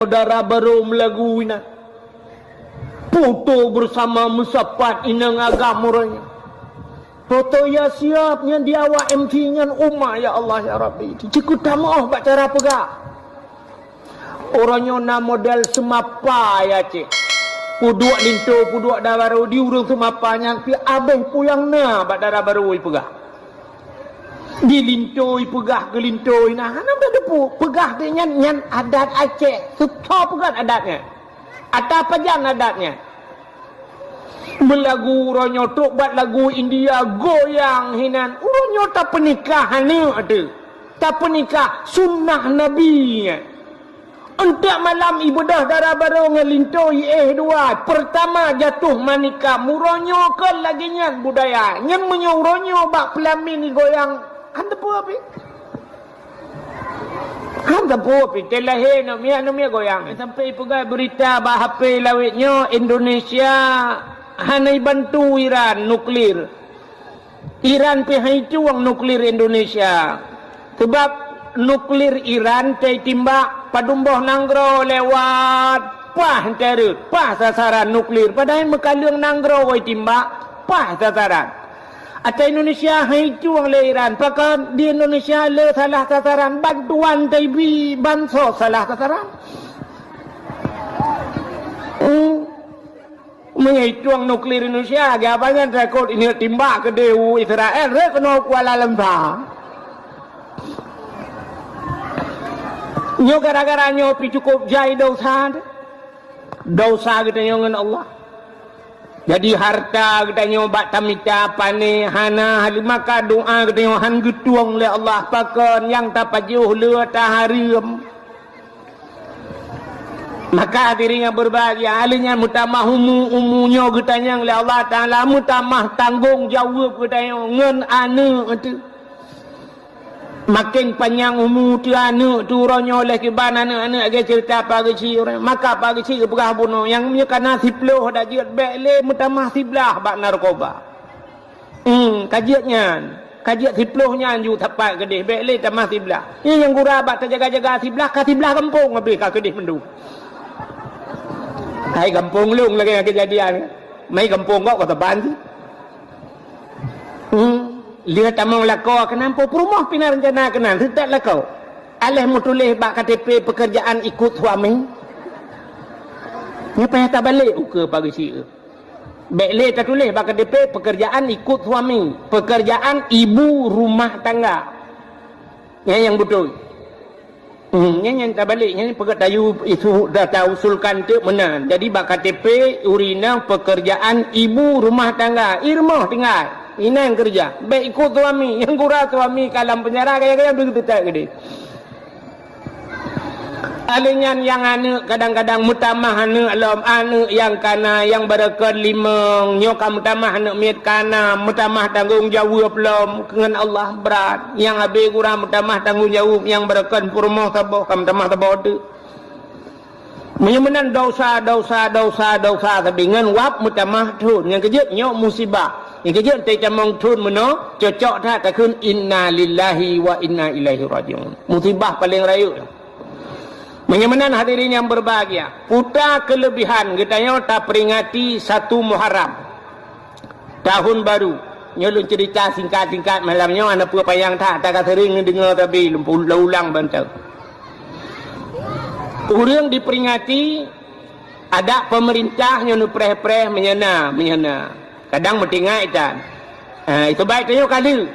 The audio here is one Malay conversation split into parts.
saudara baru melagu ina foto bersama musapat inang agamuranya foto ya siapnya dia awak MT ngan umma ya Allah ya Rabbi cikut tamoh bak cara pegak orangnya na model semapa ya cik puduk linto puduk dah baru diurung semapanya pi abeh puyang na bak darah baru pegak dilintoi pegah gelintoi nah hana berdepu pegah dia nyan adat Aceh suka pegah adatnya ada pajan adatnya belagu ronyo tok buat lagu India goyang hinan ronyo tak pernikahan ni ada tak pernikah sunnah Nabi untuk malam ibadah darah baru ngelintoi dua pertama jatuh manika muronyo ke lagi nyan budaya nyan menyong ronyo bak pelamin ni goyang anda apa? Anda apa? Telahe no mia goyang. Sampai pegai berita bah HP lawitnya Indonesia hanai bantu Iran nuklir. Iran pihai cuang nuklir Indonesia. Sebab nuklir Iran tay timbak padumboh nanggro lewat pah terus pah sasaran nuklir. Padahal mekalung nanggro wai timbak pah sasaran. Atau Indonesia hai cuang le Iran pakan di Indonesia le salah sasaran bantuan TB bansos salah sasaran mengai cuang nuklir Indonesia gabangan rekod ini timbak ke dewu Israel re kena Kuala Lumpur nyo gara-gara nyo pi cukup jai dosa kita nyon Allah. Jadi harta kita nyobat tamita pane hana halimaka doa kita nyohan getuang le Allah pakon yang tapajuh le taharim. Maka dirinya berbahagia alinya mutamah umunya kita yang le Allah Taala mutamah tanggung jawab kita ngen anu itu. Makin panjang umur tu anak tu ronyo oleh kiban anak-anak ke cerita pagi orang maka pagi ci berah bunuh yang punya kana siploh dah jiat bele mutamah siblah bak narkoba kajiat siplohnya anju tapak gedeh bele tamah siblah ini yang gura bak terjaga-jaga siblah ka siblah kampung habis ka gedeh mendu hai kampung lung lagi kejadian mai kampung kok teban sih lihat tamang lako kenapa perumah pina rencana kenan tidak lako alih mutulih bak KTP pekerjaan ikut suami ni payah tak balik ke pagi si bekle tak tulis bak KTP pekerjaan ikut suami pekerjaan ibu rumah tangga yang betul yang tak balik yang pekerjaan isu dah tahu usulkan tu mana jadi bak KTP urina pekerjaan ibu rumah tangga irmah tinggal ini yang kerja baik ikut suami yang kurang suami kalam penjara kaya-kaya begitu tak gede alinyan yang anak kadang-kadang mutamah anak alam anak yang kana yang berkat limang nyokam mutamah anak miat kana mutamah tanggung jawab belum dengan Allah berat yang habis kurang mutamah tanggung jawab yang berkat purmah tabah kam mutamah tabah tu menyemenan dosa tapi dengan wap mutamah tu yang kejut nyok musibah yang kejut tak camang tun meno cocok tak takun inna lillahi wa inna ilaihi rajiun musibah paling rayu menyemanan hadirin yang berbahagia putra kelebihan kita tak peringati 1 Muharram tahun baru nyolong cerita singkat-singkat malamnya anak pua payang tak sering dengar tapi ulang bantau orang diperingati ada pemerintah yang preh-preh menyana kadang mentinggal itu baik tanya kali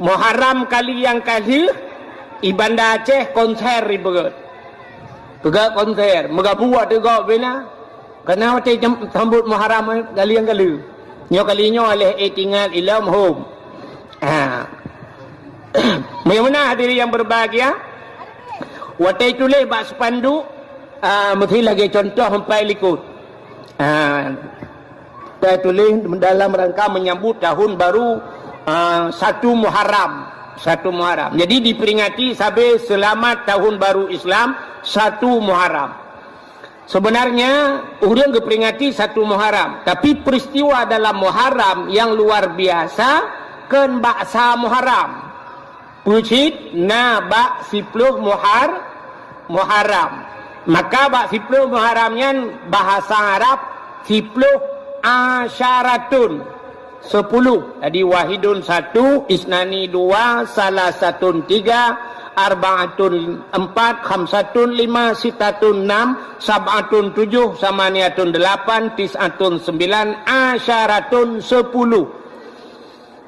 Muharram kali yang kali Ibanda Aceh konser ribegat pegat konser megabuat juga bina kerana waktu sambut Muharram kali yang kali nyo oleh tinggal ilam home bagaimana hadirin yang berbahagia waktu itu leh bak spanduk mesti lagi contoh sampai likut saya tulis dalam rangka menyambut tahun baru 1 Muharram. Jadi diperingati sampai selamat tahun baru Islam 1 Muharram. Sebenarnya orang diperingati 1 Muharram, tapi peristiwa dalam Muharram yang luar biasa kan baksa Muharram. Pucit na bak 10 Muharram. Maka bak 10 Muharramnya bahasa Arab 10 asyaratun 10. Jadi wahidun 1, isnani 2, salasatun 3, arba'atun 4, khamsatun 5, sitatun 6, sab'atun 7, samaniatun 8, tis'atun 9, asyaratun 10.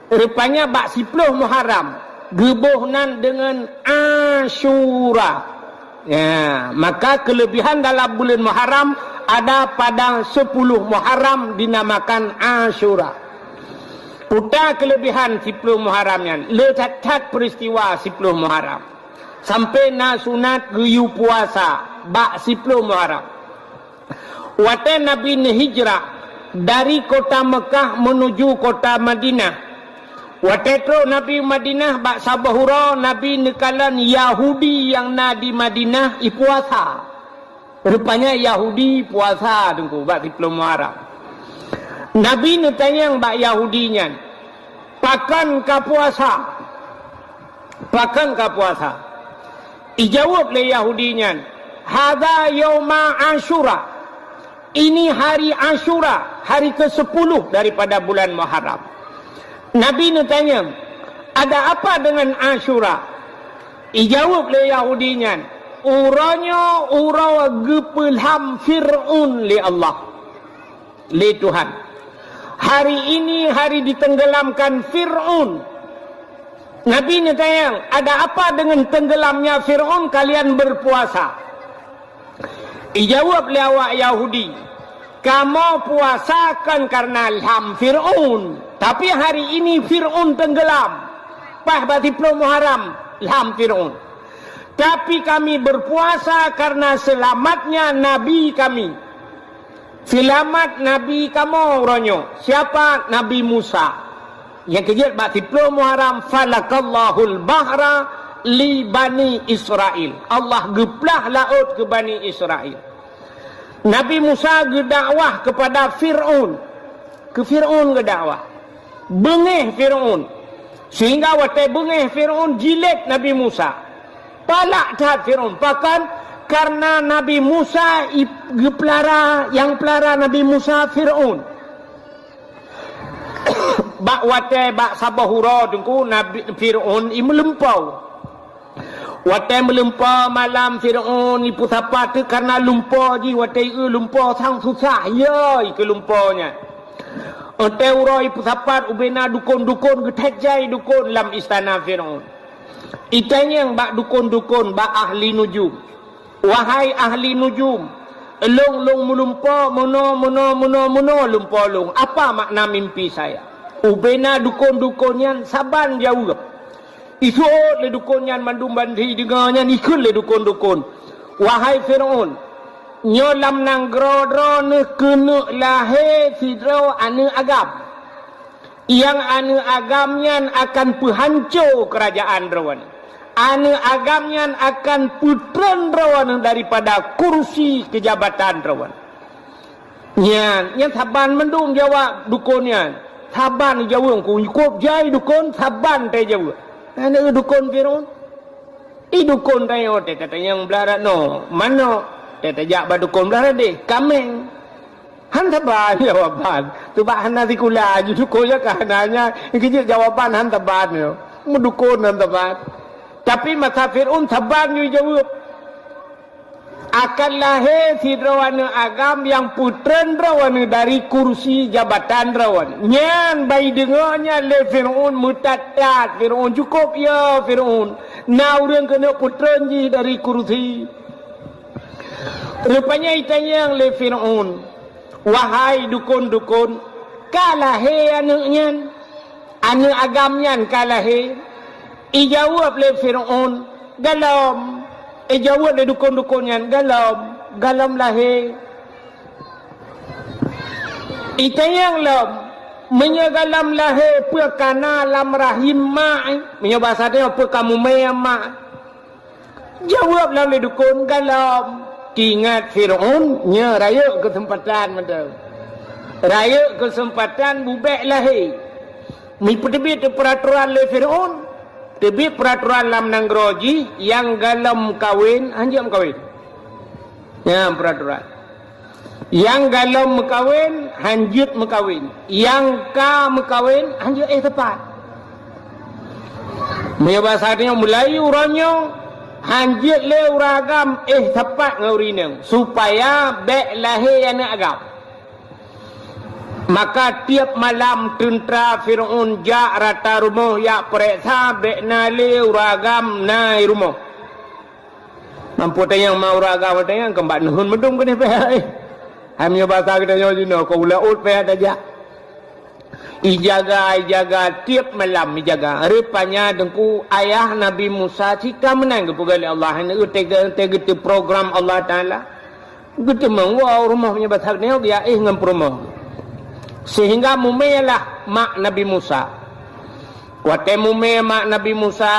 Rupanya bak 10 Muharram gebuhnan dengan Asyura. Ya, maka kelebihan dalam bulan Muharram ada pada 10 Muharram dinamakan Asyura. Putar kelebihan 10 Muharramnya, letak peristiwa 10 Muharram. Sampai na sunat geyu puasa bak 10 Muharram. Waktu Nabi hijrah dari kota Mekah menuju kota Madinah. Waktu itu Nabi Madinah bak sabahura Nabi nekalan Yahudi yang na di Madinah puasa. Rupanya Yahudi puasa tunggu bak 10 Muharram. Nabi nutanyang bak Yahudinya, pakan ka puasa? Pakan ka puasa? Ijawab le Yahudinya, hadza yauma Asyura. Ini hari Asyura, hari ke-10 daripada bulan Muharram. Nabi nutanya, ada apa dengan Asyura? Ijawab le Yahudinya, uranya ura gepelham Fir'un li Allah, li Tuhan. Hari ini hari ditenggelamkan Fir'un. Nabi nanya, ada apa dengan tenggelamnya Fir'un kalian berpuasa? Ijawab le awak Yahudi, kamu puasakan karena ilham Fir'un, tapi hari ini Fir'un tenggelam. Pah berarti 10 Muharram ilham Fir'un. Tapi kami berpuasa karena selamatnya Nabi kami. Selamat Nabi kamu orangnya. Siapa? Nabi Musa. Yang kejut bak 10 Muharram, falakallahul bahra li Bani Israel. Allah geplah laut ke Bani Israel. Nabi Musa gedakwah kepada Fir'un. Ke Fir'un gedakwah. Bengih Fir'un. Sehingga waktu bengih Fir'un jilid Nabi Musa. Palak dah Fir'un. Bahkan karena Nabi Musa yang pelara Nabi Musa Fir'un. Bak waktu bak sabahura tunggu Nabi Fir'un melempau. Waktu melempau malam Fir'un ipu sapa tu karena lumpur ji waktu lumpur sang susah ya ke lumpurnya. Waktu ura ipu sapa ubena dukun-dukun getajai dukun dalam istana Fir'un. Itanya yang bak dukun-dukun bak ahli nujum. Wahai ahli nujum, long melumpur mono lumpur long. Apa makna mimpi saya? Ubena dukun-dukunnya saban jauh. Isut le dukunnya mandum bandi dengarnya ikut le dukun-dukun. Wahai Fir'un, nyolam nang grodro ne kena lahir sidro ane agam. Yang ane agamnya akan penghancur kerajaan rawan. Ane agamnya akan putran rawan daripada kursi kejabatan rawan. Yang saban mendung jawab dukunnya. Saban jawab ku ikut jai dukun saban te jawab. Ana dukun Fir'un. Dukun tayo te kata yang belarat no. Mano te tajak ba dukun belarat deh. Kameng. Han saban jawaban. Tu ba han nanti kula ju dukun ya kahananya. Iki jawaban han saban yo. Mu dukun han saban. Tapi masa Fir'un saban ju jawab. Akan lahir sidrawana agam yang putran rawan dari kursi jabatan rawan. Nyan bayi dengarnya le Fir'un mutatat. Fir'un cukup ya Fir'un. Nah orang kena putran ji dari kursi. Rupanya itanya yang le Fir'un. Wahai dukun-dukun. Kalahir anaknya. Anak agamnya kalahir. Ijawab le Fir'un. Dalam. Jawab le dukun-dukunnya galam lahir. Itayang lam menyagalam lahir perkana lam rahim ma' punya bahasa dia apa kamu mak. Jawab lam le dukun galam. Ingat Fir'un nya raya kesempatan betul. Raya kesempatan bubek lahir. Mi terbit peraturan le Fir'un. Terbit peraturan lam nanggroji yang galam kawin, anjam kawin. Ya, peraturan. Yang galau mekawin, hanjut mekawin. Yang ka mekawin, hanjut tepat. Punya bahasa dia Melayu orangnya hanjut le uragam tepat ngaurinang supaya bek lahir anak agam. Maka tiap malam tentera Fir'aun jak rata rumah yak periksa bek nale uragam nai rumah. Mampu tayang mau uragam tayang kembat nuhun medung ke ni peh. Hamnya bahasa kita nyo kau laut peh aja. Ijaga tiap malam ijaga. Rupanya dengku ayah Nabi Musa jika menang kepada Allah. Ini tega program Allah Taala. Gitu wow rumahnya bahasa dia dia ngam rumah. Sehingga mumelah mak Nabi Musa. Wate mume mak Nabi Musa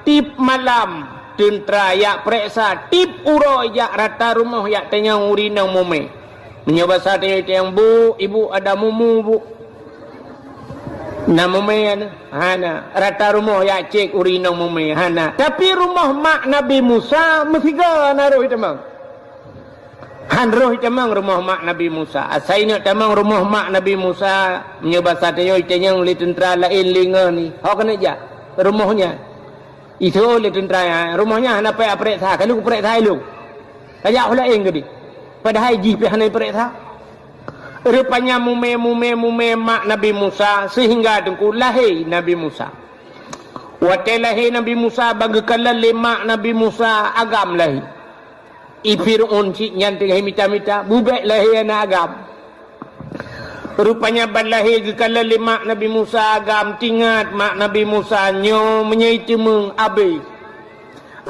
tip malam tentera yak periksa tip uro yak rata rumah yak tanya urinang mume. Menyoba saat yang bu, ibu ada mumu bu. Nama mume hana rata rumah yak cek urinang mume hana. Tapi rumah mak Nabi Musa mestiga naruh temang. Han roh temang rumah mak Nabi Musa. Asaina temang rumah mak Nabi Musa menyoba saat yang li tentera lain linga ni. Hok kena ja rumahnya. Itu li tentera rumahnya hana pe periksa kalau ku periksa lu. Kaya lain ke di. Padahal jip hana periksa. Rupanya mume mak Nabi Musa sehingga dengku lahir Nabi Musa. Wate lahir Nabi Musa bagi kalan mak Nabi Musa agam lahir. Fir'aun cik nyanting mita-mita bubek lahir anak agam. Rupanya balahir ke kalan mak Nabi Musa agam tingat mak Nabi Musa nyo menyaiti meng abe.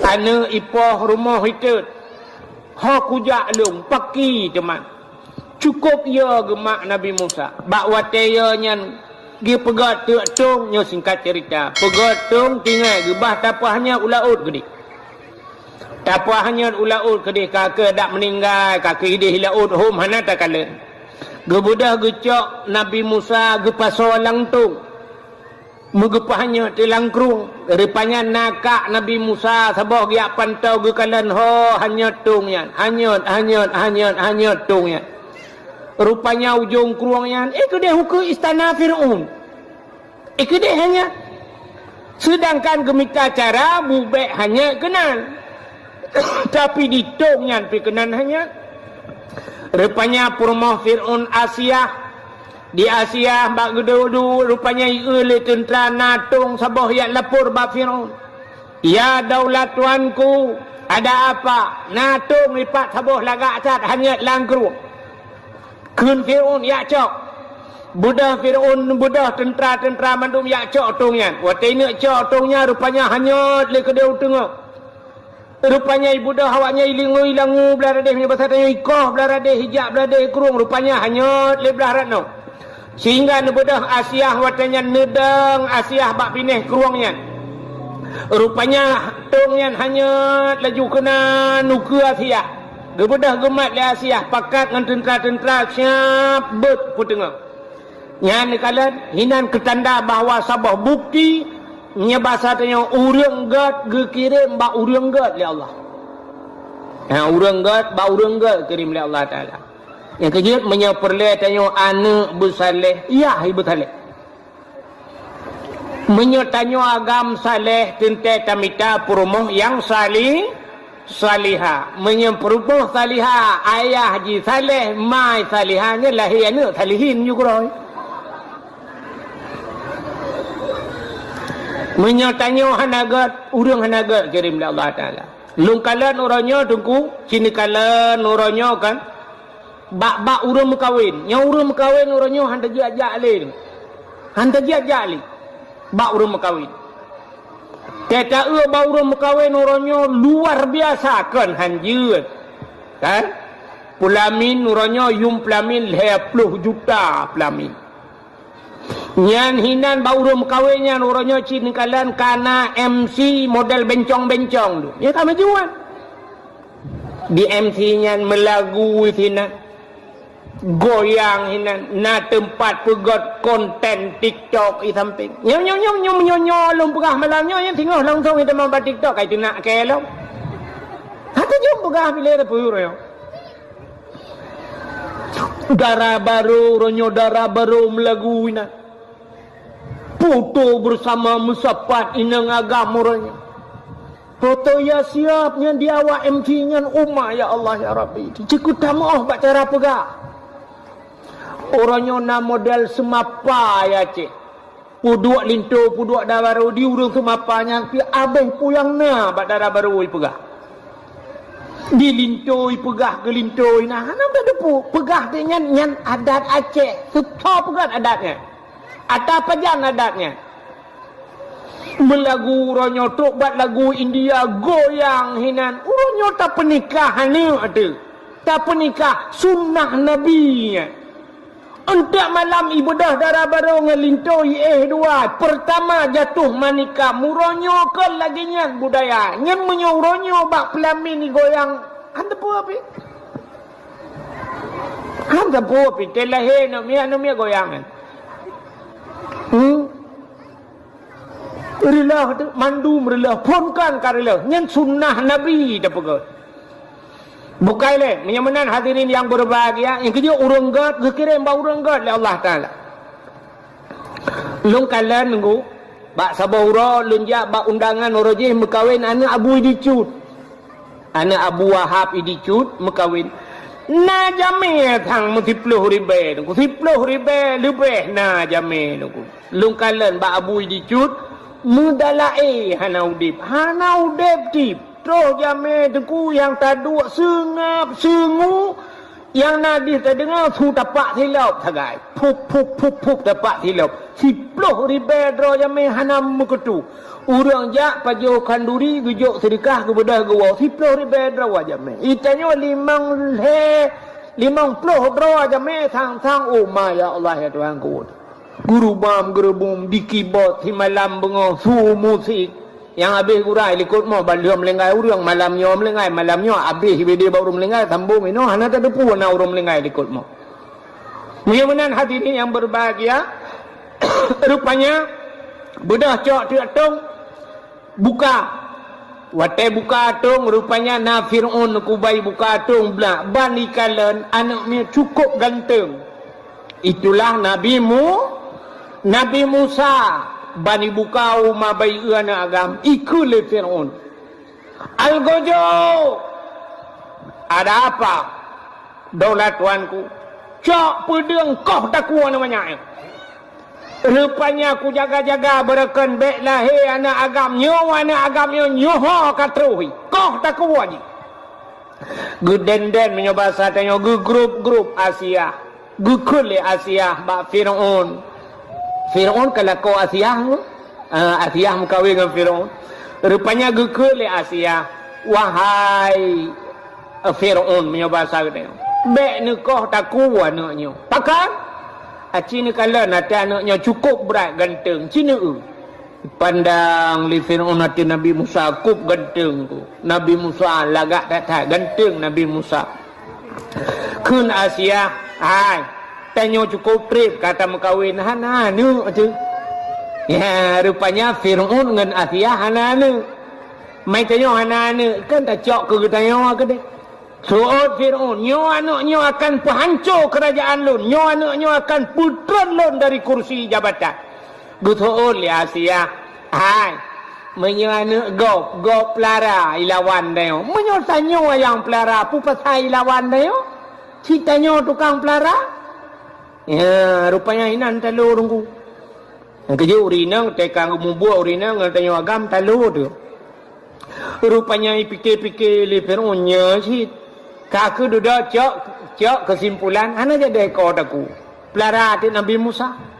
Ana ipoh rumah itu. Ha kujak lung paki teman. Cukup ya ke mak Nabi Musa. Bak wate ya nyan dia pegat tung nyo singkat cerita. Pegat tung tinggal gebah tapahnya ulaut gede. Tapahnya ulaut gede kakak dak meninggal kakak ide hilaut hom hana takalen. Gebudah gecok Nabi Musa gepasolang tung. Megepahnya telangkrung rupanya nakak Nabi Musa sabah giak pantau gekalan ho hanyut tungnya hanyut tungnya rupanya ujung kruangnya dia hukum istana Fir'aun dia hanya sedangkan gemika cara bubek hanya kenal tapi di tungnya kenal hanya rupanya purmah Fir'aun Asia di Asia bak gedu rupanya ile tentera natung sabah yang lapor bak Fir'aun. Ya daulat tuanku, ada apa? Natung lipat sabah lagak cat hanya langkru. Kun Fir'aun ya cok. Budah Fir'aun budah tentera mandum ya cok tungnya. Wate ini cok tungnya rupanya hanya le kedeu tengok. Rupanya ibu dah awaknya ilangu belarade punya bahasa tanya ikoh belarade hijab belarade kurung rupanya hanya le belarat no. Sehingga nebedah Asia watanya nedang Asia bak pineh keruangnya. Rupanya tungnya hanya laju kena nuke Asia. Gebedah gemat le Asia pakat dengan tentera-tentera siap bet putengah. Nyan kalan hinan ketanda bahawa sabah bukti nya bahasa tanya urang gat gekirim bak urang gat le Allah. Urang gat bak urang gat kirim le Allah Taala. Yang kejut menyeperle tanya anak bersaleh. Ya ibu saleh. Menyertanya agam saleh tente tamita perumoh yang salihah. Menyeperumoh salihah ayah ji saleh mai salihahnya lahir anak salihin juga. Menyertanya hanagat urang hanagat kirim Allah Taala. Lungkalan orangnya tunggu sini kalan orangnya kan bak urang mekawin. Yang urang mekawin orangnya handa jajak le. Handa jajak le. Bak urang mekawin. Kata bak urang mekawin orangnya luar biasa kan hanjeun. Kan? Pulamin orangnya yum pulamin 20 juta pulamin. Nyan hinan bak urang mekawinnya orangnya cin kalan kana MC model bencong-bencong tu. Ya tak majuan. Di MC-nya melagu hinan goyang hinan na tempat pegot konten TikTok i samping nyom lom pegah malamnya yang tengok langsung kita mau buat TikTok itu nak ke lo hata jom pegah bila ada puyur yo Darah baru, ronyo darah baru melagu ina. Foto bersama musapat inang agama ronyo. Foto ya siapnya dia awak MT-nya umma ya Allah ya Rabbi. Cikut tamu bak cara pegak. Orangnya na model semapa ya cik. Puduk lintu, puduk darah baru di urung semapanya. Pi abeng puyang na bak darah baru pegak. Dilintoi pegah ke lintoi nah ana bedepu pegah dia nyan adat Aceh suka pegah adatnya ada pajan adatnya melagu ronyo tok bat lagu India goyang hinan uronyo tak pernikahan ni ada tak pernikah sunnah nabinya untuk malam ibadah darah baru ngelintoi dua pertama jatuh manika muronyo ke lagi nyan budaya nyan menyoronyo bak pelamin ni goyang anda po api anda po api telahe no mia goyangan rilah mandum rilah ponkan karilah nyan sunnah nabi dah pegot. Bukai le, menyamanan hadirin yang berbahagia, yang kedua urang god, kekirim ba urang god oleh Allah Taala. Lung kalian nunggu, bak sabahura lunjak bak undangan orojih mekawin anak Abu Idicut. Anak Abu Wahab Idicut mekawin. Na jame thang multipluh ribe nunggu, 10 ribe lebih na jame nunggu. Lung kalian bak Abu Idicut mudalae hanaudip tip. Terus jame deku yang taduk sengap sengu yang nadis terdengar su tapak silap sagai pup tapak silap 10 ribe dro jame hanam muketu urang jak pajo kanduri gujuk sedekah kepada gua 10 ribe dro jame itanyo 50 dro jame sang oh ma ya Allah ya Tuhan ku guru bam gerebum di keyboard si malam bengong su musik yang habis kurai likut mo balio melenggai urang malamnya melenggai malamnya habis video baru melenggai sambung ino hana tak depu na urang melenggai likut mo. Mudah-mudahan hadirin yang berbahagia rupanya bedah cok tung buka wate buka tung rupanya na Fir'aun kubai buka tung blak bani kalen anaknya cukup ganteng itulah Nabi Musa bani bukau mabai ana agam ikul Fir'aun algojo ada apa daulat tuanku cok pedeng koh takwa namanya rupanya aku jaga-jaga berakan baik lahir anak agamnya nyoho katrui koh takwa ji geden menyoba satanya grup Asia gukul Asia ba Fir'aun kalau kau Asia mengkawin dengan Fir'aun rupanya gekul Asia wahai Fir'aun punya bahasa dia bek nikah takwa anaknya pakan cina kalau nanti anaknya cukup berat ganteng cina pandang li Fir'aun nanti Nabi Musa cukup ganteng tu Nabi Musa lagak tak ganteng Nabi Musa kun Asia hai tanya cukup trip kata mengkawin hana nu tu ya rupanya Fir'aun dengan Asia hana nu mai tanya hana nu kan tak cok ke tanya ke deh soal Fir'aun nyo anaknya akan penghancur kerajaan lun nyo anaknya akan putran lun dari kursi jabatan gutool ya Asia hai menyo anak gop pelara ilawan dayo menyo tanya yang pelara pu pasai ilawan dayo citanya tukang pelara ya rupanya inan talu runggu kerja urinang tekang membuat urinang tanya agam talu tu rupanya pikir-pikir li Fir'aunnya sih kaku duda cok kesimpulan ana jadi ekor aku pelara hati Nabi Musa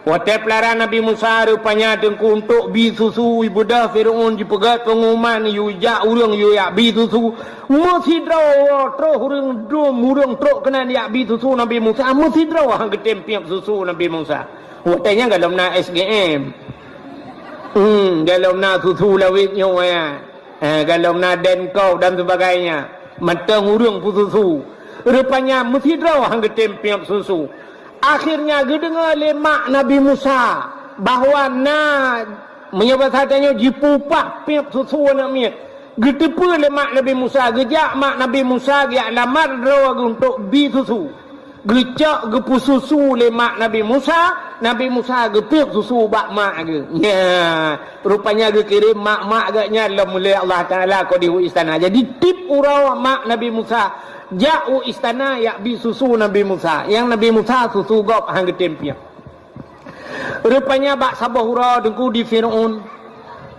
wate pelara Nabi Musa rupanya dengku untuk bi susu ibudah Fir'aun dipegat pengumuman yuja urang yuya bi susu mesti draw tro urang tro kena dia bi susu Nabi Musa mesti draw hang ketempiap susu Nabi Musa watenya dalam na SGM dalam na susu lawitnya dalam na denkau dan sebagainya matang urang susu rupanya mesti draw hang ketempiap susu akhirnya gedengar lemak Nabi Musa bahawa menyebut hatanya jipupah piap susu namanya getepu lemak Nabi Musa gejak mak Nabi Musa dia lamar draw untuk bi susu Gecak gepu susu le mak Nabi Musa gepik susu bak mak ge. Ya, rupanya ge kirim mak agaknya lemule Allah Taala ko di istana. Jadi tip urau mak Nabi Musa jauh istana yak bi susu Nabi Musa. Yang Nabi Musa susu gop hang getempiak. Rupanya bak sabah urau dengku di Firaun.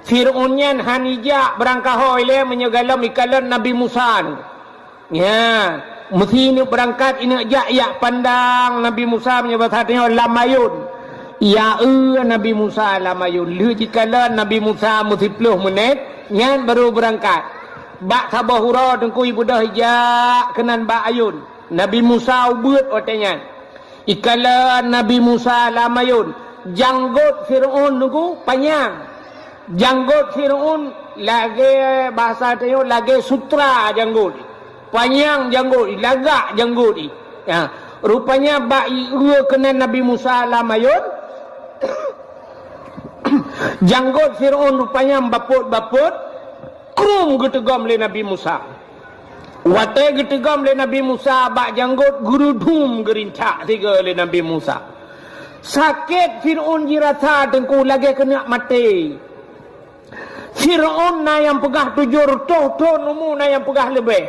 Firaun nyan hanija berangkahoi le menyegalam ikalan Nabi Musa. Ya, mesti ini berangkat ini ya pandang Nabi Musa menyebut hatinya lamayun. Ya Nabi Musa lamayun. Lu jikalan Nabi Musa mesti 10 menit nyan baru berangkat. Bak sabah hura dengku ibu dah hijak kenan bak ayun. Nabi Musa ubut otenya. Ikalan Nabi Musa lamayun. Janggut Firaun dengku panjang. Janggut Firaun lagi bahasa tanya lagi sutra janggut. Panjang janggut, lagak janggut ni. Ya, rupanya bak kena Nabi Musa lamayun. Janggut Firaun rupanya baput-baput. Krum getegam le Nabi Musa. Watai getegam le Nabi Musa bak janggut gurudum gerintak tiga le Nabi Musa. Sakit Firaun jirasa tengku lagi kena mati. Firaun na yang pegah 700 ton umur na yang pegah lebih.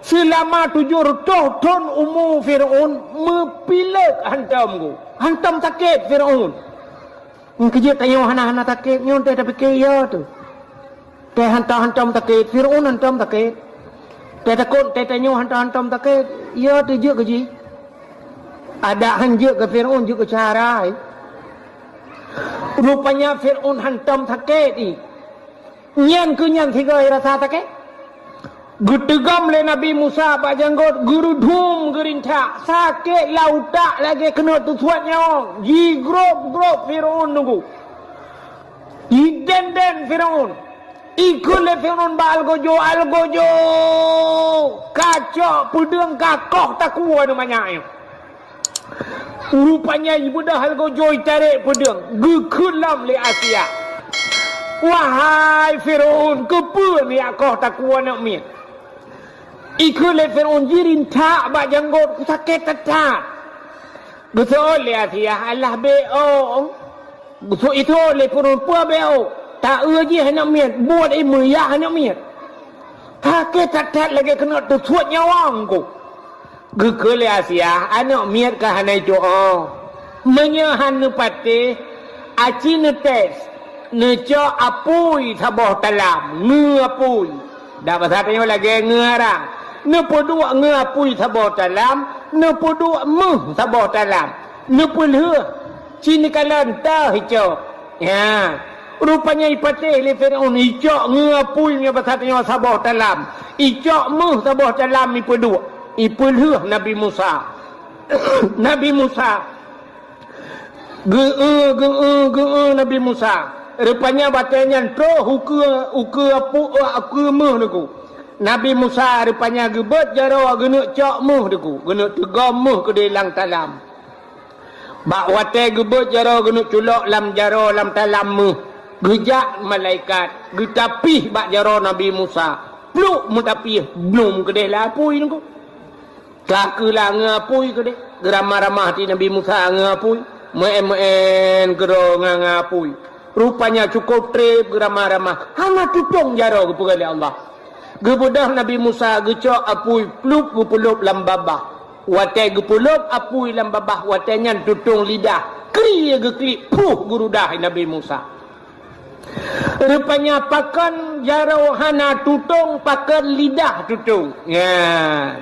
Selama 700 ton umur Firaun mepilek hantam sakit Firaun. Kerja tanya hana sakit nyon teh tapi kaya tu. Teh hantam sakit Firaun hantam sakit. Teh takut teh tanya hantam sakit. Ya tu je kerja. Ada hanje ke Firaun juga cara. Rupanya Firaun hantam sakit ni. Nyan ke nyan tiga rasa sakit. Getegam le Nabi Musa bak janggut gurudum gerintak sakit lautak lagi kena tusuat nyawa jigrop Firaun nunggu den Firaun ikut le Firaun bak algojo kacok pedang kakoh tak kuat namanya rupanya ibu dah algojo tarik pedang gekulam le Asia. Wahai Firaun kepa ni akoh tak kuat nak mian. Ikut le Firaun jirin tak bak janggut sakit tetap. Betul le Asia Allah beo. Betul itu le Firaun pua beo. Tak uji hendak mian buat imu ya hendak mian. Sakit tetap lagi kena tersuat nyawang ku. Gekele Asia anak mian ke hanai doa. Menyahan nepati aci netes. Neco apui sabah talam ngapui dah bahasa tanya lagi ngarang nepodua ngapui sabah talam nepodua meh sabah talam nepulh cini kalan tah hijau ya rupanya ipatih le Firaun hijau ngapui nya bahasa tanya sabah talam hijau meh sabah talam ipodua ipulh Nabi Musa Nabi Musa ge Nabi Musa. Rupanya batanya tu uku meh deku. Nabi Musa rupanya gebet jaro genek cok meh deku. Genek tegam meh ke dalam talam. Bak watai gebet jaro genek culok lam jaro lam talam meh. Gejak malaikat. Getapih bak jaro Nabi Musa. Pluk mutapih belum ke dalam apui deku. Kakelah ngapui ke dek. Geramah-ramah ti Nabi Musa ngapui. Meen gero ngapui. Rupanya cukup trip geramah-ramah. Hanya tutung jaro kepada Allah. Gebudah Nabi Musa gecok apui plup gepulup lam babah. Watai gepulup apui lam babah. Watainya tutung lidah. Kri gekli puh gurudah Nabi Musa. Rupanya pakan jaro hana tutung pakan lidah tutung. Ya.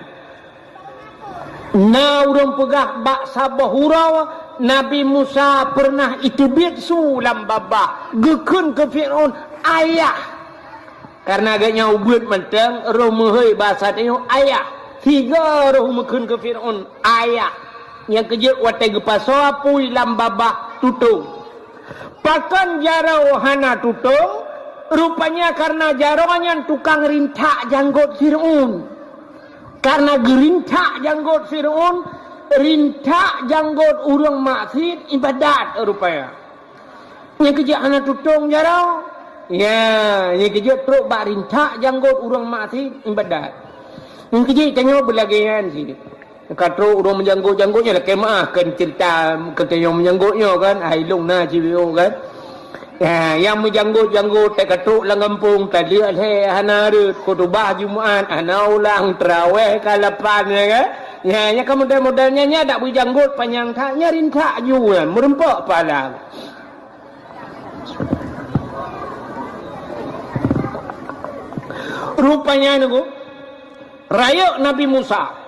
Na urang pegah bak sabah hurau Nabi Musa pernah itubit sulam babah gekun ke Firaun ayah karena agaknya ubud menteng roh mehoi bahasa tanya ayah tiga roh mekun ke Firaun ayah yang kejut watai gepaso apui lam babah tutung pakan jarau hana tutung rupanya karena jaraunya tukang rintak janggut Firaun. Karena gerintak janggut Firaun, rintak janggut urang maksiat ibadat rupanya. Yang kerja anak tutung jarau. Ya, yang kerja teruk bak rintak janggut urang maksiat ibadat. Yang kerja tanya berlagian sini. Kata orang menjanggut-janggutnya lah kemah kan cerita kata yang menjanggutnya kan hailung na jiwio kan. Ya, yang menjanggut-janggut tak katuk lang kampung tadi hana ada khutbah Jumaat ana ulang tarawih kalapan ya kan. Ya kamu modalnya nya dak berjanggut panjang tak nyarin tak ju kan merempak pala. Rupanya niku raya Nabi Musa.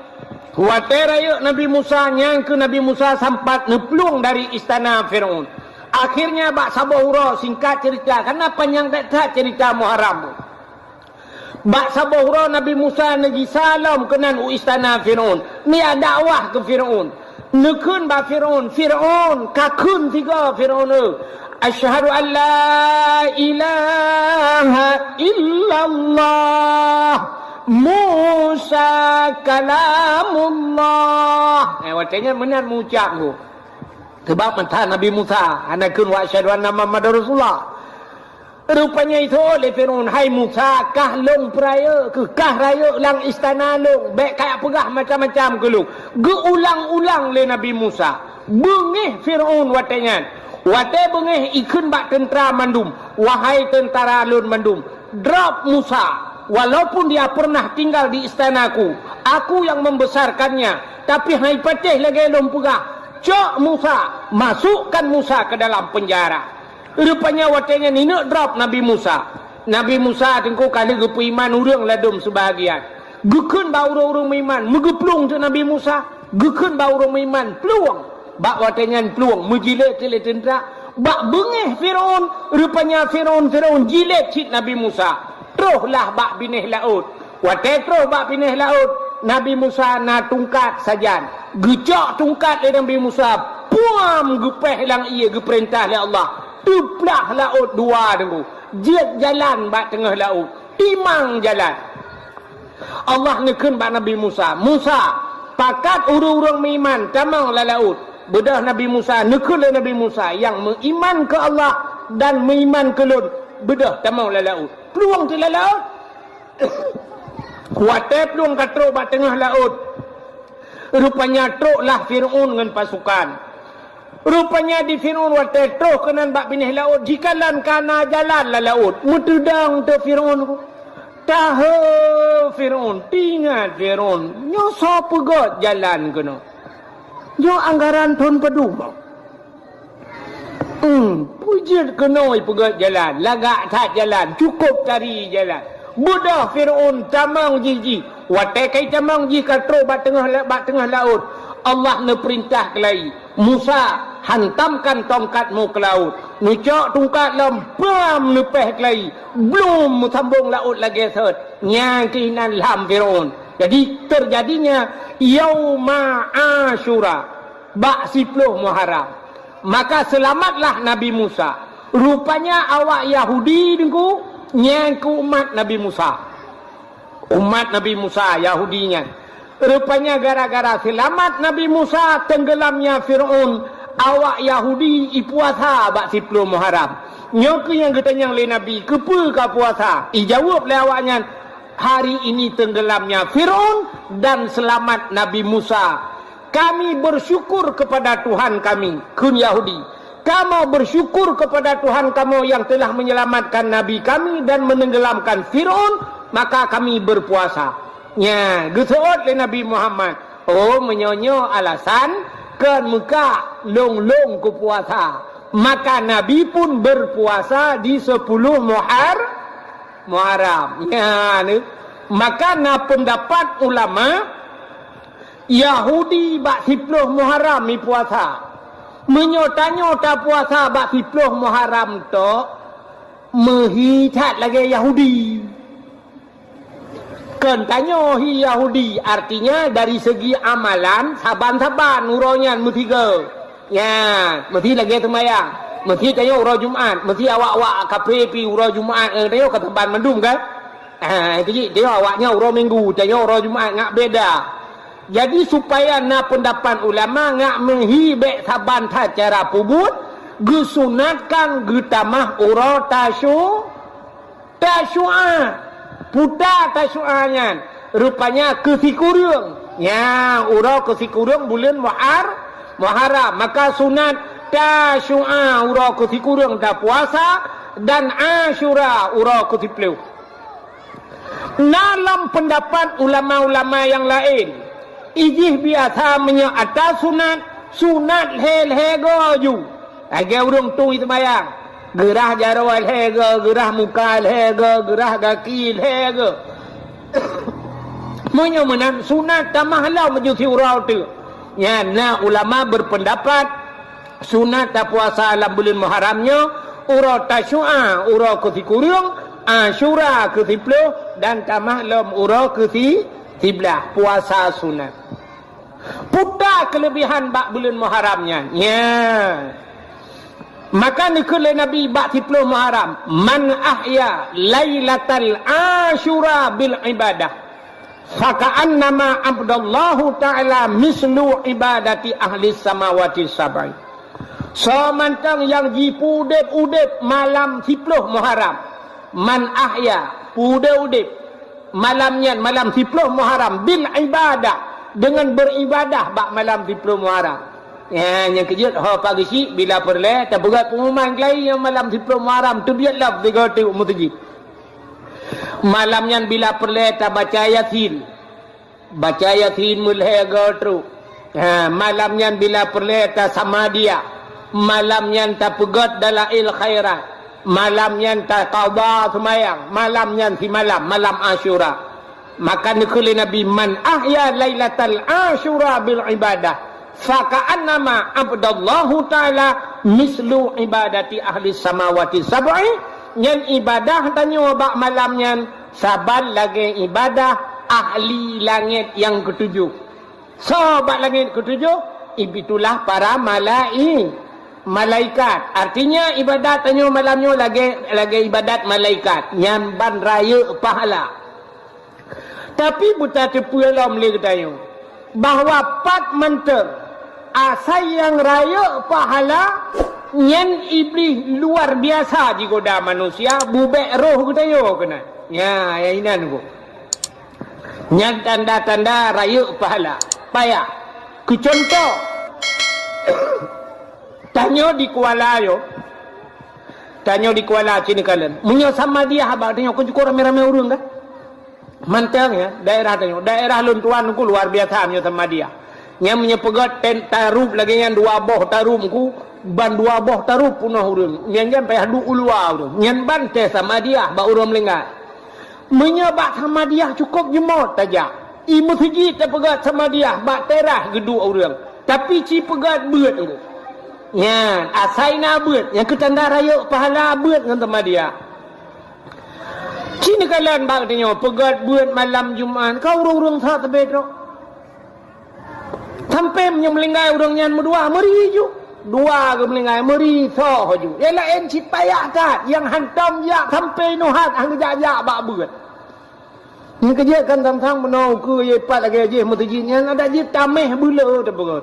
Kuatir raya Nabi Musa yang ke Nabi Musa sempat neplung dari istana Firaun. Akhirnya bak sabahura singkat cerita karena panjang tak cerita Muharram. Bak sabahura Nabi Musa nagi salam kenan istana Firaun. Ni ada dakwah ke Firaun. Nekun ba Firaun, Firaun kakun tiga Firaun. Asyhadu an la ilaha illallah Musa kalamullah. Watanya benar mengucap tu. Sebab mentah Nabi Musa anakun wa asyhadu anna Muhammadar Rasulullah. Rupanya itu oleh Firaun, hai Musa, kah long peraya ke kah raya lang istana long, baik kayak pegah macam-macam ke long. Geulang-ulang le Nabi Musa. Bengih Firaun watanya. Wate bengih ikun bak tentera mandum. Wahai tentara lun mandum, drop Musa. Walaupun dia pernah tinggal di istanaku, aku yang membesarkannya, tapi hai patih lagi lom pegah. Cok Musa, masukkan Musa ke dalam penjara. Rupanya watanya ni nak drop Nabi Musa. Nabi Musa tengku kali gepu iman urang ladum sebahagian. Gekun ba urang-urang iman megeplung tu Nabi Musa. Gekun ba urang iman peluang. Bak watanya peluang menjilat-jilat tentera. Bak bengih Firaun, rupanya Firaun jilat cik Nabi Musa. Teruslah bak binih laut. Watai terus bak binih laut. Nabi Musa na tungkat sajan. Gecok tungkat le Nabi Musa. Puam gepeh lang ia geperintah le Allah. Tuplah laut dua dengu. Jiat jalan bak tengah laut. Timang jalan. Allah nekun bak Nabi Musa. Musa, pakat urung-urung meiman tamang la laut. Bedah Nabi Musa, nekun le Nabi Musa yang meiman ke Allah dan meiman ke Lut. Bedah tamang la laut. Peluang tu la laut. Kuatai peluang katro bak tengah laut. Rupanya troklah Fir'aun dengan pasukan. Rupanya di Fir'aun watai trok kenan bak binih laut. Jikalan kana jalan la laut. Mutudang tu Fir'aun. Tahu Fir'aun. Tingat Fir'aun. Nyo so pegot jalan kena. Nyo anggaran ton pedumang. Pujit kenoi pegat jalan, lagak tak jalan, cukup cari jalan. Budah Fir'aun tamang jiji. Watai kai tamang jiji katro bak tengah laut. Allah ne perintah kelai. Musa, hantamkan tongkatmu ke laut. Nucok tongkat lempam nepeh kelai. Belum sambung laut lagi set. Nyakinan lam Fir'aun. Jadi terjadinya Yauma Asyura. Bak 10 Muharram. Maka selamatlah Nabi Musa. Rupanya awak Yahudi dengku nyangku umat Nabi Musa. Umat Nabi Musa Yahudinya. Rupanya gara-gara selamat Nabi Musa tenggelamnya Fir'aun, awak Yahudi ipuasa bak 10 Muharram. Nyoke yang ketanya oleh Nabi, kepa ka puasa? Ijawab le awaknya, hari ini tenggelamnya Fir'aun dan selamat Nabi Musa. Kami bersyukur kepada Tuhan kami, kun Yahudi. Kamu bersyukur kepada Tuhan kamu yang telah menyelamatkan Nabi kami dan menenggelamkan Fir'aun, maka kami berpuasa. Ya, geseot le Nabi Muhammad. Oh, menyonyo alasan ke muka long-long ke puasa. Maka Nabi pun berpuasa di 10 Muharram. Ya, ni. Maka na pendapat ulama Yahudi bak 10 Muharram ni puasa. Menyota-nyota puasa bak 10 Muharram tu mehitat lagi Yahudi. Kan tanya hi Yahudi, artinya dari segi amalan saban-saban uronya metiga. Ya, mesti lagi sembahyang. Mesti tanya urau Jumaat, mesti awak-awak KPP urau Jumaat tanya kata ban mendung kan? Itu dia awaknya urau Minggu, tanya urau Jumaat ngak beda. Jadi supaya na pendapat ulama ngak menghibek saban ta cara pubut, gesunatkan getamah ura tasyu'ah. Putar tasyu'ahnya. Rupanya kesikurung. Ya, urau ke si kurung bulan Muharram. Maka sunat Tasyu'a urau ke si kurung dah puasa dan Asyura urau ke si peluk. Dalam pendapat ulama-ulama yang lain, ijih biasa atas sunat hel-hego ju. Agak urung tu itu bayang. Gerah jarawal hego, gerah muka hego, gerah kaki hego. Munyo menang sunat tamah lau mejusi urau tu. Ya, nah ulama berpendapat sunat tak puasa dalam bulan Muharramnya urau Tasyu'a, urau ke si kurung, Asyura ke si puluh dan tamah lam urau ke si 11 puasa sunat. Putar kelebihan bak bulan Muharramnya. Ya. Maka nikul Nabi bak 10 Muharram, man ahya lailatal Asyura bil ibadah faka'annama abdallahu ta'ala mislu ibadati ahli samawati sab'i. So mantang yang jipu udip malam 10 Muharram, man ahya udip malamnya malam 10 Muharram bil ibadah, dengan beribadah bak malam 10 Muharram. Ya, yang kejut pagi si bila perle tak berat pengumuman lain yang malam 10 Muharram tu biarlah 3 tu mutajib. Malamnya bila perle tak baca Yasin mulai gotru. Malamnya bila perle tak sama dia, malamnya tak pegat dalail khairat, malamnya tak qada semayang, malamnya si malam Asyura. Maka nikuli Nabi man ahya lailatal Asyura bil ibadah faka'annama abdallahu ta'ala mislu ibadati ahli samawati sab'i. Yang ibadah tanya bak malamnya saban lagi ibadah ahli langit yang ketujuh. So bak langit ketujuh itulah para malaikat. Artinya ibadat tanya malamnya lagi ibadat malaikat yang ban raya pahala. Tapi buta tepu alam boleh tanya bahawa pat menter asal yang raya pahala nyen iblis luar biasa di goda manusia bubek roh kita yo kena. Ya, inan ko. Nyen tanda-tanda raya pahala. Payah. Ku contoh. Tanya di Kuala yo. Tanya di Kuala sini kalian. Munyo sama dia habaq tanya ku cukup rame-rame urang kan? Mantang ya, daerah luntuan ku luar biasa munyo sama dia. Nya menyepegat tarup lagi yang 2 boh tarup ku ban 2 boh tarup punah urang. Yang payah du ulua urang. Nyen ban teh sama dia ba urang melengah. Menyebak sama dia cukup jemot saja. Imu segi tak pegat sama dia bak terah gedu urang. Tapi ci pegat beut urang. Ya, asaina beut. Yang ketanda raya pahala beut dengan sama dia. Cini kalian bak tanya pegat beut malam Jumaat. Kau urang-urang sa tebedro. Sampai menyelenggai orangnya berdua meri ju. 2 ke melenggai meri so ju. Ialah en cipaya kat yang hantam ya sampai nuhat hang jajak bak beut. Ni kerja kan tang menau ke ye pat lagi je mutajinnya ada je tameh bula te beut.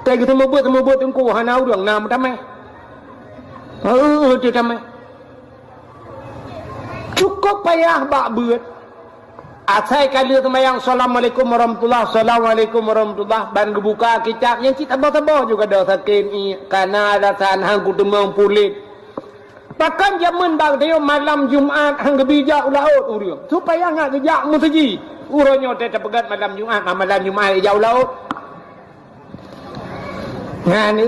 Tai kita mau buat engko hana urang nam tameh. Tu tameh. Cukup payah bak beut. Asai kali semayang Assalamualaikum warahmatullahi ban gebuka kitab yang kita tabah juga dah sakin karena ada hang ku demang pulit. Bahkan zaman bang dia malam Jumaat hang gebijak laut urang. Supaya ngak gejak musji. Uronyo teh pegat malam Jumaat jauh laut. Nah ni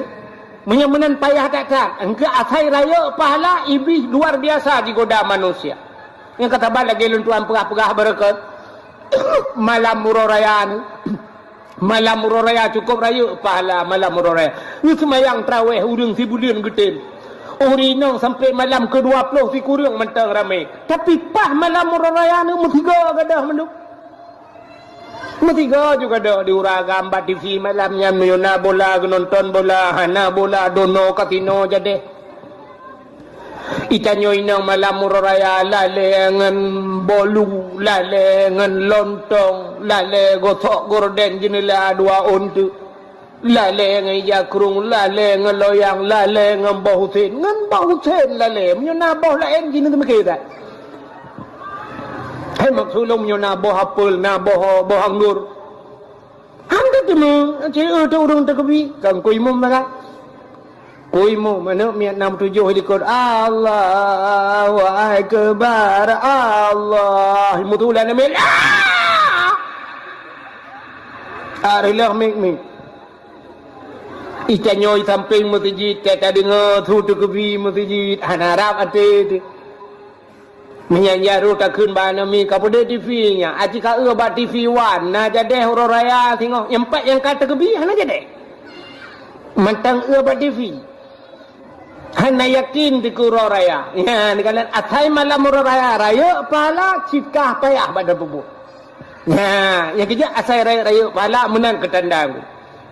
menyemenan payah tak engke asai raya pahala iblis luar biasa di goda manusia. Yang kata lagi luntuan perah-perah berkat malam muroraya ni. Malam muroraya cukup raya pahala malam muroraya. Ni semayang tarawih urang si bulan getin. Urinong sampai malam ke-20 si kurang mentang ramai. Tapi pas malam muroraya ni metiga gadah menduk. Metiga juga dah diurang gambar TV malamnya menyona bola nonton bola hana bola dono kasino jadi. Itanyo inang malam muroraya lale ngan bolu, lale ngan lontong, lale gotok gorden jenela 2 ontu, lale ngan jakrung, lale ngan loyang, lale ngan bau Husain lale menyona bau lain gini tu mikir Hai maksudnya menyona bau apel, na bau anggur, tu mu, cik tu urung terkebi. Kan kuimu mana? Kuimu mana miat 67 likut Allahu Akbar Allah. Mutulan amil. Arilah mik. Itanyo samping masjid kata dengar tu terkebi masjid hanarap ate tu. Menyanyi tak kun bana mi kapada TV nya. Aji ka ba TV wan na jadeh horo raya tengok. Yang empat yang kata kebi hana jadeh. Mantang ba TV. Hana yakin di horo raya. Ya ni kalian atai malam horo raya pala cikah payah pada bubu. Ya, yang kerja asai raya pala menan ketandang.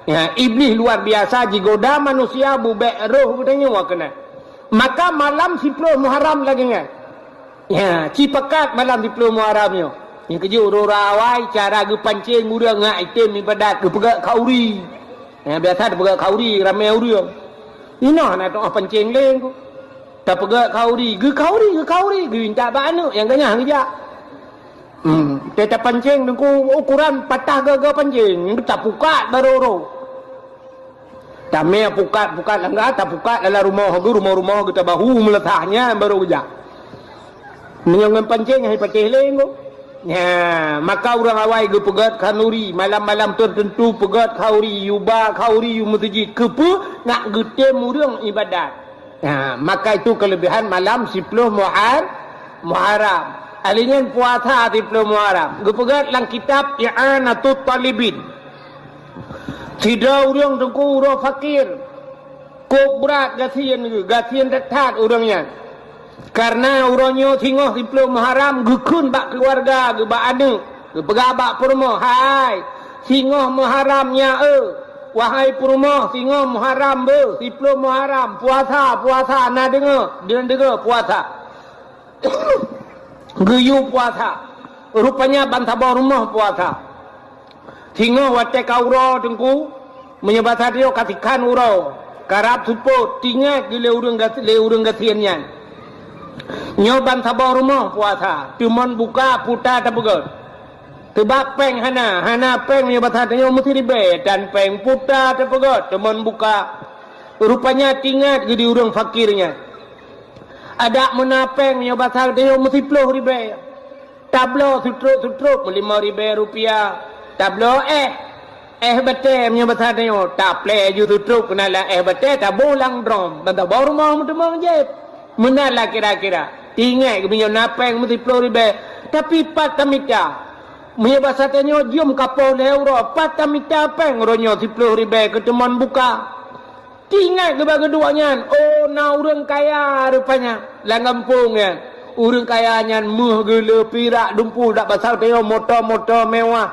Ya, iblis luar biasa jigoda manusia bubek roh budanya wa kena. Maka malam 10 Muharram lagi nya. Ya, cipakat malam 10 Muharramnya. Yang kerja rawai cara ge pancing urang ngak item ibadat ge pegak kauri. Ya, biasa pegak kauri ramai urang. Ino nak tok pancing leng ku. Tak pegak kauri, ge ge minta ba anu yang ganya kerja. Teta pancing dengku ukuran patah ge pancing, tak pukat baru. Tamai pukat langgar tak pukat dalam rumah kita bahu meletahnya baru kerja. Menyongan pancing hai patih leng ku. Ya, maka orang awai ge pegat kanuri malam-malam tertentu pegat kauri yuba kauri masjid kepu nak getem urang ibadat. Ya, maka itu kelebihan malam 10 Muharram. Alingan puasa 10 Muharram. Ge pegat lang kitab I'anatut Talibin. Tidak urang tengku urang fakir. Kok berat gasian dekat urangnya. Karena urangnya tengok 10 Muharram gekun bak keluarga ge bak anak ge pegabak purmo hai singoh Muharramnya wahai purmo singoh Muharram be 10 Muharram puasa na dengar puasa geyu puasa rupanya bantaba rumah puasa singoh wate kauro tengku menyebata dia katikan urau karap support tingat gile urang gasiannya nyoban sabah rumah puasa cuman buka puta tak begot tebak peng hana peng nyobat hatanya mesti ribet dan peng puta tak begot cuman buka rupanya tingkat jadi urang fakirnya ada menapeng nyobat hatanya mesti puluh ribet tablo sutruk 5 ribu rupiah tablo betul nyobat hatanya taple ju sutruk kenala betul tak bolang drom dan tak baru mau temang je menalah kira-kira ingat punya napeng mesti 10 ribu tapi patamita punya bahasa tanya jom kapau euro patamita peng ronyo 10 ribu ketemuan buka ingat keduanya na urang kaya rupanya langampung ya urang kayanya muh gele pirak dumpu dak pasal tanya motor mewah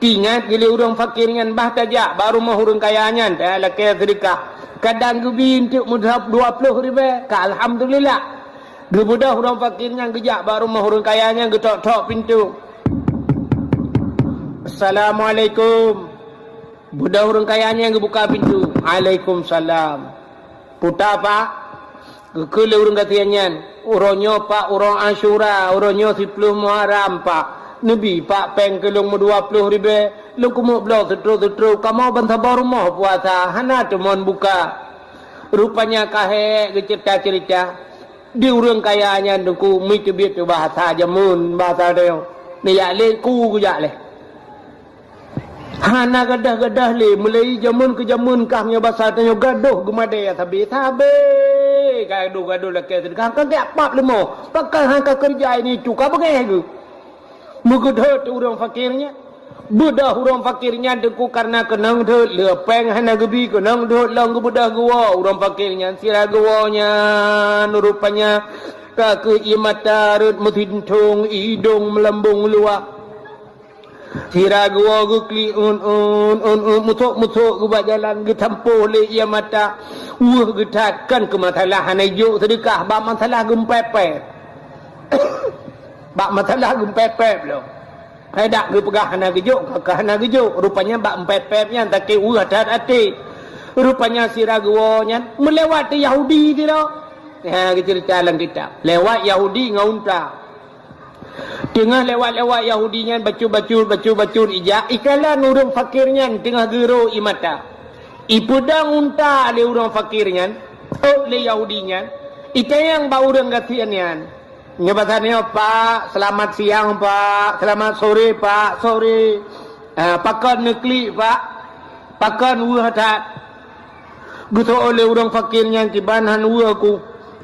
ingat gele urang fakir ngan bah tajak baru mah urang kayanya dah laki sedekah kadang gebin untuk mudhab 20 ribu alhamdulillah gebudah orang fakirnya gejak baru mah orang kayanya getok-tok pintu Assalamualaikum budak orang kayanya gebuka pintu Waalaikumsalam puta pak kekele orang katiannya uronyo pak urang Asyura uronyo 10 Muharram pak Nabi pak peng kelung 20 ribu lu kumuk blok setru kamu bantaba rumah puasa hana temon buka rupanya kahe cerita di urang kayanya dengku mi kebit bahasa jamun bahasa dia ni ya le ku ya le hana gadah le mulai jamun ke jamun kahnya bahasa tanya gaduh gemade ya tabe gaduh le ke kan tak pap lemo pakai hangka kerja ini cuka bagai ke mugudh urang fakirnya budak urang fakirnya dengku karena kenang dut lepeng hana gebi kenang dut lang budak gua urang fakirnya sira guanya rupanya ke imata rut mutintung idung melambung luak sira gua gukli mutuk gua jalan getampuh le imata getakan ke masalah hana juk sedekah bak masalah gempepet bak masalah gempepet lo Hedak ke pegah hana gejuk rupanya bak empet-petnya tak ke urat hati rupanya siraguanya melewati Yahudi dia cerita dalam kitab lewat Yahudi ngaunta Tengah lewat-lewat Yahudinya bacul ijak. Ikalan orang fakirnya tengah gero imata. Ipudang unta le orang fakirnya. Le Yahudinya. Ika yang bau orang gatiannya. Nyebatannya, Pak, selamat siang, Pak. Selamat sore, Pak. Sore. Pakan nekli, Pak. Pakan wuhatat. Gusto oleh orang fakirnya kibanhan wuhaku.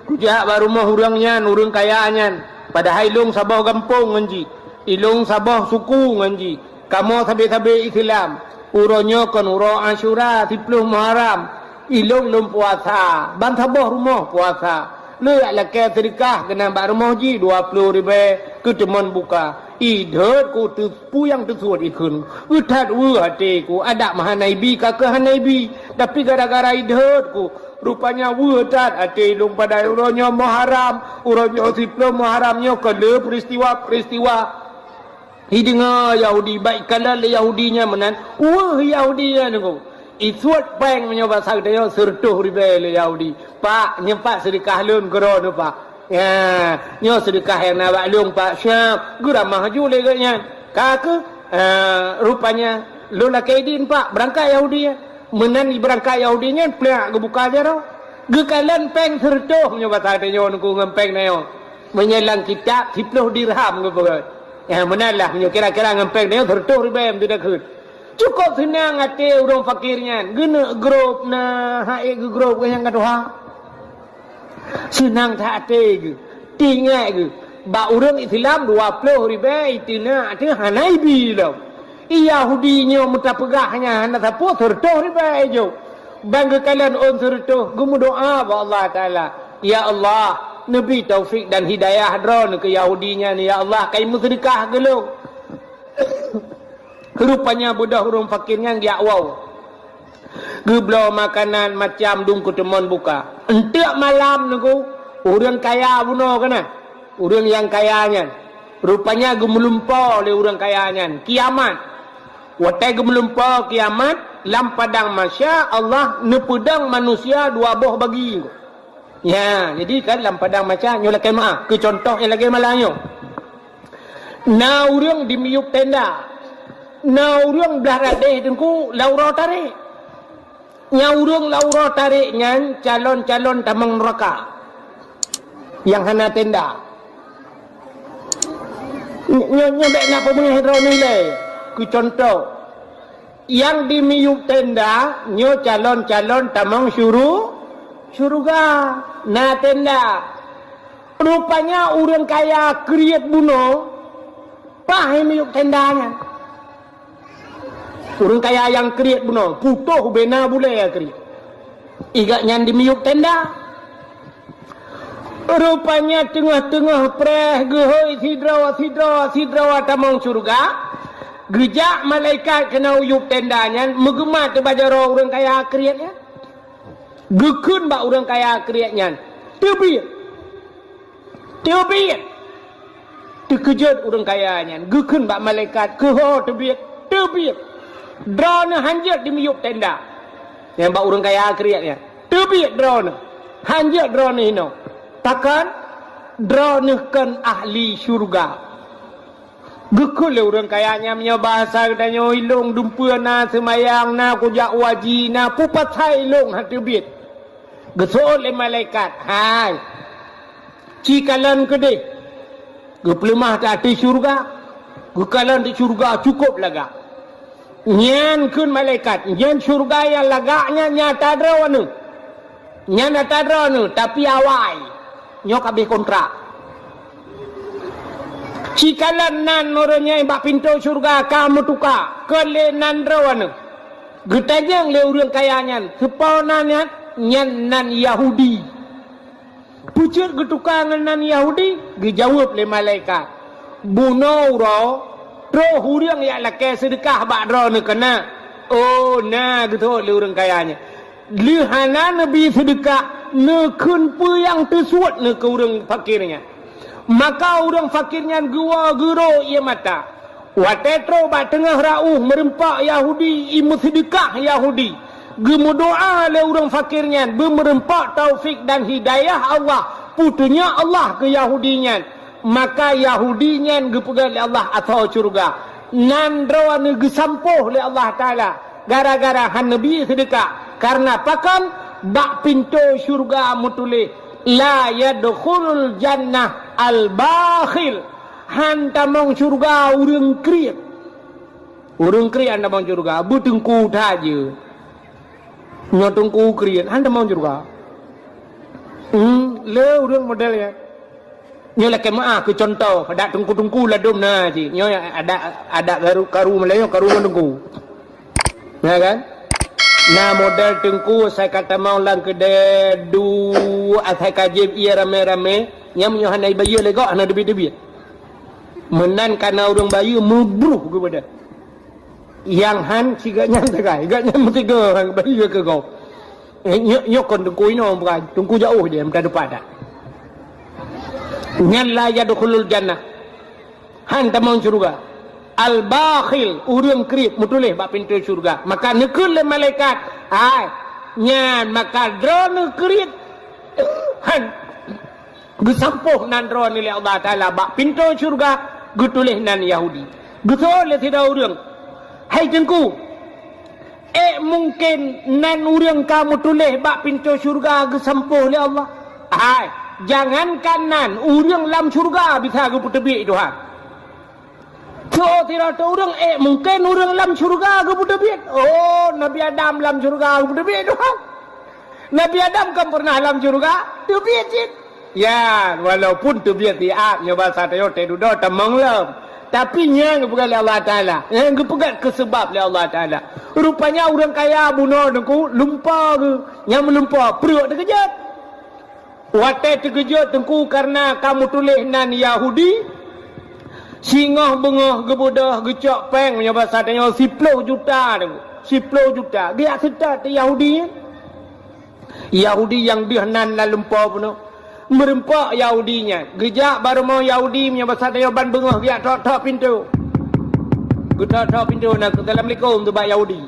Kujak baru mah orangnya, orang kayaannya. Padahal ilung sabah gampung nganji. Ilung sabah suku nganji. Kamu sabi-sabi Islam. Uronyo kan uro Asyura, 10 Muharram. Ilung lum puasa. Ban sabah rumah puasa. Leak laki sedekah kena bak rumah ji 20 ribu ke teman buka. Idhut ku tepu yang tersud ikun. Utat hati ku ada maha naibi kakak naibi. Tapi gara-gara idhut ku rupanya utat hati lung pada uronyo Muharram. Uronyo 10 Muharramnya kena peristiwa-peristiwa. Hidengar Yahudi baik kala le Yahudinya menan. Yahudinya nunggu. Isuat peng menyoba sagdayo sertuh ribele Yahudi. Pak nyempat sedekah lun gero tu Pak. Ya, nyo sedekah yang nak lung Pak Syam. Gura maju leganya. Kak rupanya lu nak kaidin Pak berangkat Yahudi. Menan berangkat Yahudinya pelak gebuka aja ro. Gekalan peng sertuh menyoba sagdayo nunggu ngempeng nayo. Menyelang kitab 10 dirham gebuka. Ya menalah menyo kira-kira ngempeng nayo sertuh ribem tidak khut. Cukup senang hati orang fakirnya. Gena grup na haik ke grup ke yang kedua. Senang tak hati ke. Tinggal ke. Ba orang Islam 20 ribu itu nak ada hanaibi lah. Yahudinya muta pegahnya hana sapu 30 ribu aja. Bangga kalian on sertuh. Gumu doa ba Allah Ta'ala. Ya Allah. Nabi taufik dan hidayah drone ke Yahudinya ni. Ya Allah. Kaimu sedekah ke lu. Rupanya budak orang fakirnya dia wow. Geblau makanan macam dung ketemuan buka. Entek malam nunggu orang kaya bunuh kena. Orang yang kayanya. Rupanya gemelumpa oleh orang kayanya. Kiamat. Watai gemelumpa kiamat. Lam padang masya Allah nepedang manusia 2 boh bagi. Ya, jadi kan lam padang masya nyolah kemah. Ke contoh yang lagi malangnya. Na orang dimiup tenda. Na urang belah radeh dengku laura tarik. Nya urang laura tarik nyan calon-calon tamang neraka. Yang hana tenda. Nya bek napa menghidro nilai. Ku contoh. Yang dimiyuk tenda nyo calon-calon tamang syuruga. Na tenda. Rupanya urang kaya kriat bunuh. Pahim miyuk tendanya. Orang kaya yang kriat benar. Putuh bena boleh ya kriat. Igat yang dimiyuk tenda. Rupanya tengah-tengah preh gehoi sidrawa tamang surga. Gejak malaikat kena uyup tendanya. Megemat terbaca orang kaya kriatnya. Gekun bak orang kaya kriatnya. Terbit. Terkejut orang kayanya. Gekun bak malaikat. Keho terbit. Drone hanjat di miyuk tenda. Yang bak orang kaya kriatnya. Terbit drone. Hanjat drone ini. Takkan drone kan ahli syurga. Gekul orang kayanya punya bahasa katanya ilung dumpua na semayang na kujak waji na pupat hai ilung hati terbit. Gesol oleh malaikat. Hai. Cikalan kedih. Gepelemah tak di syurga. Gekalan di syurga cukup laga. Nyan kun malaikat, nyan syurga yang lagaknya nyata drone. Nyata drone tapi awai. Nyok habis kontrak. Cikalan nan orangnya bak pintu syurga kamu tukar. Kelenan drone. Getajang le orang kayanya, seponanya nyan nan Yahudi. Pucuk getukar nan Yahudi, dijawab le malaikat. Bunuh roh Roh huriang yang laki sedekah bak roh ni kena. Oh, nah gitu le orang kayanya. Lihana Nabi sedekah nekun pu yang tersuat ne ke orang fakirnya. Maka orang fakirnya gua gero ia mata. Watetro bak tengah rauh merempak Yahudi imu sedekah Yahudi. Gemu doa le orang fakirnya bermerempak taufik dan hidayah Allah. Putunya Allah ke Yahudinya. maka Yahudinya gepegal Allah atau surga nandro ne gesampuh le Allah taala gara-gara han nabi sedekah karena pakan bak pintu surga mutule la yadkhulul jannah al bakhil han tamong surga urang kriat anda mong surga butengku taje nyotengku kriat han tamong surga le urang model ya nyo la kemaah ke contoh ada tungku-tungku la dom na ji nyo ada karu Melayu karu tungku ya kan na model tungku saya kata mau lang ke du athai kajib ia rame-rame nyam nyo hanai bayu le go ana debi-debi menan kana urang bayu mubruh kepada yang han siga nyang tagai gaknya mesti ke hang bayu ke go nyo kon tungku ino bukan tungku jauh dia mta depan dah nyan la yadkhulul jannah han tamong surga al bakhil urang krip mutuleh bak pintu surga maka nekul le malaikat ai nyan maka drone krip han gesampuh nan drone le Allah taala bak pintu surga gutuleh nan Yahudi gutol le tidak urang hai tengku mungkin nan urang kamu tuleh bak pintu surga gesampuh le Allah ai jangankan nan urang lam surga bisa ke putebi Tuhan so tidak urang mungkin urang lam surga ke putebi oh Nabi Adam lam surga ke putebi Tuhan Nabi Adam kan pernah lam surga tebi ya walaupun tebi tiap nya bahasa tayo te dudo tamang lam tapi nya bukan Allah taala yang gepegat ke sebab Allah taala rupanya urang kaya bunuh deku lupa ke yang melumpa perut dekejat watai terkejut tengku karena kamu tulis nan Yahudi singah bengah gebudah gecok peng punya bahasa tanya 10 juta tu 10 juta dia setat Yahudi yang dia nan la lumpur pun merempak Yahudinya gejak baru mau Yahudi punya bahasa tanya ban bengah dia tok pintu getok pintu nak assalamualaikum tu bak Yahudi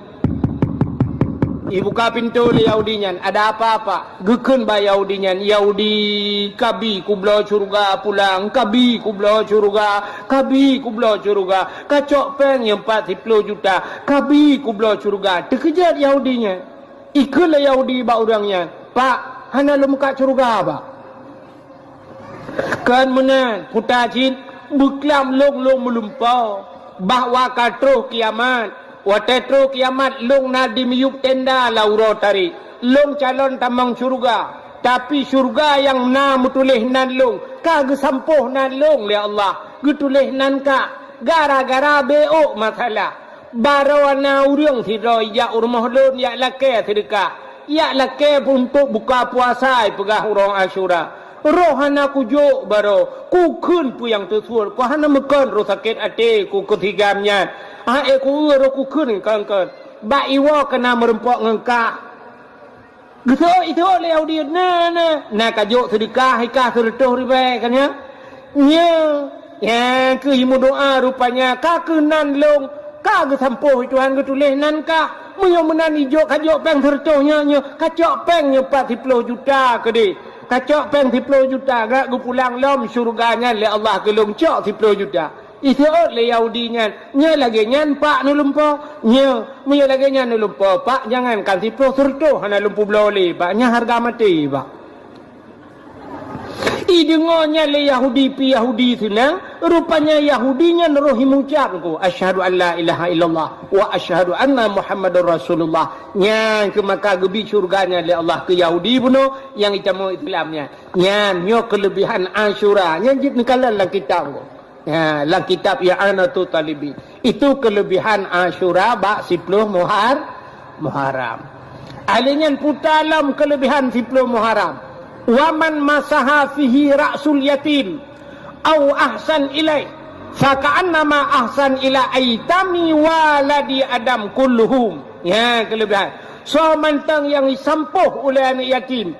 buka pintu le Yahudinya ada apa-apa gekun ba Yahudinya Yahudi kabi kublo surga pulang kabi kublo surga kacok peng yang 40 juta kabi kublo surga terkejut Yahudinya ikut le Yahudi ba orangnya pak hana lu muka surga ba kan menan putacin buklam long melumpau bahwa katro kiamat watetro kiamat long na dimiyuk tenda lauro tari long calon tamang surga tapi surga yang na mutulih nan long kage sampuh nan long le Allah gutulih nan ka gara-gara beo masalah barawana urang sidoi ya urmah lon ya lake sedekah ya lake untuk buka puasa pegah urang Asyura rohana kujo baro ku kun pu yang tersuar ku hana mekan ro sakit ate ku ketigamnya ku ku kun kan ba iwa kena merempok ngengka gitu itu leu dia na kajo sedekah hikah sertoh ribe kan ya ya ke himu doa rupanya ka kenan long ka ge sampoh Tuhan ge tulis nan ka munyo menan ijo kajo peng sertohnya kacok pengnya 40 juta ke de kacok peng 10 juta gak gue pulang lom surganya le Allah gelung cok 10 juta itu le Yahudinya nya lagi nyan pak nu lumpo nya munyo lagi nyan nu lumpo pak jangan kan 10 serto hana lumpu blole pak nya harga mati pak dengonya le Yahudi senang rupanya Yahudinya nerohi mengucap ku asyhadu an la ilaha illallah wa asyhadu anna Muhammadar Rasulullah nyan ke maka gebi surganya le Allah ke Yahudi buno yang itamu Islamnya nyan nyo kelebihan Asyura nyan jit nekalan lang kitab ku ya lang kitab ya anatu talibi itu kelebihan Asyura bak 10 Muharram alinyan putalam kelebihan 10 Muharram waman masaha fihi ra'sul yatim au ahsan ilai faka'annama ahsan ila aitami waladi adam kulluhum ya kelebihan so mantang yang disampuh oleh anak yatim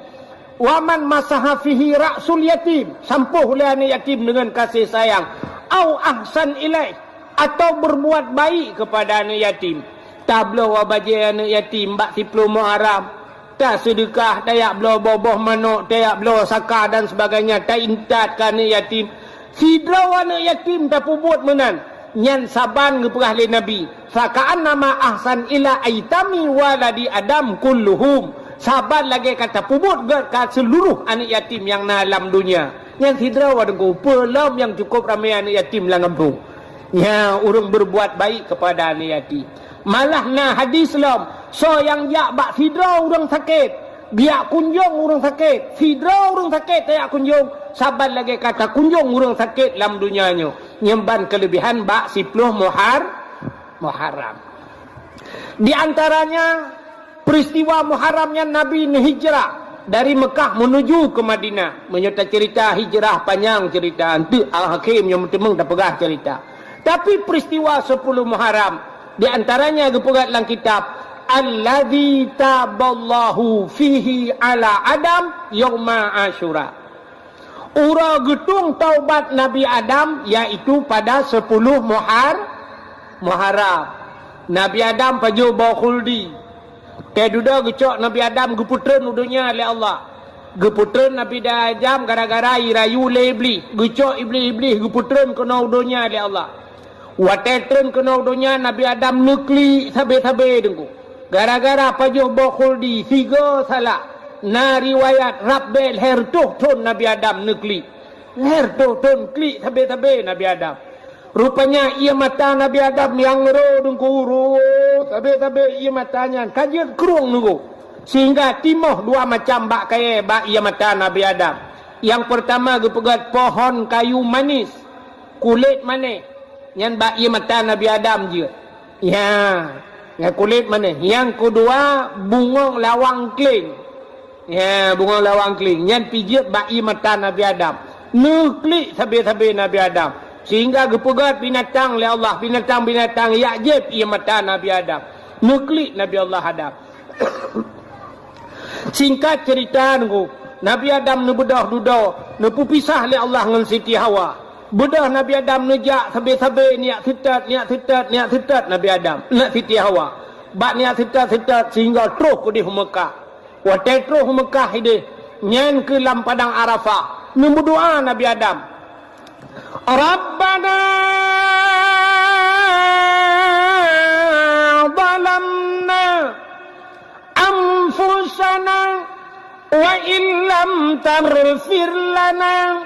waman masaha fihi ra'sul yatim sampuh oleh anak yatim dengan kasih sayang au ahsan ilai atau berbuat baik kepada anak yatim tablah wabajai anak yatim bak 10 Muharram tak sedekah, tak belo boboh manuk, tak belo saka dan sebagainya, tak intat kan yatim. Fidrau anak yatim tak buat menan. Nyan saban ngeperah le Nabi. Faka'an nama ahsan ila aitami waladi Adam kulluhum. Saban lagi kata pubut ke seluruh anak yatim yang dalam dunia. Yang fidrau ada pelom yang cukup ramai anak yatim dalam kampung. Ya, orang berbuat baik kepada anak yatim. Malah na hadis lam. So yang yak bak fidrau orang sakit. Biak kunjung orang sakit. Fidrau orang sakit tak kunjung. Saban lagi kata kunjung orang sakit dalam dunianya. Nyemban kelebihan bak 10 Muharram. Di antaranya peristiwa Muharramnya Nabi hijrah dari Mekah menuju ke Madinah. Menyertai cerita hijrah panjang cerita. Itu Al-Hakim yang temeng dah pegah cerita. Tapi peristiwa 10 Muharram di antaranya dipegat dalam kitab Alladzi taballahu fihi ala Adam yauma Asyura. Ura getung taubat Nabi Adam iaitu pada 10 Muharram. Nabi Adam paju bawa khuldi. Keduda gecok Nabi Adam geputren udunya oleh Allah. Geputren Nabi Adam gara-gara irayu le iblis. Gecok iblis geputren kena udunya oleh Allah. Watetren kena udunya Nabi Adam nukli sabe-sabe dengku. Gara-gara paju bawa khuldi. Tiga salah. Na riwayat Rabbel hertuh ton Nabi Adam nukli. Hertuh ton kli sabe-sabe Nabi Adam. Rupanya ia mata Nabi Adam yang ngero dengkuru. Sabe-sabe ia matanya. Kajian kerung nunggu. Sehingga timoh dua macam bak kaya bak ia mata Nabi Adam. Yang pertama gepegat pohon kayu manis. Kulit manis. Yang bak ia mata Nabi Adam je. Ya. Yang kulit manis. Yang kedua bungong lawang keling. Ya, bunga lawang keling. Yang pijit ba'i mata Nabi Adam. Nuklik sabi-sabi Nabi Adam. Sehingga gepegat binatang oleh Allah. Binatang-binatang yakjib ia mata Nabi Adam. Nuklik Nabi Allah Adam. Singkat cerita nunggu. Nabi Adam nebedah dudah. Nepu pisah oleh Allah dengan Siti Hawa. Bedah Nabi Adam nejak sabi-sabi niat setat Nabi Adam. Nak Siti Hawa. Bak niat setat sehingga terus ke di Mekah. Waktu terus Mekah ini nyan ke dalam padang Arafah berdoa Nabi Adam. Rabbana zalamna anfusana wa illam taghfir lana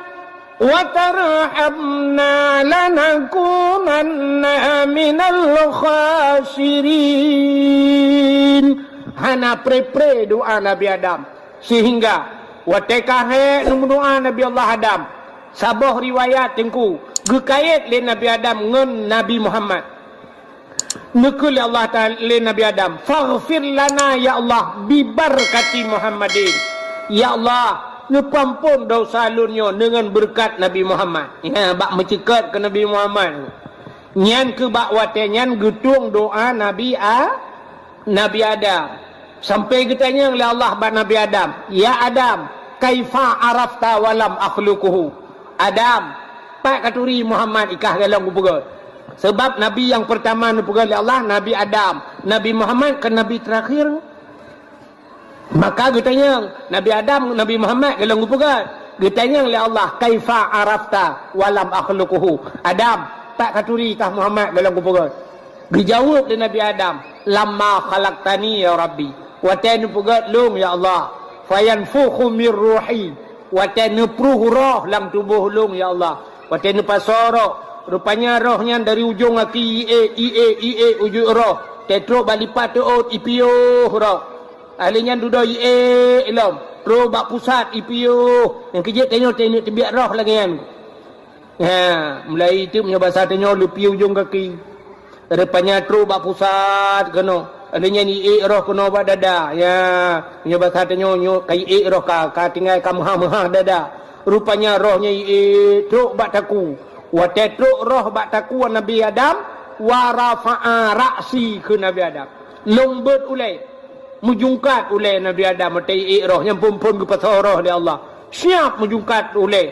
wa tarhamna lanakunanna minal khasirin. Hana pre doa Nabi Adam. Sehingga watekahe doa Nabi Allah Adam. Sabah riwayat tengku. Gekait le Nabi Adam ngen Nabi Muhammad. Nekul Allah Ta'ala le Nabi Adam. Faghfir lana ya Allah bibarkati Muhammadin. Ya Allah, nepampun dosa lunyo dengan berkat Nabi Muhammad. Ya, bak mencekat ke Nabi Muhammad. Nyan ke bak wate nyan getung doa Nabi Adam. Sampai ditanya oleh Allah kepada Nabi Adam. Ya Adam, kaifa arafta walam akhluquhu. Adam, pak katuri Muhammad ikah dalam kuburan. Sebab Nabi yang pertama dipegang oleh Allah, Nabi Adam. Nabi Muhammad kan Nabi terakhir. Maka ditanya Nabi Adam, Nabi Muhammad dalam kuburan. Ditanya oleh Allah, kaifa arafta walam akhluquhu. Adam, pak katuri ikah Muhammad dalam kuburan. Dijawab oleh Nabi Adam, lamma khalaqtani ya Rabbi. Watan pugat lung ya Allah. Fayanfukhu mir ruhi. Watan pruh roh dalam tubuh lung ya Allah. Watan pasoro. Rupanya rohnya dari ujung kaki ie ujung roh. Tetro balipat tuot ipio roh. Ahlinya duduk ilom. Roh bak pusat ipio. Yang kejap tengok terbiak roh lagi kan. Ya, mulai itu punya bahasa tengok lupi ujung kaki. Rupanya tro bak pusat kena. Adanya ni roh kena obat dada. Ya, punya bahasa tanya kai roh ka tinggal ka maha dada. Rupanya rohnya truk bak taku. Wa truk roh bak taku Nabi Adam wa rafa'a ra'si ke Nabi Adam. Lombot ulai. Mujungkat ulai Nabi Adam matai roh yang pun ke pasal roh dia Allah. Siap mujungkat ulai.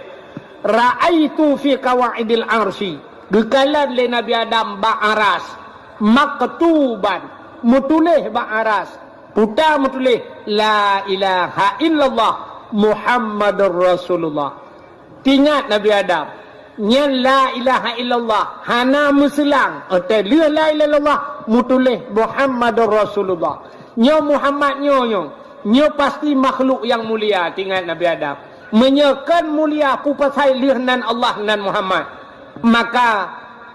Ra'aitu fi qawaidil arsy. Gekalan le Nabi Adam bak aras. Maktuban mutulih bak aras. Putar mutulih la ilaha illallah Muhammadur Rasulullah. Ingat Nabi Adam. nya la ilaha illallah hana muslang ote lia la ilaha illallah mutulih Muhammadur Rasulullah nya Muhammad nya pasti makhluk yang mulia tinggal Nabi Adam menyekan mulia pupasai lihnan Allah nan Muhammad maka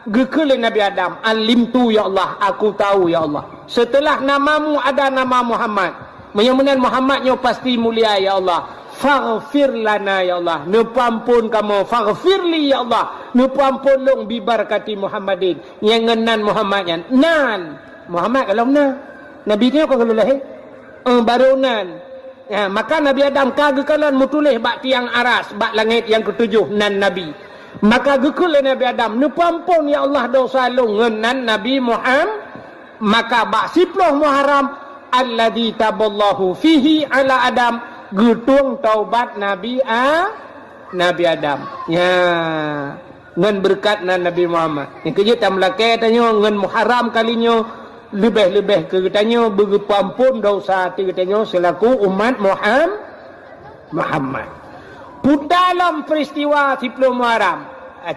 gekele Nabi Adam alimtu ya Allah aku tahu ya Allah setelah namamu ada nama Muhammad menyemunan Muhammadnya pasti mulia ya Allah faghfir lana ya Allah nepampun kamu faghfirli ya Allah nepampun long bibarakati Muhammadin yang ngenan Muhammadnya nan Muhammad kalau Nabi ni kalau lahir baru nan ya, maka Nabi Adam kagekalan mutulih bak tiang aras bak langit yang ketujuh nan Nabi maka gekul Nabi Adam nepampun ya Allah dosa long ngenan Nabi Muhammad maka bak 10 Muharram alladzi taballahu fihi ala Adam gutung taubat Nabi Adam ya ngan berkat nan Nabi Muhammad yang kerja tam laki tanya ngan Muharram kalinya lebih-lebih ke katanya berpampun dosa katanya selaku umat Muhammad dalam peristiwa 10 Muharram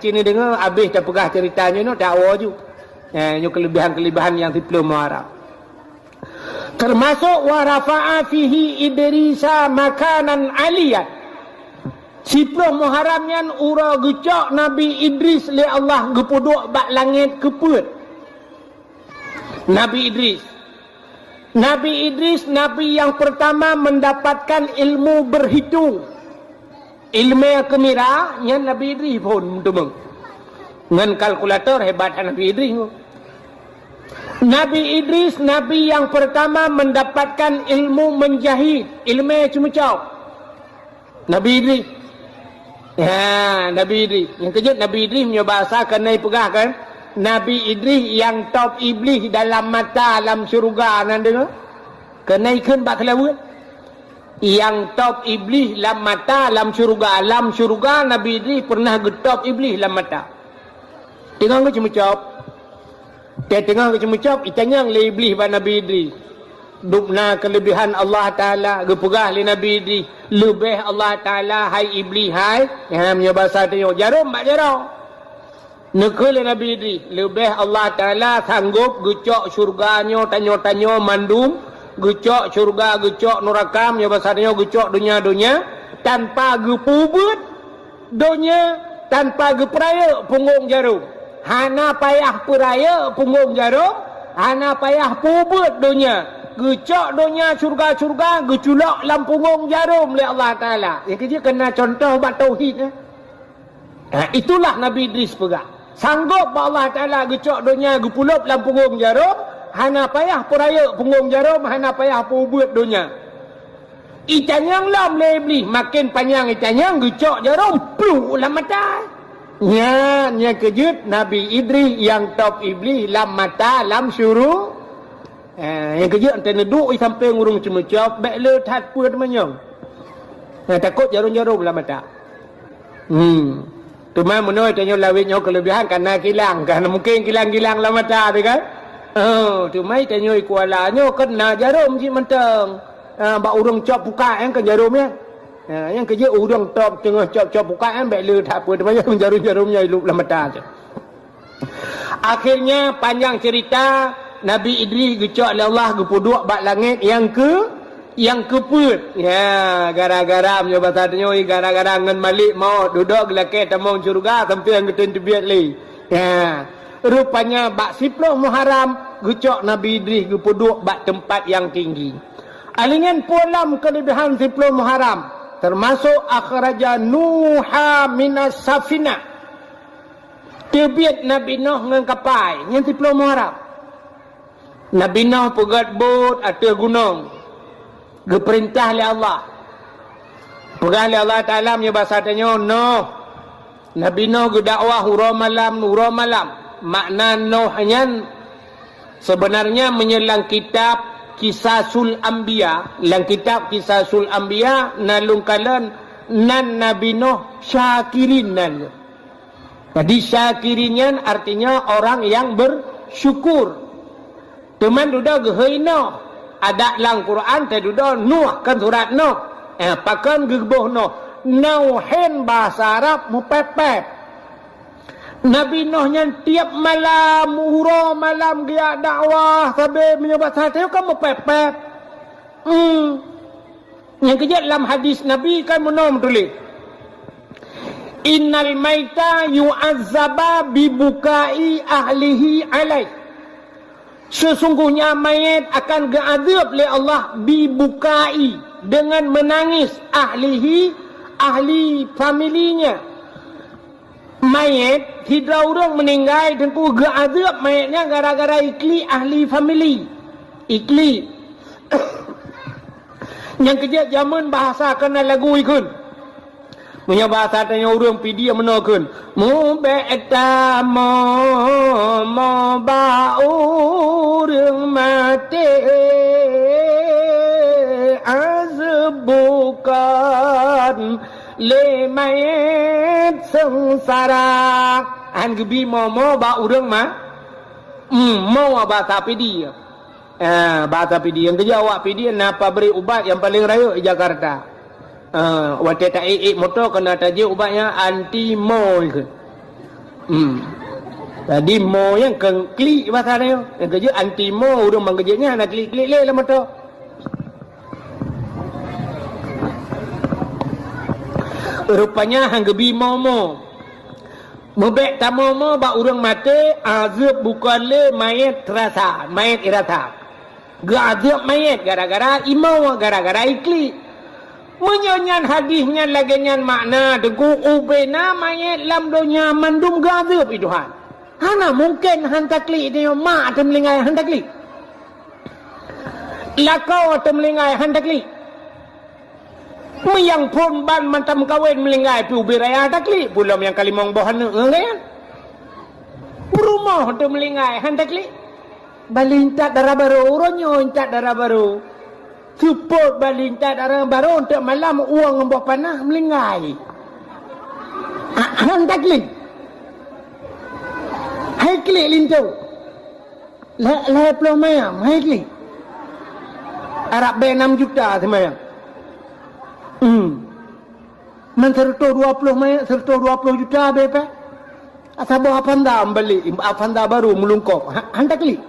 cini dengar habis dah pegah ceritanya no dakwa ju kelebihan-kelebihan yang 10 Muharram termasuk wa rafa'a fihi Idrisa makanan aliyat 10 Muharram yang ura gecok Nabi Idris li Allah gepuduk bak langit keput Nabi Idris Nabi yang pertama mendapatkan ilmu berhitung ilmu kemira yang Nabi Idris pun tumeng dengan kalkulator hebat Nabi Idris Nabi Idris Nabi yang pertama mendapatkan ilmu menjahit ilmu cumecau Nabi Idris ya Nabi Idris yang kejut Nabi Idris punya bahasa kena pegah kan Nabi Idris yang top iblis dalam mata alam syurga nan dengar kena ikut bak kelawat yang top iblis dalam mata alam syurga Nabi Idris pernah getop iblis dalam mata tengok ke cumecau tengah kecem-kecem itanya le iblis ba Nabi Idris dupna kelebihan Allah Taala gepegah le Nabi Idris lebih Allah Taala hai iblis hai punya bahasa dia jarum bak jarum nekele Nabi Idris lebih Allah Taala sanggup gecok syurganya tanyo-tanyo mandum gecok syurga gecok neraka punya bahasa dia gecok dunia tanpa gepubut dunia tanpa gepraya punggung jarum hana payah peraya punggung jarum hana payah pubut dunia gecok dunia syurga geculak dalam punggung jarum oleh Allah Ta'ala yang kerja kena contoh buat tauhid itulah Nabi Idris pegang sanggup Allah Ta'ala gecok dunia gepulup dalam punggung jarum hana payah peraya punggung jarum hana payah pubut dunia itanyang lam lebih makin panjang itanyang gecok jarum pluk dalam mata nya kejut Nabi Idris yang top iblis lam mata lam syuru yang kejut ente neduk sampai ngurung cemecap baik le tat pun menyong takut jarum-jarum lam mata tu mah menoi tanya lawitnya kelebihan karena kilang kan mungkin kilang-kilang lam mata tu kan tu mai tanya kualanya kena jarum si menteng bak urang cop buka yang kan jarumnya yang kerja udang top tengah cop buka kan baik le tak apa banyak jarum-jarumnya hidup dalam mata je. Akhirnya panjang cerita Nabi Idris gecok oleh Allah gepuduk bak langit yang keput ya gara-gara punya bahasa dia gara-gara ngan malik maut duduk gelake tamong syurga sampai yang ketin tebiat le ya rupanya bak 10 Muharram gecok Nabi Idris gepuduk bak tempat yang tinggi alingan pulam kelebihan 10 Muharram termasuk akhraja Nuha minas safina tebiat Nabi Nuh dengan kapal yang 10 Muharram Nabi Nuh pegat bot atas gunung geperintah oleh Allah pegang oleh Allah Ta'ala punya bahasa tanya Nuh Nabi Nuh gedakwah hura malam makna Nuh sebenarnya menyelang kitab Kisasul Anbiya lang kitab Kisasul Anbiya nalung kalan nan Nabi Nuh syakirin nan jadi syakirinnya artinya orang yang bersyukur teman duda gehei Nuh ada lang Quran te duda Nuh kan surat Nuh pakan gegeboh Nuh Nauhin bahasa Arab mupepep Nabi Nuh yang tiap malam hura malam dia dakwah sampai menyobat sate kan mepepet. Yang kejap dalam hadis Nabi kan menom tulis. Innal maita yu'azzaba bibukai ahlihi alaih. Sesungguhnya mayat akan diazab oleh Allah bibukai dengan menangis ahli familinya. Mayat tidak orang meninggal dan ku diazab mayatnya gara-gara ikli ahli family. Ikli. Yang kejap zaman bahasa kena lagu ikun. Punya bahasa tanya orang pidi yang menakun. Mube'ta mo ba'urung mati azbukan le mayat sengsara. Han gebi mo ba'urung mo bahasa pidi. Bahasa pidi yang kerja awak pidi napa beri ubat yang paling raya di Jakarta. Waktu tak motor kena taji ubatnya anti mo ke. Tadi mo yang klik bahasa dia. Yang kerja anti mo udah mengkerjanya nak klik le lah motor. Rupanya hang gebi mo. Mebek tamomo ba urang mati azab bukan le mayat terasa, mayat irata. Azab mayat gara-gara imau, gara-gara ikli. Menyonyan hadisnya lagi nyan makna deku ubena mayat lam dunia mandum azab itu han. Hana mungkin han takli dia mak temlingai han takli. Lakau temlingai han takli. Yang pun ban mantam kawin melinggai pi ubi raya takli belum yang kalimong bohan ngelayan rumah tu melinggai han takli balintat darah baru uronyo intat darah baru support balintat darah baru untuk malam uang ngembok panah melinggai han takli hai klik lintu lah pelong mayam hai klik Arab be 6 juta semayang. Man serta 20 juta bepe. Asal bawa panda beli, panda baru melungkop. Hantar klik.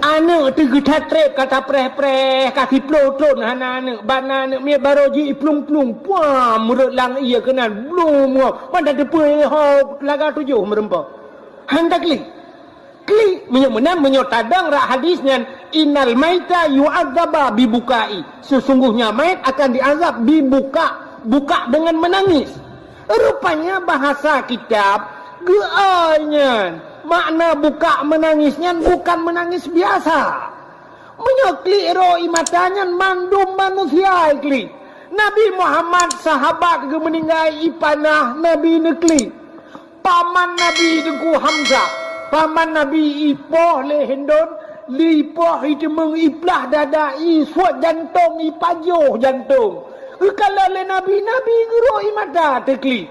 Anak tu kita trip kata preh kasih plotron anak bana anak mi baru ji plung puam murut lang ia kenan blum mana depe ho laga 7 merempa. Hantar klik. Klik menyok tadang rak hadisnya innal maita yu'adzaba bibukai. Sesungguhnya mayat akan diazab buka dengan menangis. Rupanya bahasa kitab geanya makna buka menangisnya bukan menangis biasa. Menyokli roi matanya mandum manusia ikli. Nabi Muhammad sahabat ke meninggal ipanah Nabi nekli. Paman Nabi deku Hamzah. Paman Nabi ipoh lehendon, lipoh itu mengiplah dada suat jantung ipajoh jantung. Kalau le Nabi guru imada tekli.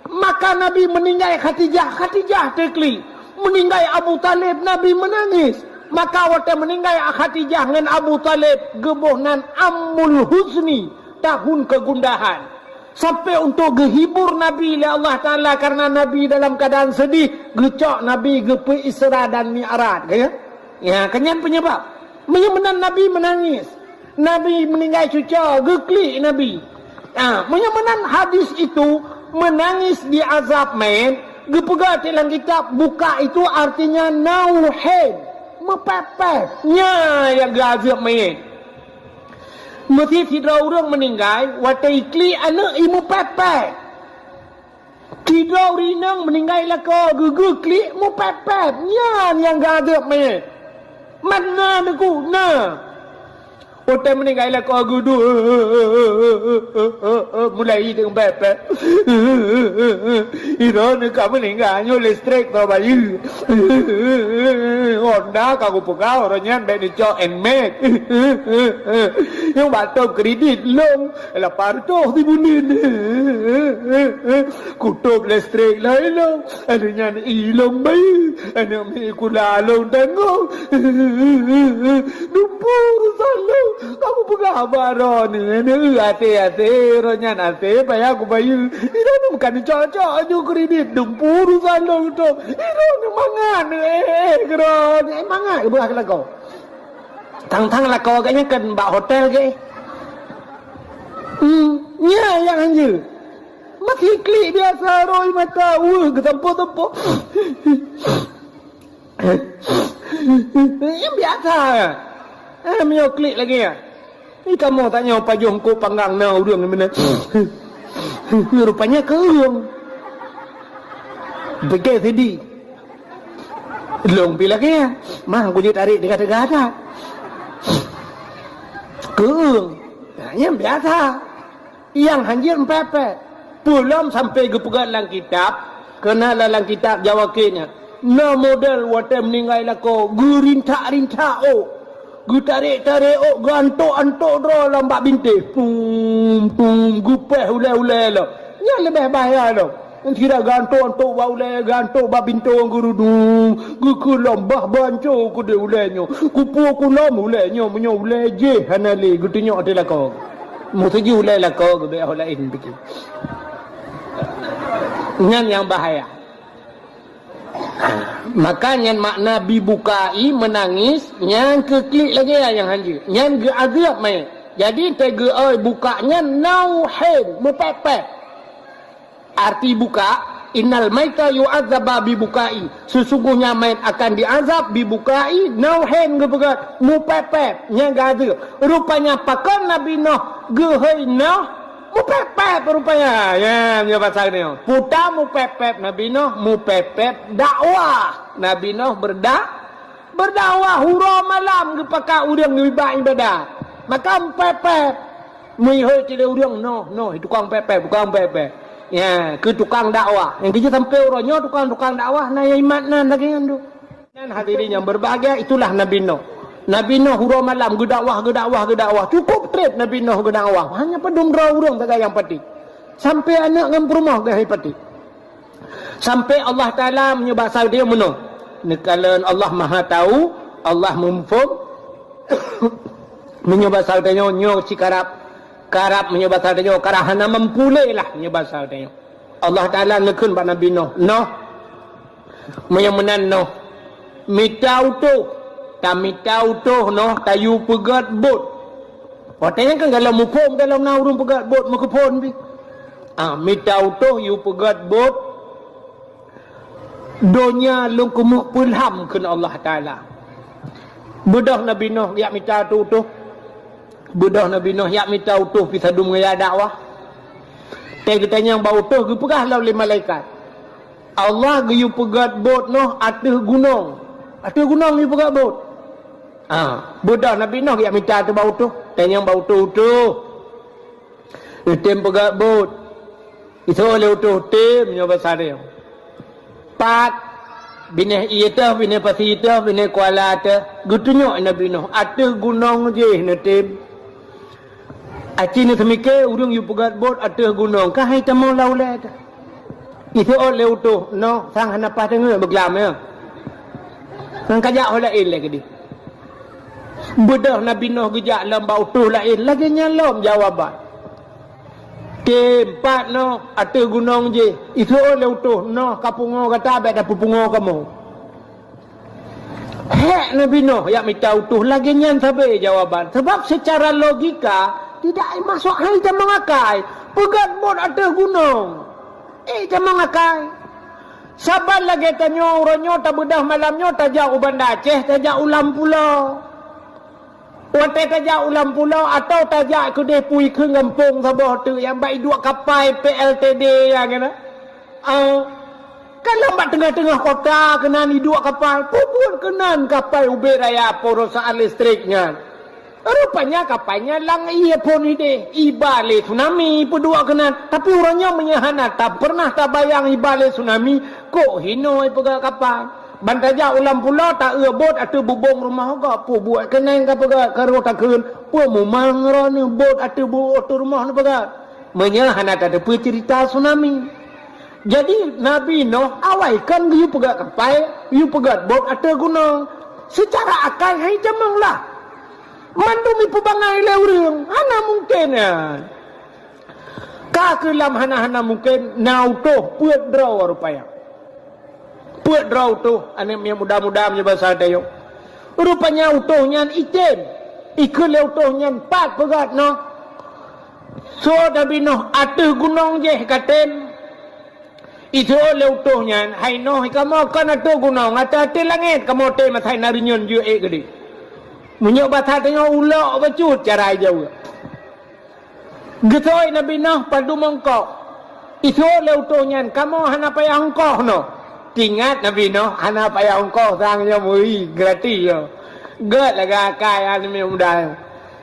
Maka Nabi meninggal Khadijah tekli. Meninggal Abu Talib Nabi menangis. Maka waktu meninggal Khadijah dengan Abu Talib gebohnan Ammul Huzni tahun kegundahan. Sampai untuk gehibur Nabi oleh Allah Ta'ala karena Nabi dalam keadaan sedih. Gecok Nabi gepe Isra dan Mi'raj. Ya, kenyan penyebab. Menyembenan Nabi menangis. Nabi meninggal cuca, geklik Nabi. Menyembenan hadis itu menangis di azab main. Gepega dalam kitab buka itu artinya nauhed. Mepepet. Ya, yang azab main. Mesti tidak orang meninggal, waktu ikli anak imu pepet. Tidak orang meninggal laka gugu klik mu pepet. Yang gadap me. Mana aku na. Waktu meninggal laka gudu mulai dengan pepet. Iron kamu meninggal nyo listrik tau bayi. Honda kagu pegau orangnya beni cok and make. Yang batok kredit long laparto dibunin. Kutup listrik lain long. Adanya ilong bayi. Anak mi kulalong tango. Numpur salong. Kamu pengabar ni hati-hati ronya nanti bayar aku bayu. Ini bukan cocok aja kredit dempur urusan lo tu. Ini mangan kron mangan ke belah kau. Tang-tang lah kau agaknya kan bak hotel ke. Ya yang anjir. Masih klik biasa roi mata. Ke tempoh-tempoh. Yang biasa. Mio klik lagi ya. Ni kamu tanya pajong ko panggang na urang ni mana. Rupanya keung. Begitu sedih. Long pi lagi ya. Mah aku je tarik dekat-dekat ada. Keung. Yang biasa. Yang hanjir empepet. Belum sampai ke pegang kitab. Kena dalam kitab jawabnya. Na model wate meninggal lako. Gurintak-rintak Tarik gantok-antok dro lambak bintik. Gupeh ulai-ulai lo. Yang lebih bahaya lo. Tidak gantok-antok ulai, gantok bak bintok gurudung. Guku lambah banco ku de ulainya. Kupu ku lam ulainya, menyo ulai je hanali gutinyo ade lako. Mutuji ulai lako gede olain bikin. Yang bahaya. Makanya makna bibukai menangis yang keklik lagi yang hanji yang ge azab mai jadi tege oi bukanya nauhen mepepet arti buka innal maita yu'adzaba bibukai sesungguhnya mayat akan diazab bibukai nauhen gebegat mepepet yang gaze rupanya pakan nabi noh gehoi noh mupepep rupanya ya bahasa ni puta mupepep Nabi Nuh mupepep dakwah Nabi Nuh berdakwah hura malam kepada urang ibadah maka mupepep mihoi tidak urang no itu tukang pepep ya ke tukang dakwah yang kita sampai orangnya tukang dakwah na iman lagi kan tu dan hadirin yang berbahagia itulah Nabi Nuh hura malam gedakwah. Cukup trip Nabi Nuh gedakwah. Hanya pedum dra urang tak yang pati. Sampai anak ngam rumah ke pati. Sampai Allah Taala menyebasa dia menuh. Nekalan Allah Maha tahu, Allah mumfum. Menyebasa dia nyo cikarap. Karap menyebasa dia karahana mempulelah menyebasa dia. Allah Taala ngekun pada Nabi Nuh. Menyamanan Nuh. Mitau tu kami tahu tu tayu pegat bot. Watanya kan kalau mupom kalau nak urung pegat bot makupon bi. Mi tahu tu you pegat bot. Donya lu kumuk pulham kun Allah Taala. Budah Nabi Nuh yak mi tahu tu. Budah Nabi Nuh yak mi tahu tu pi sadum ngaya dakwah. Tanya yang bau tu ge pegah lawan malaikat. Allah ge you pegat bot noh atas gunung. Atas gunung you pegat bot. Budak Nabi Nuh yang minta tu bau tu. Tanya yang bau tu. Tim pegat bot. Itu oleh tu tim nyoba sare. Pat bini iya bini pasi bini kuala tu. Gutunyo Nabi Nuh. Ada gunung je na tim. Aci ni semike urung yu pegat bot ada gunung. Kahai tamu laulai tu. Itu oleh tu. No, sang hanapah dengar bergelam ya. Sang kajak oleh lagi dia. Bedah Nabi Nuh gejak lambau tu lain lagi nyalom jawaban. Tempat no ada gunung je. Itu oleh tu no kapungo kata abad dah pupungo kamu. Hek Nabi Nuh yang minta utuh lagi nyan sabe jawaban. Sebab secara logika tidak masuk hal jam mengakai. Pegat bot ada gunung. Jam mengakai. Sabar lagi tanya orangnya tak bedah malamnya tajak uban Aceh tajak ulam pulau. Wate tajak ulam pulau atau tajak ke depui ke ngempung sabah tu yang baik dua kapal PLTD yang kena. Kalau mak tengah-tengah kota kena ni dua kapal, pun kena kapal Ubay Raya perusahaan listriknya. Rupanya kapalnya lang iya pun ide ibale tsunami pedua kena. Tapi orangnya menyahana tak pernah tak bayang ibale tsunami kok hinoi pegak kapal. Bantaja ulam pulau tak bot atau bubong rumah juga pu buat kenang ke pegat karo takun pu memang ron bot atau bot rumah ni pegat menyahana ada cerita tsunami. Jadi Nabi Nuh awaikan you pegat kapal you pegat bot atau gunung secara akal hai jamanglah Mandu mi pubangai le urang. Hana mungkin ya. Ka kelam hana mungkin nau tu puat draw rupaya. Puat draw tu ane mi muda-muda mi bahasa dayo. Rupanya utuh nyan iten. Ikut le utuh nyan pat pegat no. So dabi no atu gunung je katen. Itu le utuh nyan hai no kamu kan atu gunung ate langit kamu te mathai narinyon ju e gede. Munyo batha tengok ulok bacut cara jauh. Getoi nabi noh padu mongkok. Itu le utuh nyan kamu hana payah hongkoh no. Tingat nabi noh hana payah hongkoh sangnya mui gratis yo. Get laga kaya ni muda.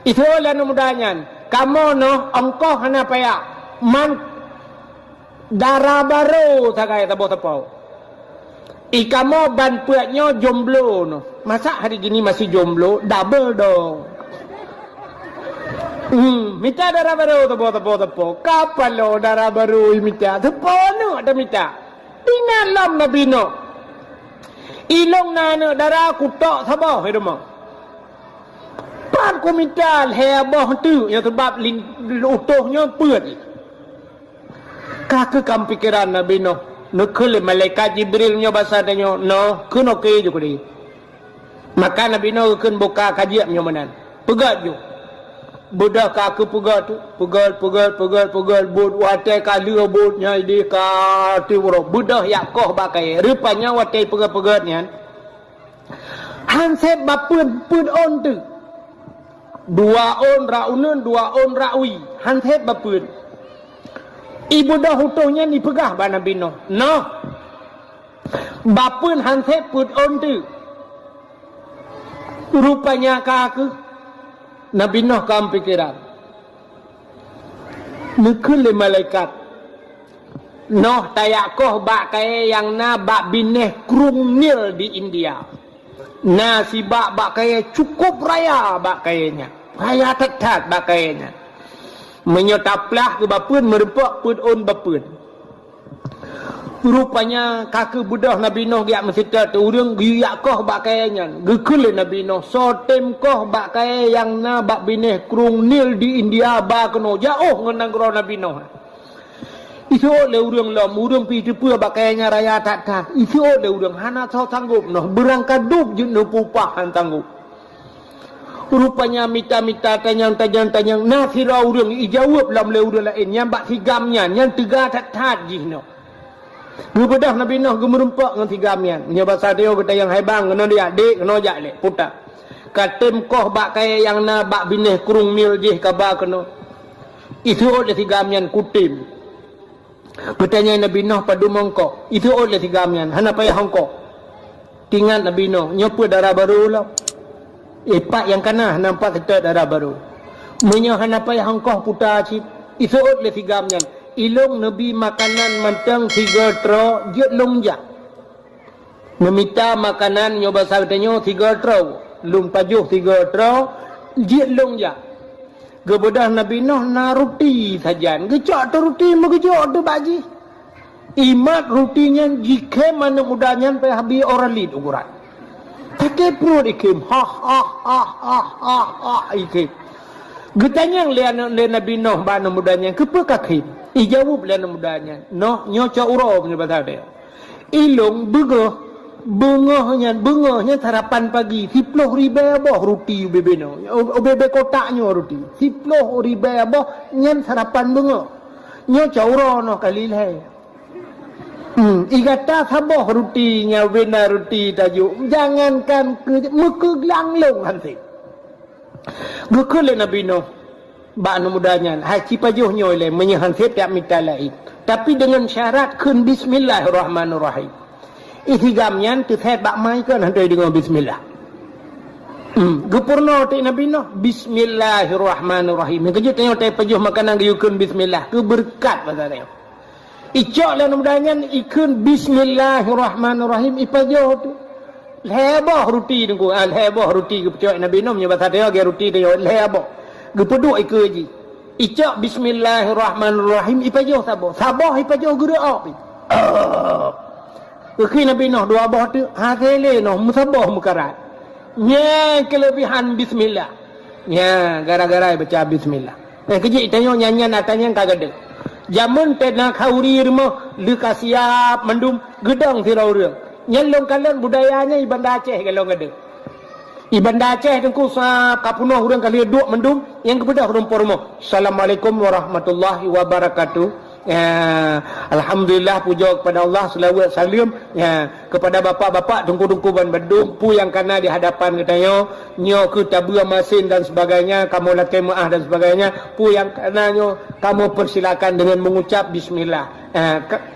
Itu le muda nyan. Kamu no ongkoh hana payah. Man darah baru sakai tabo-tabo. Kamu ban puaknya jomblo no. Masa hari gini masih jomblo? Double dong. Minta darah baru tabo. Kapan lo darah baru minta? Tepo no ada minta. Tinggal lam nabi no. Ilong na darah kutok sabah hidup mo. Pan ko minta heboh tu yang sebab utuhnya puat. Kaka kam pikiran nabi no. Nukul malaikat Jibril nyo bahasa danyo no kun okey je kudi. Maka nabi no kun buka kajian nyo manan. Pegat jo. Budak kaku pegat tu, pegat bud watai kali bud nya di ka tiwro. Budak Yakoh bakai. Rupanya watai pegat nyan. Hansep bapun pun on tu. Dua on raunun, dua on rawi. Hansep bapun. Ibu dah hutuhnya ni pegah ba Nabi Nuh. No. Bapun hansep pun on tu. Rupanya kaku. Nabi Nuh kam pikiran. Nukul malaikat. Noh tayakoh bak kaya yang na bak bineh krung nil di India. Na si bak kaya cukup raya bak kayanya. Raya tat bak kayanya. Menyotaplah ke bapun merempak pun on bapun. Rupanya kakak budak Nabi Nuh giak mesita tu urang giyak koh bak kayanya. Gekul Nabi Nuh sotem koh bak kaya yang na bak bineh krung nil di India ba keno jauh ngenang gro Nabi Nuh. Isu le urang lam urang pi tepua bak kayanya raya tat. Isu le urang hana sau sanggup noh berangkat dub je no pupah han sanggup. Rupanya mita tanyang nasira urang ijawab lam le urang lain yang bak sigamnya yang tiga tat jih no. Gebedah Nabi Nuh gemerempak ngan tigamian. Nya bahasa dia kata yang haibang kena dia adik kena jak le putak. Katem koh bak kaya yang na bak bineh kurung mil jih kaba kena. Itu oleh tigamian kutim. Bertanya Nabi Nuh padu mongkok. Itu oleh tigamian hana payah hongkok. Tingat Nabi Nuh nyopo darah baru lah. Pak yang kana nampak kita darah baru. Menyo hana payah hongkok putar cip. Itu oleh tigamian. Ilong Nabi makanan mantang 3 tro jet longjak. Meminta makanan nyo bahasa katanya 3 tro. Lum pajuh 3 tro jet longjak. Gebedah Nabi Nuh na roti sajan. Gecok tu roti megecok tu baji. Imat rotinya jika mana mudahnya sampai habis orang lid ukuran. Pakai perut ikim. Ikim. Getanya yang lian Nabi Nuh bana mudahnya kepa kakim. Ijawab lian mudahnya. Noh nyoca uro punya bahasa dia. Ilung bengahnya sarapan pagi 10 ribu abah roti bebe no. Bebe kotaknya roti. 10 ribu abah nyan sarapan bengah. Nyoca uro no kali lai. Igata sabah rutinya bena roti tajuk. Jangankan mekeglang long hansi. Gekul Nabi Nuh. Bak mudahnya. Hai cipajuh nyole menyahan setiap minta lain. Tapi dengan syarat kun bismillahirrahmanirrahim. Ihtigamnya tu saya bak mai kan hantu dengan bismillah. Gepurno te Nabi Nuh bismillahirrahmanirrahim. Kejut tengok te pajuh makanan giukun bismillah. Keberkat bahasa dia. Icok lah mudahnya ikun bismillahirrahmanirrahim ipajuh tu. Leboh roti tunggu. Leboh roti kepecok Nabi Nuh bahasa dia ge roti dia leboh. Gepeduk ikut je. Icak bismillahirrahmanirrahim. Ipajuh sabah. Sabah ipajuh gerak. Kekini Nabi Nuh dua abah tu. Hasilnya Nuh musabah mukarat. Nya kelebihan bismillah. Ya, gara-gara baca bismillah. Kejik tanya nyanyian atanya kagak ada. Jamun tena khauri rumah leka siap mendum gedang tirau reng. Nyelong kalian budayanya Ibanda Aceh kalau ada. Ibanda Aceh tengku sa kapunoh urang kali duk mendum yang kepada hurung pormo. Assalamualaikum warahmatullahi wabarakatuh. Ya, alhamdulillah puja kepada Allah, selawat salam ya kepada bapa-bapa tungku-tungku ban bedum pu yang kana di hadapan katanya nyo ke tabua masin dan sebagainya, kamu lakai maah dan sebagainya, pu yang kana nyo kamu persilakan dengan mengucap bismillah.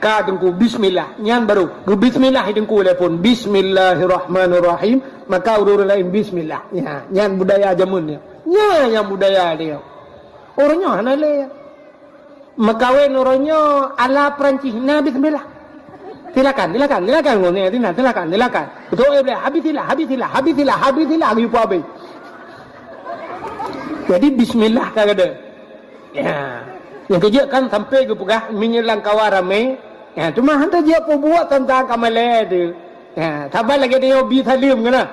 Ka tungku bismillah nyan baru ke bismillah tungku telepon bismillahirrahmanirrahim, maka urut lain bismillah ya nyan budaya jamunnya nya yang budaya dia orangnya hanale Makawin orangnya ala Perancis. Nah, bismillah. Silakan ngone tina, silakan. Betul boleh. Habisilah ibu abi. Jadi bismillah kagak ada. Ya. Yang kerja kan sampai ke pegah menyelang kawar ramai. Ya, cuma hantar dia buat tentang kamale tu. Ya, sabar lagi dia bi salim kena.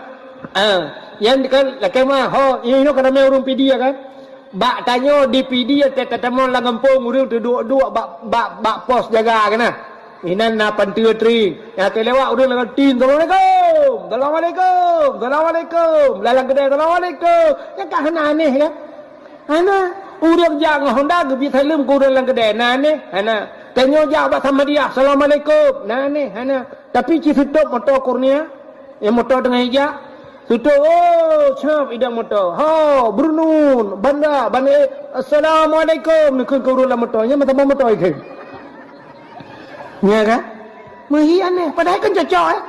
Yang kan laki mah ho, ini kan ramai urung pidi kan. Bak tanya DPD tetemon lang kampung urang tu dua bak pos jaga kena. Inan na pantua tri. Ya telewak urang lang tin. Assalamualaikum. Lalang kedai assalamualaikum. Ya kan aneh kan? Ana urang jang Honda ge bi salim ku urang lang kedai aneh. Ana tanya jawab sama dia assalamualaikum. Aneh ana. Tapi ci tutup motor kurnia. Yang motor dengan hijab. Tutup, cap idang motor. Brunun, banda, assalamualaikum. Nikun ke urulan motornya, mata motor ikan. Ya kan? Mahi aneh, padahal kan cocok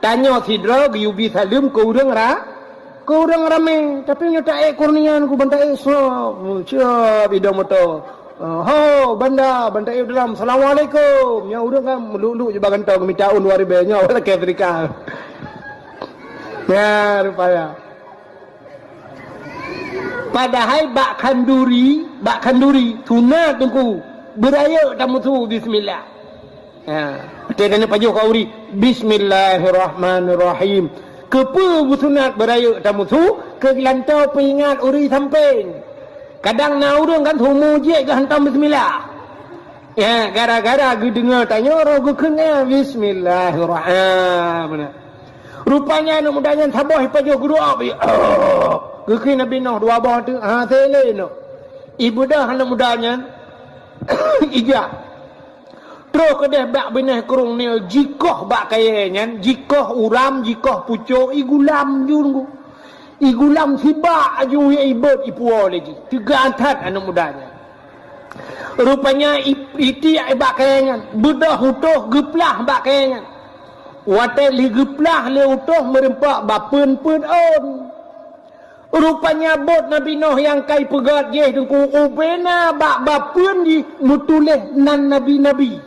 Tanya sidra, giubi salim ke urang rame. Tapi nyata kurnian ku banda cap idang motor. Banda dalam. Assalamualaikum. Ya urang kan melulu je bagantau mitaun waribenya wala ke Afrika. Ya rupanya. Padahal bak kanduri tuna tungku beraya tamu tu bismillah. Ya, betul paju kauri bismillahirrahmanirrahim. Kepa sunat beraya tamu tu ke lantau peringat uri samping. Kadang na urang kan humu je ke hantam bismillah. Ya, gara-gara gue dengar tanya orang gue kena bismillahirrahmanirrahim. Rupanya anak mudanya sabah paju guru abi. Kekini Nabi Nuh dua bah tu. Tele no. Ibu dah anak mudanya ijak. Terus kedeh bak binah kurung ni jikoh bak kayanya, jikoh uram, jikoh pucuk, igulam junggu. Igulam sibak aju ibad ipuo lagi. Tiga antat anak mudanya. Rupanya iti bak kayanya, bedah utuh geplah bak kayanya. Watai ligeplah le utuh merempak bapun on. Rupanya bot Nabi Nuh yang kai pegat je tengku ubena bak bapun di mutuleh nan nabi-nabi.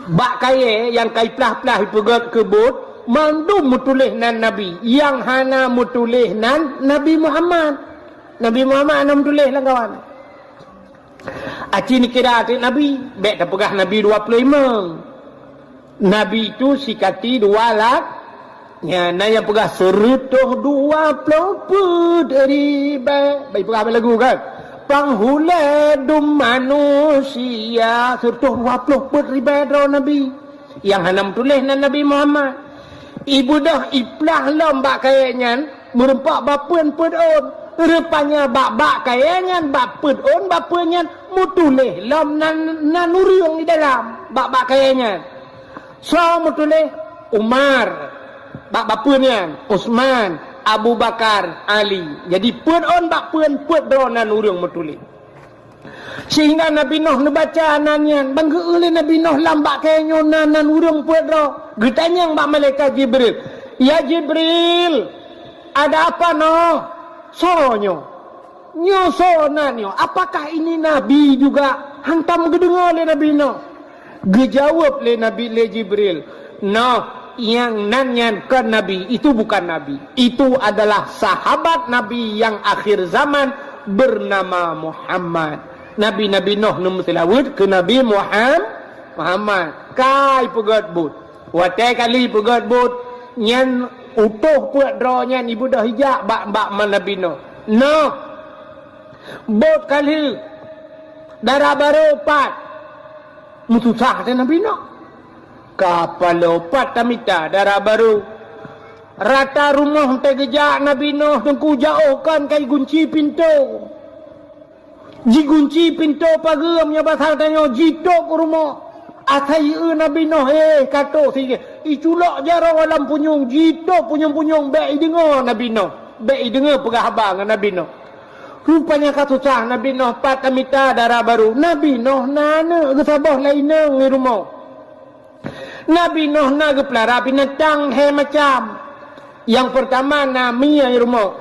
Bak kaya yang kai plah-plah pegat ke bot mandum mutuleh nan nabi. Yang hana mutuleh nan Nabi Muhammad. Nabi Muhammad ana mutuleh lah kawan. Aci ni kira atik Nabi. Bek tak pegah Nabi 25. Nabi itu sikati 2 lak. Ya, na yang pegah serutuh 20 dari baik pegah lagu kan. Penghula manusia serutuh 20 ribu Nabi. Yang hanam tulis nan Nabi Muhammad. Ibu dah iplah lombak kayaknya merempak bapun on. Rupanya bak kayaknya bapun on bapunya mutuleh lom nan nuriung di dalam bak kayaknya. So mutuleh Umar bapaknya Utsman Abu Bakar Ali. Jadi pun on bak pun dronan urang mutuleh. Sehingga Nabi Nuh membaca anannya bangga oleh Nabi Nuh lambak kayaknya nan urang pun dro. Getanya bak malaikat Jibril. Ya Jibril, ada apa Nuh? Sonyo. Nyo sonanyo. Apakah ini Nabi juga? Hantam gedengar oleh Nabi Nuh. Gejawab le Nabi le Jibril, no, yang nanyan ke Nabi itu bukan Nabi, itu adalah sahabat Nabi yang akhir zaman bernama Muhammad. Nabi Nuh nombor selawat ke Nabi Muhammad. Kai pegat but, watai kali pegat but, nyan utuh puat draw nyan ibu dah hijak bak Nabi Nuh. No. Bot kali darah baru 4. Mutusah dan Nabi no. Kapal 4 tamita darah baru. Rata rumah tegejak Nabi Nuh tengku jauhkan kai kunci pintu. Ji kunci pintu pagam nya basal tanya jitok rumah. Atai Nabi Nuh kato si iculak jara walam punyung jitok punyung-punyung baik dengar Nabi Nuh. Baik dengar pegah abang Nabi Nuh. Rupanya katusah Nabi Nuh patamita darah baru. Nabi Nuh nana gesabah lainang di rumah. Nabi Nuh na gepelara binatang macam. Yang pertama na mia rumah.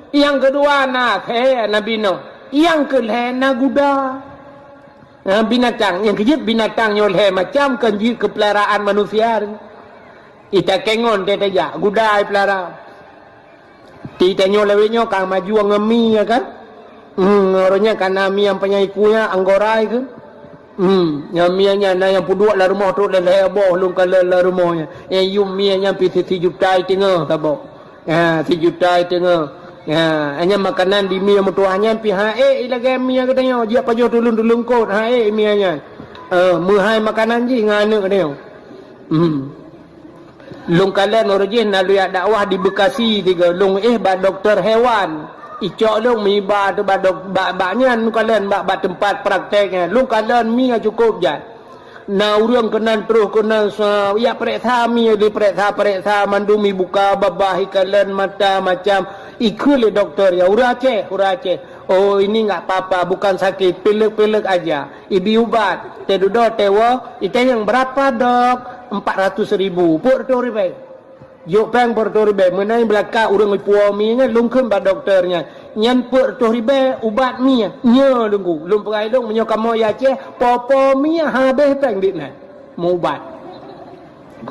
Yang kedua na Nabi Nuh. Yang kelima na kuda. Binatang. Yang kejut binatang nyolhe macam kenji kepeliharaan manusia. Ita kengon teta ja. Kuda pelara. Tita nyolewenya kang maju ngemi ya kan. Orangnya karena mi yang penyaikunya anggorai kan. Yang mianya na yang puduk lah rumah tu dah heboh lung kala lah rumahnya. Yang yum mianya pi 1 juta tengah tabo. 1 juta tengah. Hanya makanan di mi mutuahnya pi lagi mi katanya dia pajo tulung-tulung kot mianya. Muhai makanan ji ngane dia. Lung kala norjin nalu ya dakwah di Bekasi tiga lung ba doktor hewan. Icok lung mi ba tu ba baknya kalian ba tempat prakteknya. Lung kalian mi cukup je. Na urang kenan terus kena ya periksa mi di periksa mandu mi buka babah kalian mata macam ikut le doktor ya urace. Oh ini enggak apa-apa bukan sakit pilek-pilek aja. Ibi ubat tedudo tewo itu yang berapa dok? 400.000 per ribu. Yuk peng per menai belaka urang ipuo mi nya lung keun ba doktornya. Nyan per ribu ubat mi nya lunggu. Lung perai dong menyo kamo ya ce popo mi habis peng ditna. Mu ubat.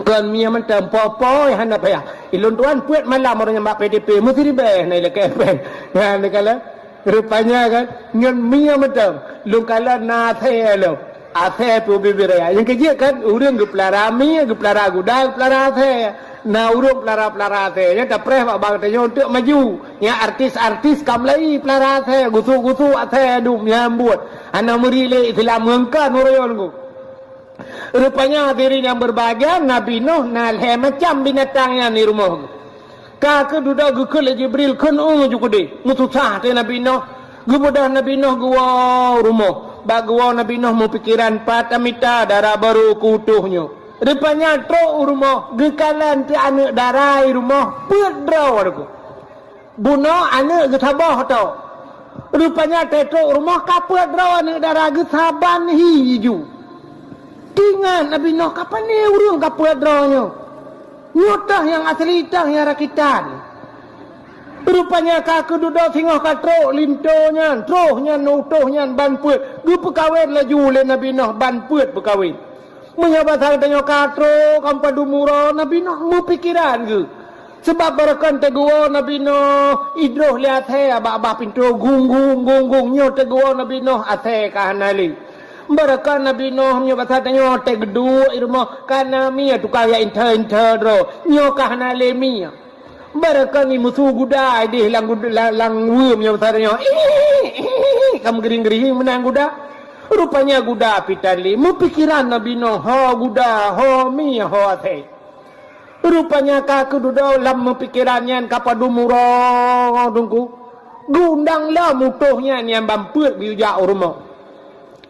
Kan mi mentam popo ya hana payah. Ilun tuan puet malam orangnya mak PDP mesti ribe nai leke peng. Nah nekala rupanya kan ngan mi mentam lung kala na the lo. Athe pu bibiraya. Yang kejia kan urang gepelara mi gepelara gudang gepelara athe. Na urung pelara teh ya dapreh bak bang teh untuk maju ya artis kamlai pelara teh gusu teh dum nyambut ana murile Islam ngengkan oroyon ku rupanya hadirin yang berbahagia Nabi Nuh nalhe macam binatangnya di rumah ka keduda gukul Jibril kun jukude mutusah teh Nabi Nuh gubudah Nabi Nuh gua rumah bak gua Nabi Nuh mau pikiran patamita darah baru kutuhnya. Rupanya tro rumah gekalan ti anak darai rumah pedraw aku. Buno anak getabah to. Rupanya tetro rumah kapet draw anak darah getaban hiju. Tingan Nabi Nuh kapan ni urang kapet drawnya. Nyotah yang asli tah yang rakitan. Rupanya kaku duduk singoh katro lintonya, trohnya nutohnya ban put. Gu pekawin laju le Nabi Nuh ban put pekawin. Menyapa saya tanya katro kampadu murah Nabi Nuh mu pikiran ke sebab barakan teguo Nabi Nuh idroh lihat he abah pintu gung nyo teguo Nabi Nuh ate kahanali barakan Nabi Nuh menyapa saya tanya tegedu irmo kana mi tu kaya inter ro nyo kahanali mi barakan ni musuh guda di lang wu menyapa saya tanya kamu gering menang guda. Rupanya guda pitali mu pikiran Nabi Nuh ho guda ho mi ho ate. Rupanya kaku dudo lam mu pikirannya kapadu murah dungku. Gundang lah mutuhnya yang bamput biuja rumah.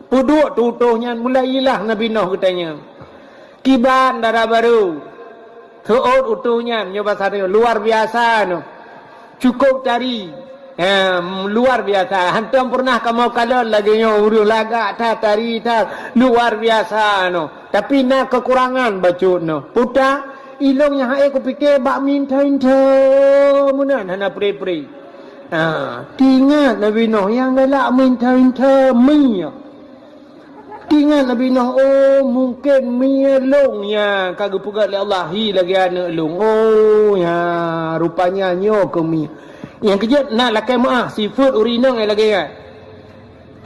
Puduk tutuhnya mulailah Nabi Nuh katanya. Kiban darah baru. Tuut utuhnya nyoba sari luar biasa no. Cukup cari luar biasa. Hantam pernah kamu kalau lagi urus laga tari luar biasa no. Tapi nak kekurangan baju no. Puta ilongnya hai aku fikir bak minta munan hana pri. Tingat Nabi Nuh yang galak minta mi. Tingat Nabi Nuh mungkin mi longnya kagak pugat oleh Allah lagi anak long. Ya rupanya nyo ke mi. Yang kejut nak lakai maah seafood urinang lagi kan.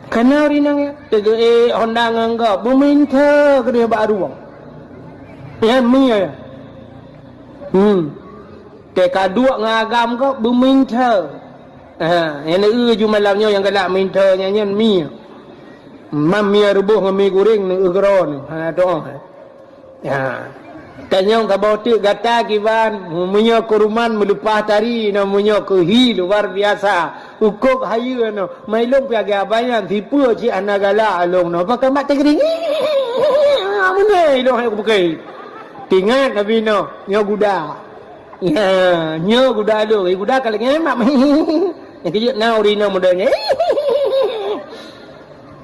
Kena urinang ya. Tega Honda nganggap meminta ke dia bak ruang. Ya mi ya. Teka dua ngagam kau meminta. Yang malamnya yang galak minta nyanyian mi. Mami rebus dengan mi goreng ni ugron. Doa. Tanyong kabauti gata kiban munyo kuruman melupas tari namanya ke hi luar biasa. Ukuk hayu no. Mailong piaga abayan tipu ci anagala along no. Pakai mat tegering. Amunai lo hai pakai. Tingat Nabi no, nyo guda. Nyo guda lo, guda kalau ngemak. Yang kejut nau rina modalnya.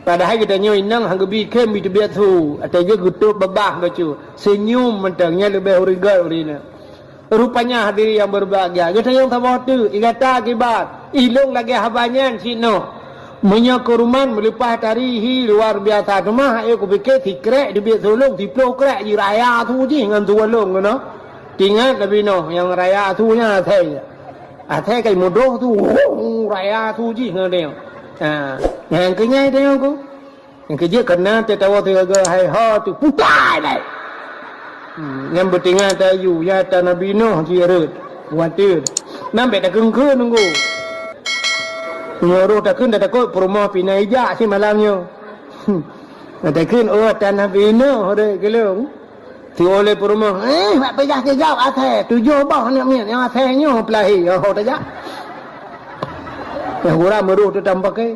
Padahal kita nyo inang hang gebi kem itu biar tu. Atau je gutuk babah bacu. Senyum mentangnya lebih origal rina. Rupanya hadiri yang berbahagia. Kita yang tabah tu, igata akibat. Ilung lagi habanyan sino. Menyakuruman melepas tarihi luar biasa. Cuma aku fikir tikrek dia biar tolong tiplo krek di raya tu je dengan tu walong no. Tingat Nabi no yang raya tu nya athai. Athai kai modoh tu raya tu je dengan dia. Yang kenyai dia aku. Yang kerja kena tetawa tega hai ha tu putai dai. Yang bertinggal tayu ya ta Nabi no jirat. Watir. Nampak dah kengke nunggu. Nyuruh tak kun dah takut perumah pinai jak si malamnya. Tak kun tan Nabi no hore gelung. Ti oleh perumah mak pejah ke jauh athai 7 bah nak mian yang athainya pelahi ho tak jak. Yang orang meruh tu tambah ke.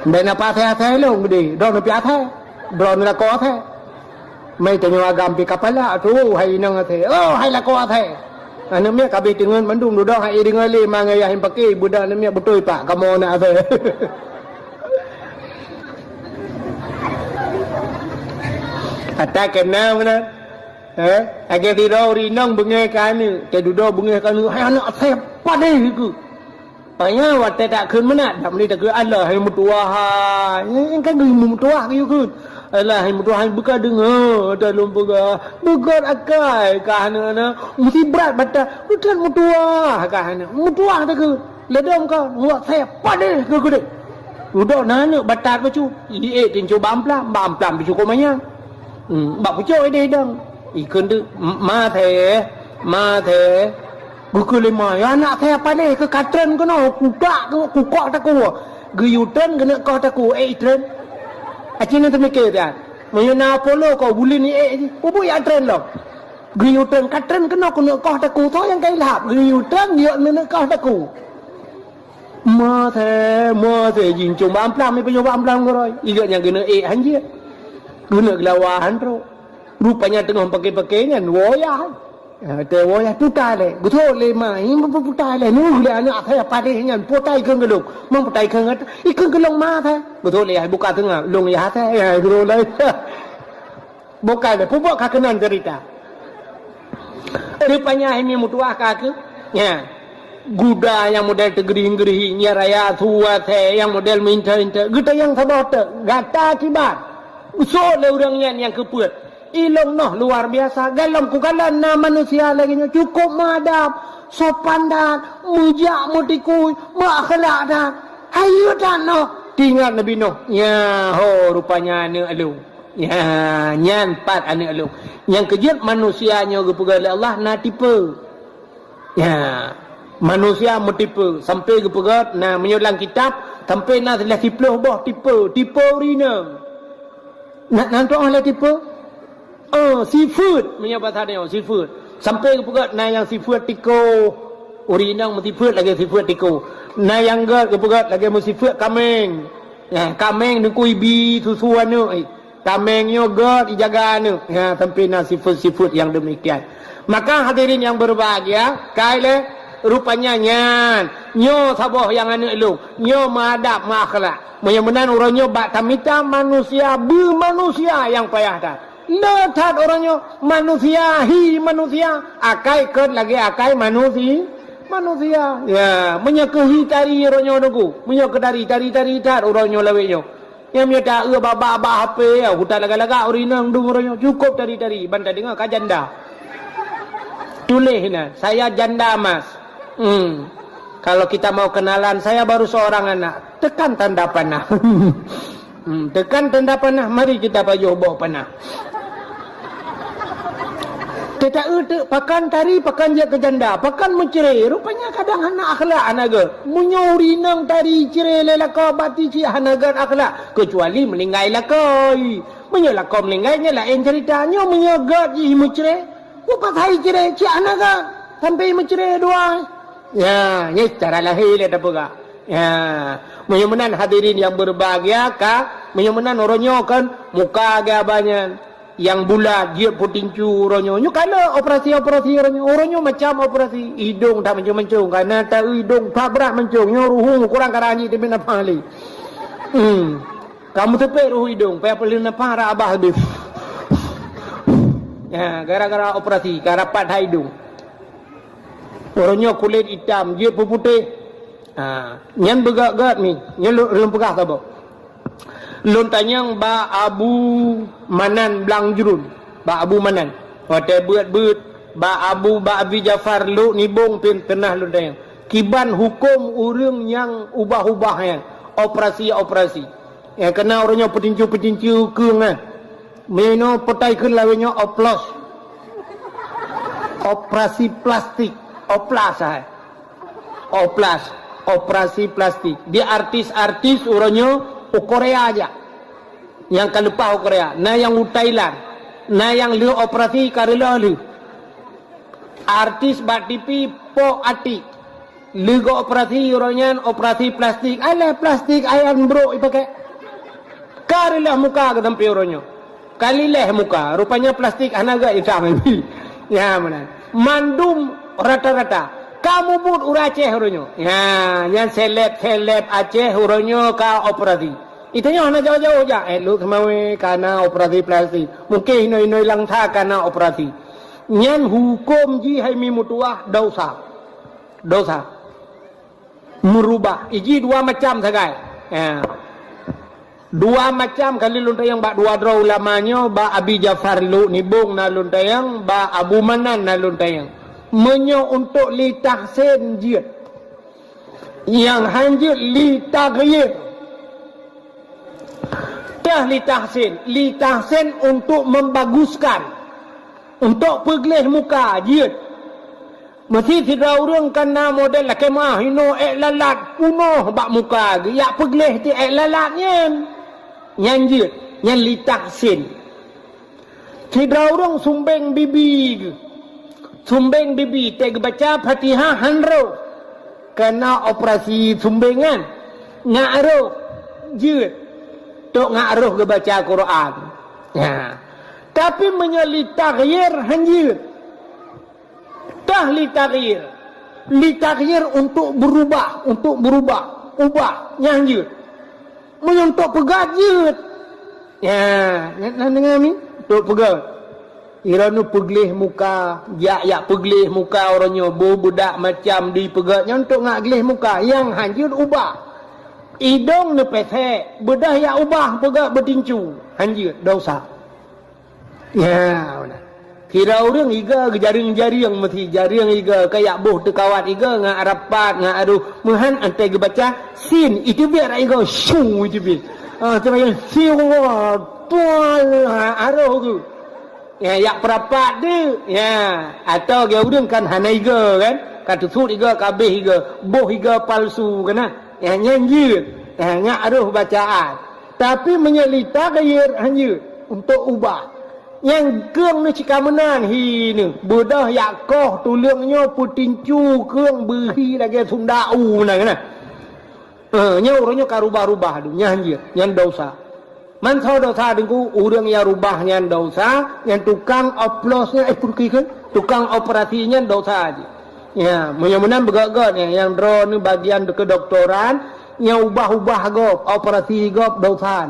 Dan apa athai long gede. Don pi athai. Don la ko athai. Mai tanya agam pi kapala tu hai nang athai. Oh hai la ko athai. Namanya kabeh dengan mandung duduk hai dengan le mangai yang pakai budak namanya betul pak kamu nak apa. Kata kena mana? Agar tidak rinang bengai kan ke duduk bengai kan hai anak saya padai ke. Panya watai tak kun mana dak meni tak Allah hai mutua hai. Kan gui mutua ke kun. Allah hai mutua hai buka dengar dalam buka akai kahana mesti berat batal bukan mutua kahana mutua tak ke ledong ka muat saya padai ke gede udah nana batal bacu tin coba amplam bicu komanya bak pucuk ide dang ikun tu ma the buku lima ya anak saya padai ke katren kena kukak tak ku guyutan kena kau tak ku tren Acina tu mikir dia. Mengena polo kau buli ni bubu ya tren lo. Guyutan katren kena kau tak ku tu yang kai lap. Guyutan dia nak kau tak ku. Ma the jin chung amplam ni penyoba amplam koroi. Iga yang kena hanje. Guna gelawahan tu. Rupanya tengah pakai-pakainya woya. Te woya putai le. Guto le mai putai le nu le anak saya padai ngan putai keung gelung. Mang putai keung ikun gelung ma the. Guto le buka tengah long ya the. Guto le. Buka le pupuk kakenan cerita. Rupanya ini mutuah kaki. Ya. Guda yang model tegering-gering nya raya tua the yang model minta-minta. Kita yang sabot gata kibat. So le orangnya yang kepuat. Ilong noh luar biasa. Galam ku galan na manusia lagi cukup madap, sopan dan mujak mutikui, makhlak dan hayu dan noh. Tinggal Nabi Nuh. Ya ho rupanya anak elu. Ya nyan pat anak elu. Yang kejut manusianya kepegal Allah na tipe. Ya manusia metipe sampai kepegat na menyulang kitab sampai na telah tipe boh tipe rina. Nak nanti oleh tipe seafood punya bahasa dia seafood sampai ke pegat na yang seafood tiko urinang seafood lagi seafood tiko na yang ke pegat lagi seafood kameng ya kameng ni kuibi susuan ni kameng yogurt dijaga ni ya sampai na seafood yang demikian. Maka hadirin yang berbahagia kaile rupanya nyo saboh yang anu lu nyo madap makhlak menyamanan orangnya bak tamita manusia manusia yang payah dah. Letat orangnya manusia akai ket lagi akai manusia ya menyekehi tari orangnya nunggu menyek tari tar orangnya lawenya yang menyata baba HP ya hutan laga-laga orinang dung orangnya cukup tari banta dengar ka janda tulisna saya janda mas kalau kita mau kenalan saya baru seorang anak tekan tanda panah tekan tanda panah mari kita pajuh bawa panah. Kita pakan tari, pakan je ke janda, pakan mencerai. Rupanya kadang anak akhlak anaga. Munyuri nang tari cerai lelaka bati ci anaga akhlak. Kecuali melinggai lakoi. Menyolah kau melingainya lah yang ceritanya menyogat je mencerai. Upat hai cerai ci anaga sampai mencerai dua. Ya, ni cara lahir ada apa? Ya, menyamanan hadirin yang berbahagia kah? Menyamanan orangnya kan muka agak banyak. Yang bulat dia putincu orangnya. Kalau operasi orangnya macam operasi hidung tak mencung-mencung. Karena tak hidung tak berat mencung. Ruhu kurang karanji tapi nampak lagi. Kamu tepek ruhu hidung. Payah perlu nampak arah abah habis. Ya, gara-gara operasi. Karapat hidung. Orangnya kulit hitam. Dia putih. Yang begak-gak ni. Yang belum pegah tak apa. Lontanyang ba Abu Manan Blang Jurun. Ba Abu Manan. Hotel beut-beut. Ba Abu Ba Abi Jafar lu nibong pin tenah lontanyang. Kiban hukum urang yang ubah-ubah yang operasi-operasi. Ya kena orangnya petincu-petincu keung kan. Meno petai keun lawenya oplos. Operasi plastik. Oplas ah. Oplas. Operasi plastik. Dia artis-artis orangnya Korea aja. Yang kalepah Korea. Nah yang Thailand. Nah yang lu operasi karela lu. Artis bat TV po ati. Lu go operasi orangnya operasi plastik. Alah plastik ayan bro ipakai. Karela muka ke tempat orangnya. Kalilah muka. Rupanya plastik anaga hitam. Ya mana. Mandum rata-rata. Kamu pun Aceh orangnya. Ya, yang seleb Aceh orangnya ka operasi. Itunya hanya jauh-jauh aja. Lu kemawe karena operasi plastik. Mungkin hinoi-hinoi langsa karena operasi. Yang hukum ji hai mi mutuah dosa. Dosa. Merubah. Iji dua macam sagai. Ya. Dua macam kali luntayang ba dua draw lamanya ba Abi Jafar lu nibung na luntayang ba Abu Manan na luntayang. Menyo untuk li tahsin jid. Yang hanjir li taghyir. Dah li tahsin. Li tahsin untuk membaguskan. Untuk pegelih muka jid. Mesti tidak orang kena model lah kemah hino lalat punuh bak muka. Ya pegelih ti lalatnya. Yang jid. Yang li tahsin. Tidak orang sumbeng bibi. Sumbeng bibi teg baca Fatihah hanro kena operasi sumbengan ngaruh jut tok ngaruh ke baca Quran ya tapi menyali taghyir hanjir tah li taghyir untuk berubah ubah nyanjut menyentuh pegat jut ya dengan ni tok pegat. Iranu pegelih muka, ya pegelih muka orangnya budak macam di pegatnya untuk ngak gelih muka yang hancur ubah. Hidung ne pesek, bedah ya ubah pegat bertincu, hancur dosa. Ya, benar. Kira orang iga jaring-jaring mesti jaring iga kayak boh tekawat iga ngak rapat ngak aduh muhan antai ge baca sin itu biar iga syu itu biar. Macam yang siwa tual aroh tu. Ya perapat dia. Ya. Atau dia udang kan hana iga kan. Katusut iga kabeh iga. Boh iga palsu kan. Ya nyanjir. Ya ngaruh bacaan. Tapi menyelita gayir hanya untuk ubah. Yang keung ni cika menan hi ni. Bedah yakoh tulungnya putincu keung beri lagi sundau na kan. Nya orangnya karubah-rubah tu. Nyanjir. Yang dosa. Mansau dosa dengan orang yang rubahnya dosa, yang tukang oplosnya kan? Tukang operasinya dosa aja. Ya, menyamanan begak-gak yang drone bagian kedokteran, yang ubah-ubah gop, operasi gop dosa.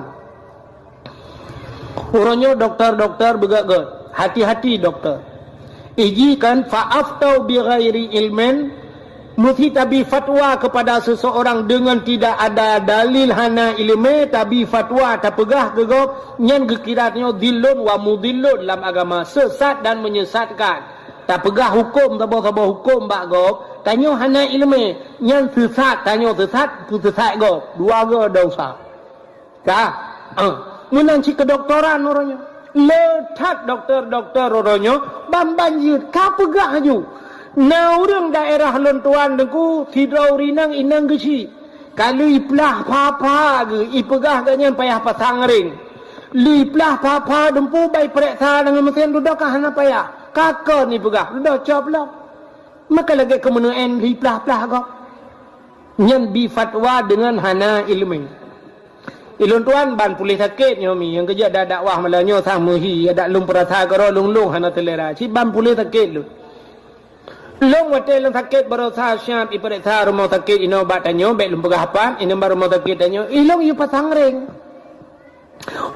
Orangnya dokter-dokter begak-gak, hati-hati dokter. Iji kan fa'aftau bi ghairi ilmin. Mesti tabi fatwa kepada seseorang dengan tidak ada dalil hana ilmu tabi fatwa tak pegah gegop nyan gekiratnya dilun wa mudillun dalam agama sesat dan menyesatkan tak pegah hukum tabah-tabah hukum bak gop tanya hana ilmu nyan sesat tanya sesat gop dua go dosa kah menang ci kedokteran orangnya le that doktor oronyo ban yut ka pegah ju na urang daerah lontuan dengku tidau rinang inang gesi kalau iplah papa ge ipegah ganyan payah pasang ring liplah papa dempu bai periksa dengan mesin duduk hana payah kakak ni pegah duduk coplah maka lagi kemenaan liplah gok nyan bi fatwa dengan hana ilmu ilun tuan ban pulih sakit nyomi yang kerja ada dakwah malanyo samuhi ada lung perasa karo lung hana telera si ban pulih sakit lu long wate lung sakit baru sa syam iperiksa rumah sakit ino batanyo be lung pegahapan ino baru rumah sakit tanyo ilong yu pasang ring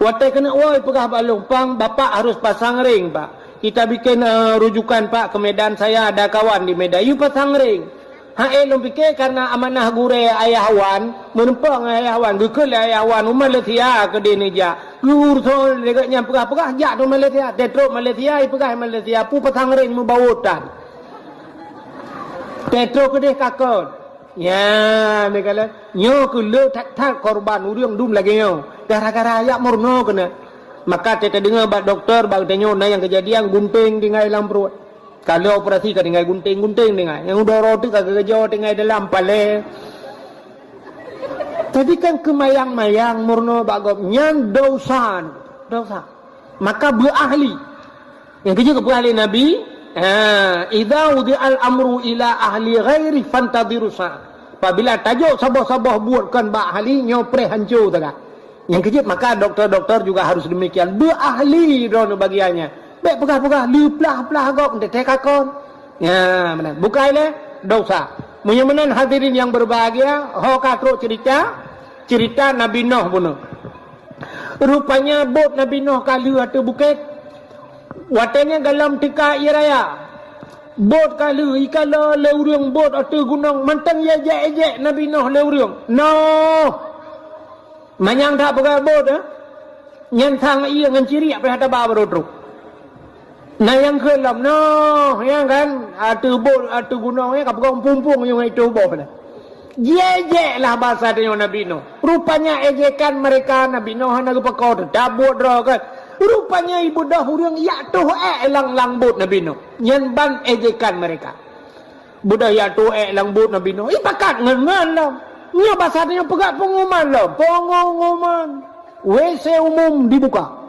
wate kena woi pegah balung pang bapak harus pasang ring pak kita bikin rujukan pak ke Medan saya ada kawan di Medan yu pasang ring lom fikir karena amanah gure ayawan menumpang ayawan gekul ayawan Malaysia ke Indonesia gur thol dekatnya pegah jak tu Malaysia tetro Malaysia pegah Malaysia pu pasang ring membawutan tetro ke deh kakon ya mereka nyo ke le tak korban urang dum lagi nyo gara-gara ayak murno kena maka kita dengar bak doktor bak tanyo na yang kejadian gunting tinggal dalam perut kalau operasi ka tinggal gunting dengan yang udah roti kagak kejo tinggal dalam pale tadi kan kemayang-mayang murno bagop nyan dosa maka berahli yang kerja ke ahli Nabi idza udi'al amru ila ahli ghairi fantadiru sa apabila tajuk sabah buatkan ba ahli nyopre hancur tak yang kerja maka doktor juga harus demikian berahli dono bagiannya baik pegah liplah gok untuk tekakon ya benar bukai le dosa menyamanan hadirin yang berbahagia ho katro cerita Nabi Nuh puno rupanya bot Nabi Nuh kali atau bukit watanya dalam tika iraya bot kali ikala leurung bot atau gunung mantang ejek Nabi Nuh leurung no manyang tak pegah bot nyantang iya nganciri apa hada bawa truk nah yang kelam no yang kan atu bol atu gunungnya kapung pumpung yang itu bol jejek lah bahasa dia Nabi Nuh rupanya ejekan mereka Nabi Nuh nak pakau dabut ro kan rupanya ibu dah urang ya tuh lang bot Nabi Nuh nyen ban ejekan mereka budaya tuh lang bot Nabi Nuh pakat ngan lah nya bahasa dia pegat pengumuman lah pengumuman WC umum dibuka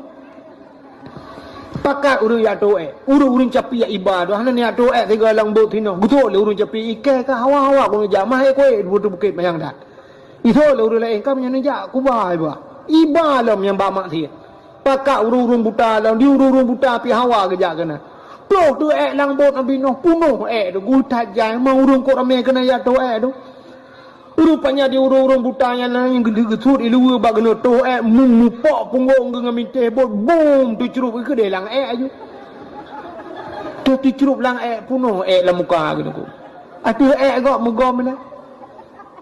pakat urang ya doe urang capi ya ibadah hana ni doe tiga lang bot tino betul le urang capi ike ka hawa ko jamah e koe butuh bukit mayang dak itu le urang lain kam nya ja kubah iba lam yang ba mak si pakat urang buta lam di urang buta pi hawa ke ja kana tuh tu lang bot Nabi Nuh punuh tu gutat jai mau urang ko rame kena ya doe tu rupanya di urang butanya yang gede-gede ilu ba kena tu mupok punggung dengan minte bot boom tu cerup ke delang aju tu cerup lang punuh la muka gitu atu gok muga mana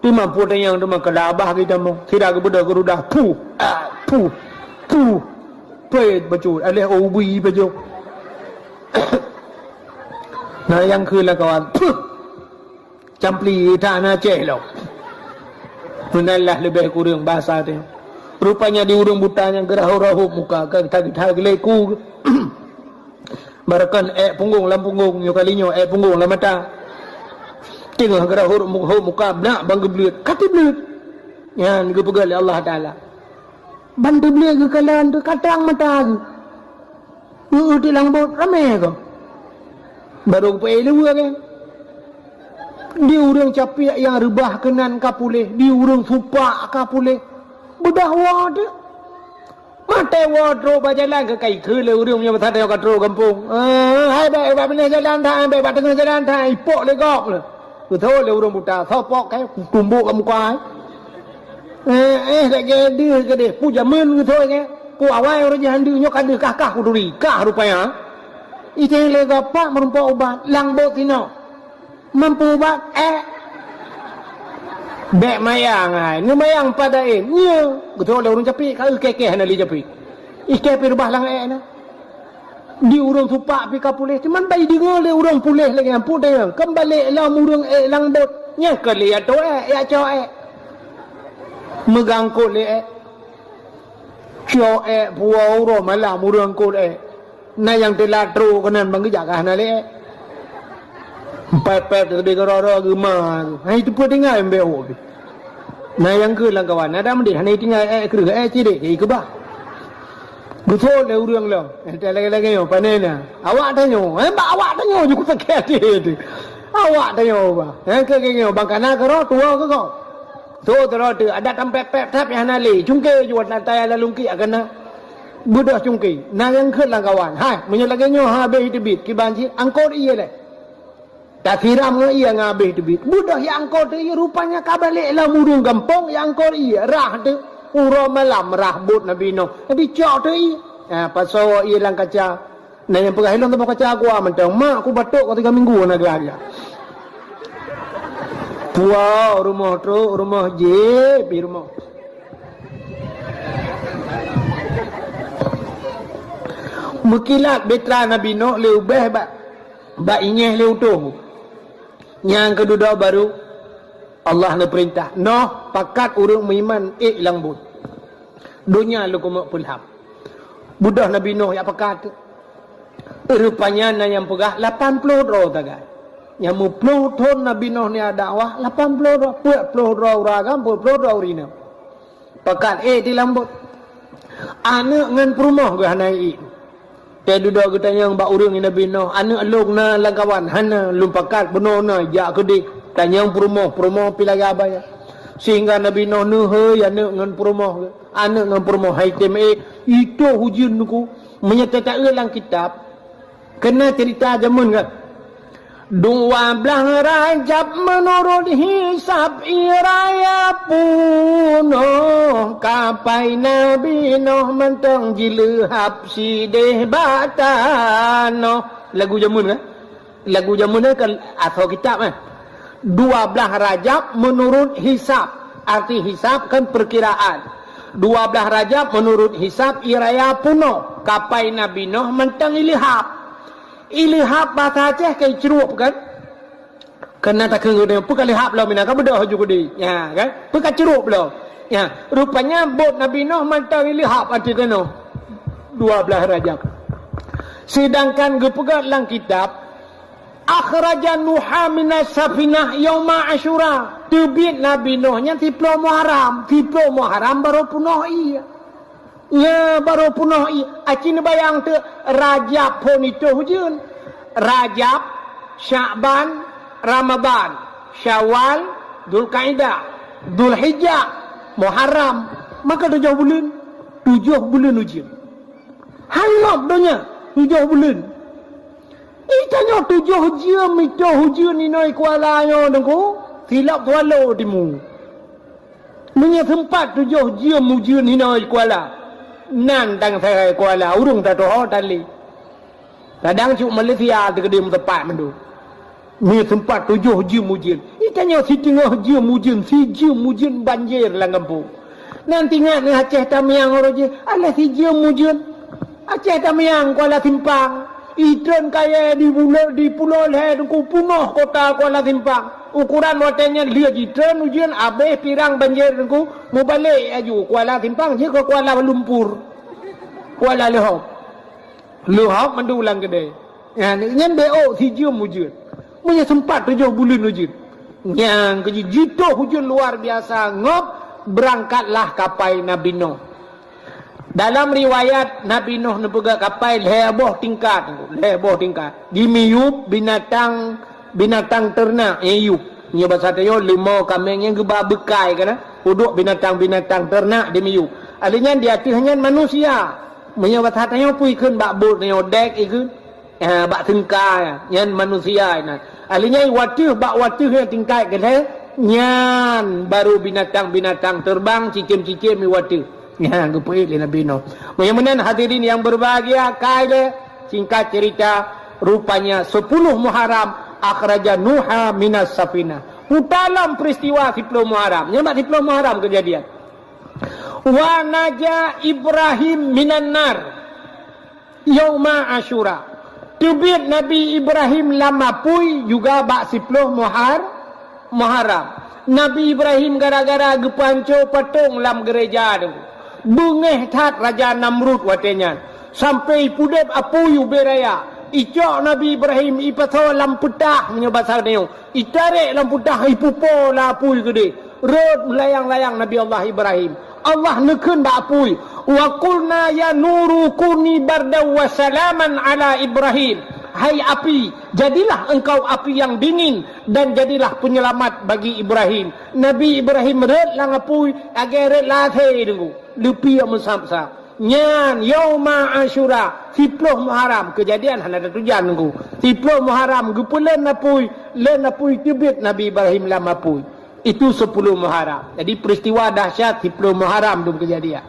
tu mampu yang tu makalabah kita mau tidak ke budak gerudah pu pe baju ale obi baju nah yangคือละkawan campli tanah celok Menallah lebih kurang bahasa dia. Rupanya di urung butanya gerah-rahup muka kan tagih leku. Barakan punggung lam punggung nyo kalinyo punggung lam mata. Tengah gerah-rahup muka nak bang gebleut. Kati bleut. Yan gepegal Allah Taala. Bantu bleut ke kalan tu katang mata. Di langbot rame ko. Baru pe lu kan. Di urang capi yang rebah kenan kapuleh di urang supak kapuleh bedah wad mate wardro bajalan ke kai ke le urang punya batha ka tro kampung hai ba bene jalan thai ba tengah jalan thai pok le gok le tu le urang buta tho pok kai tumbuk kam kwai tak jadi ke deh pu jamin ke thôi ke pu awai orang jahan di nyok ada kakah kuduri kah rupanya itu le gapak merumpa obat langbot tino mampu bak bek mayang ai ni mayang pada nya betul le urang capi ka kekeh na li capi ike pi rubah lang na di urang supak pi ka pulih cuman bai di ngole urang pulih lagi ampu dia kembali la urang lang bot nya ke li ato ya cho megang ko le Kyo puau ro malam urang ko na yang telah tru kanan bang jaga na le pep lebih kerara gemar hai itu pun tinggal MBO na yang ke lang kawan ada mendih hanai tinggal ke ciri ke bah betul le urang lo lagi yo panena awak tanyo mbak awak tanyo juga tak kete awak tanyo ba ke bang kana kero tua ke kau tu terus ada tempat pep tap yang nali cungke jual lantai lalu ki akan budak cungke na yang ke lang kawan hai menyelaganya habis debit ki banji angkor iya le tak siram nge iya ngabih debit budak yang angkor iya rupanya kabalik lah murung gampong yang angkor iya rah tu uro malam rah but nabi no nabi cok tu iya pasal iya lang kaca na yang pegah hilang tempat kaca aku mentang mak aku batuk kau 3 minggu nak gelap wow, rumah tu, rumah je, pi rumah. Mukilat betra Nabi Nuh le ubah ba inyeh le utuh. Yang kedua baru Allah na perintah. Noh pakat urang beriman lang bud. Dunia lu kumak pulham. Budak Nabi Nuh ya pakat. Rupanya na yang pegah 80 ro tagai. Yang mu puluh tahun Nabi Nuh ni dakwah 80 ragam 40 rina. Pakat di lambut. Anak ngan perumah ke hanai. Dia duduk kita yang bak urang Nabi Nuh, anak log na langkawan hana lum pakat benona jak kedik tanyang perumah pilaga abaya. Sehingga Nabi Nuh he anak ngan perumah haitem itu hujun ku menyatakan dalam kitab kena cerita zaman kan 12 Rajab menurut hisab iraya punoh kapai Nabi Nuh mentang jilehap sideh batano lagu jamun kan atau kitab kan 12 Rajab menurut hisab arti hisab kan perkiraan 12 Rajab menurut hisab iraya punoh kapai Nabi Nuh mentang ilihap bahasa Aceh kai cerup kan kena tak kena pun lihap lah mina kan bedah juga di ya kan pun cerup lah ya rupanya bot Nabi Nuh mantau ilihap arti kena 12 Rajab sedangkan gepegat dalam kitab akhraja Nuha minas safinah yauma Asyura tebit Nabi Nuh nya 10 Muharram baru punah iya ya baru punah acin bayang tu Rajab pun itu hujun Rajab Sya'ban Ramadan Syawal Dzulqa'dah Dzulhijjah Muharram maka 7 bulan hujun halap donya 7 bulan itanya 7 jam itu hujun inoi kuala yo dengku silap kuala dimu punya tempat 7 jam hujun inoi kuala nan tang saya kuala urung tak tahu tali kadang cuk Malaysia tegede tempat mendu ni tempat 7 jam hujan itanya setengah jam hujan si jam hujan banjir lang kampung nanti ngat ni Aceh Tamiang roje ala si jam hujan Aceh Tamiang Kuala Simpang itren kaya di pulau le ku punah kota Kuala Simpang ukuran watanya lihat itren hujan abeh pirang banjir ku mau balik aju Kuala Simpang je ke Kuala Lumpur Kuala Luhop mendulang gede ya nyen BO si jam hujan punya sempat 7 bulan hujan yang kejitu hujan luar biasa ngop berangkatlah kapai Nabi Nuh dalam riwayat Nabi Nuh nepega kapai leboh tingkat dimiyup binatang ternak yuk nya bahasa tayo lemau kambing yang geba bekai kana uduk binatang ternak dimiyup alinya dia hanya manusia nya bahasa tayo pui keun bak bot nyo dek ikeun bak tengka yan manusia na alinya bak watuh yang tingkai ke nyan baru binatang terbang cicim watuh ya gepoi le Nabi Nuh menan hadirin yang berbahagia kaya singkat cerita rupanya 10 Muharram akhraja Nuha minas safinah dalam peristiwa 10 Muharram nyemak 10 Muharram kejadian wa naja Ibrahim minan nar yauma Asyura tubit Nabi Ibrahim lama pui juga bak 10 Muharram Nabi Ibrahim gara-gara gepanco patung lam gereja tu bengeh tat Raja Namrud watenya sampai pudep apuyu beraya icok Nabi Ibrahim ipato lamputah menyebasar neo itare lamputah ipupo la apuy gede rod melayang-layang Nabi Allah Ibrahim Allah nekeun da apuy wa qulna ya nuru kuni barda wa salaman ala Ibrahim hai api jadilah engkau api yang dingin dan jadilah penyelamat bagi Ibrahim Nabi Ibrahim red lang apuy ageret la the dengu lepi amsam-sam nyan yauma asyura 10 Muharram kejadian hana ada tujuan dengu 10 Muharram gepulen apui tibit Nabi Ibrahim lam apui itu 10 Muharram jadi peristiwa dahsyat 10 Muharram dum kejadian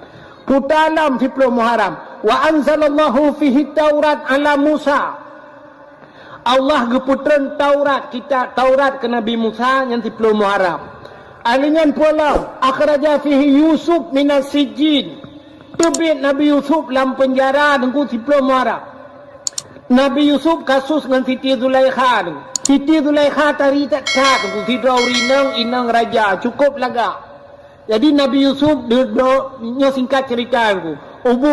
putalam 10 Muharram wa anzalallahu fihi Taurat ala Musa Allah geputren Taurat kita Taurat ke Nabi Musa yang 10 Muharram alingan pulau akhraja fihi Yusuf minas sijin tubit Nabi Yusuf dalam penjara dengku 10 Muharram Nabi Yusuf kasus dengan Siti Zulaikha Siti Zulaikha tari tak dengku sidau inang raja cukup laga jadi Nabi Yusuf dia singkat cerita dengku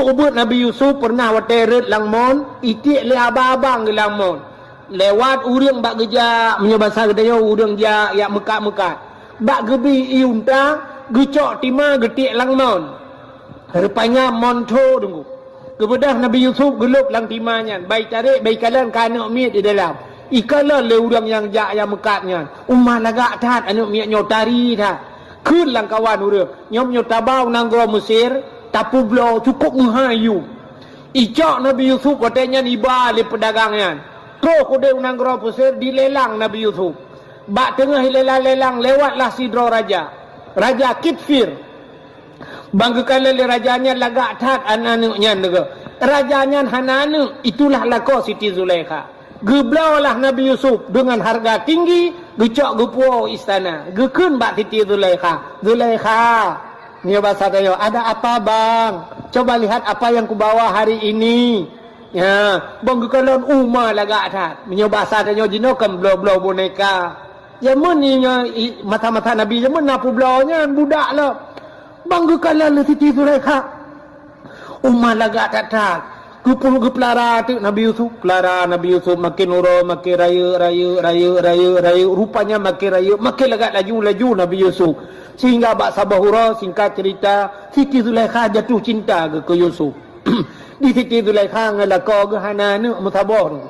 ubut Nabi Yusuf pernah wateret langmon itik le abang-abang ke langmon lewat urang bak geja menyebasa gedaya urang dia ya mekat-mekat bak gebi iunta gecok tima getik langmon rupanya monto dengku kebedah Nabi Yusuf gelup lang timanya baik tarik baik kalan kana miet di dalam ikalah le urang yang jak yang mekatnya ummah lagak tat anu miet nyotari tat keun lang kawan urang nyom nyotabau nanggro Mesir tapu blo cukup menghayu icok Nabi Yusuf katanya iba le pedagangnya Pro kode unang gro pusir dilelang Nabi Yusuf. Bak tengah lelang lewatlah sidro raja. Raja Kitfir. Bangga le rajanya lagak tat ananuknya nega. Rajanya hananu itulah lako Siti Zulaikha. Geblaulah Nabi Yusuf dengan harga tinggi, gecok gepuau istana. Gekun bak Siti Zulaikha. Zulaikha, ni bahasa tayo, ada apa bang? Coba lihat apa yang kubawa hari ini. Ya, bang kalon umma lagak tat. Menyo bahasa tayo jino kan blo-blo boneka. Ya mun ni mata-mata Nabi je mun napu blonya budak lah. Bang kalon Siti Zulaikha. Umma lagak tat. Gupul geplara tu Nabi Yusuf, pelara Nabi Yusuf makin uro, makin raya, rupanya makin raya, makin lagak laju Nabi Yusuf. Sehingga bak sabahura singkat cerita, Siti Zulaikha jatuh cinta ke Yusuf. Di Siti Zulaikha ngelako ke hananu mutabah tu.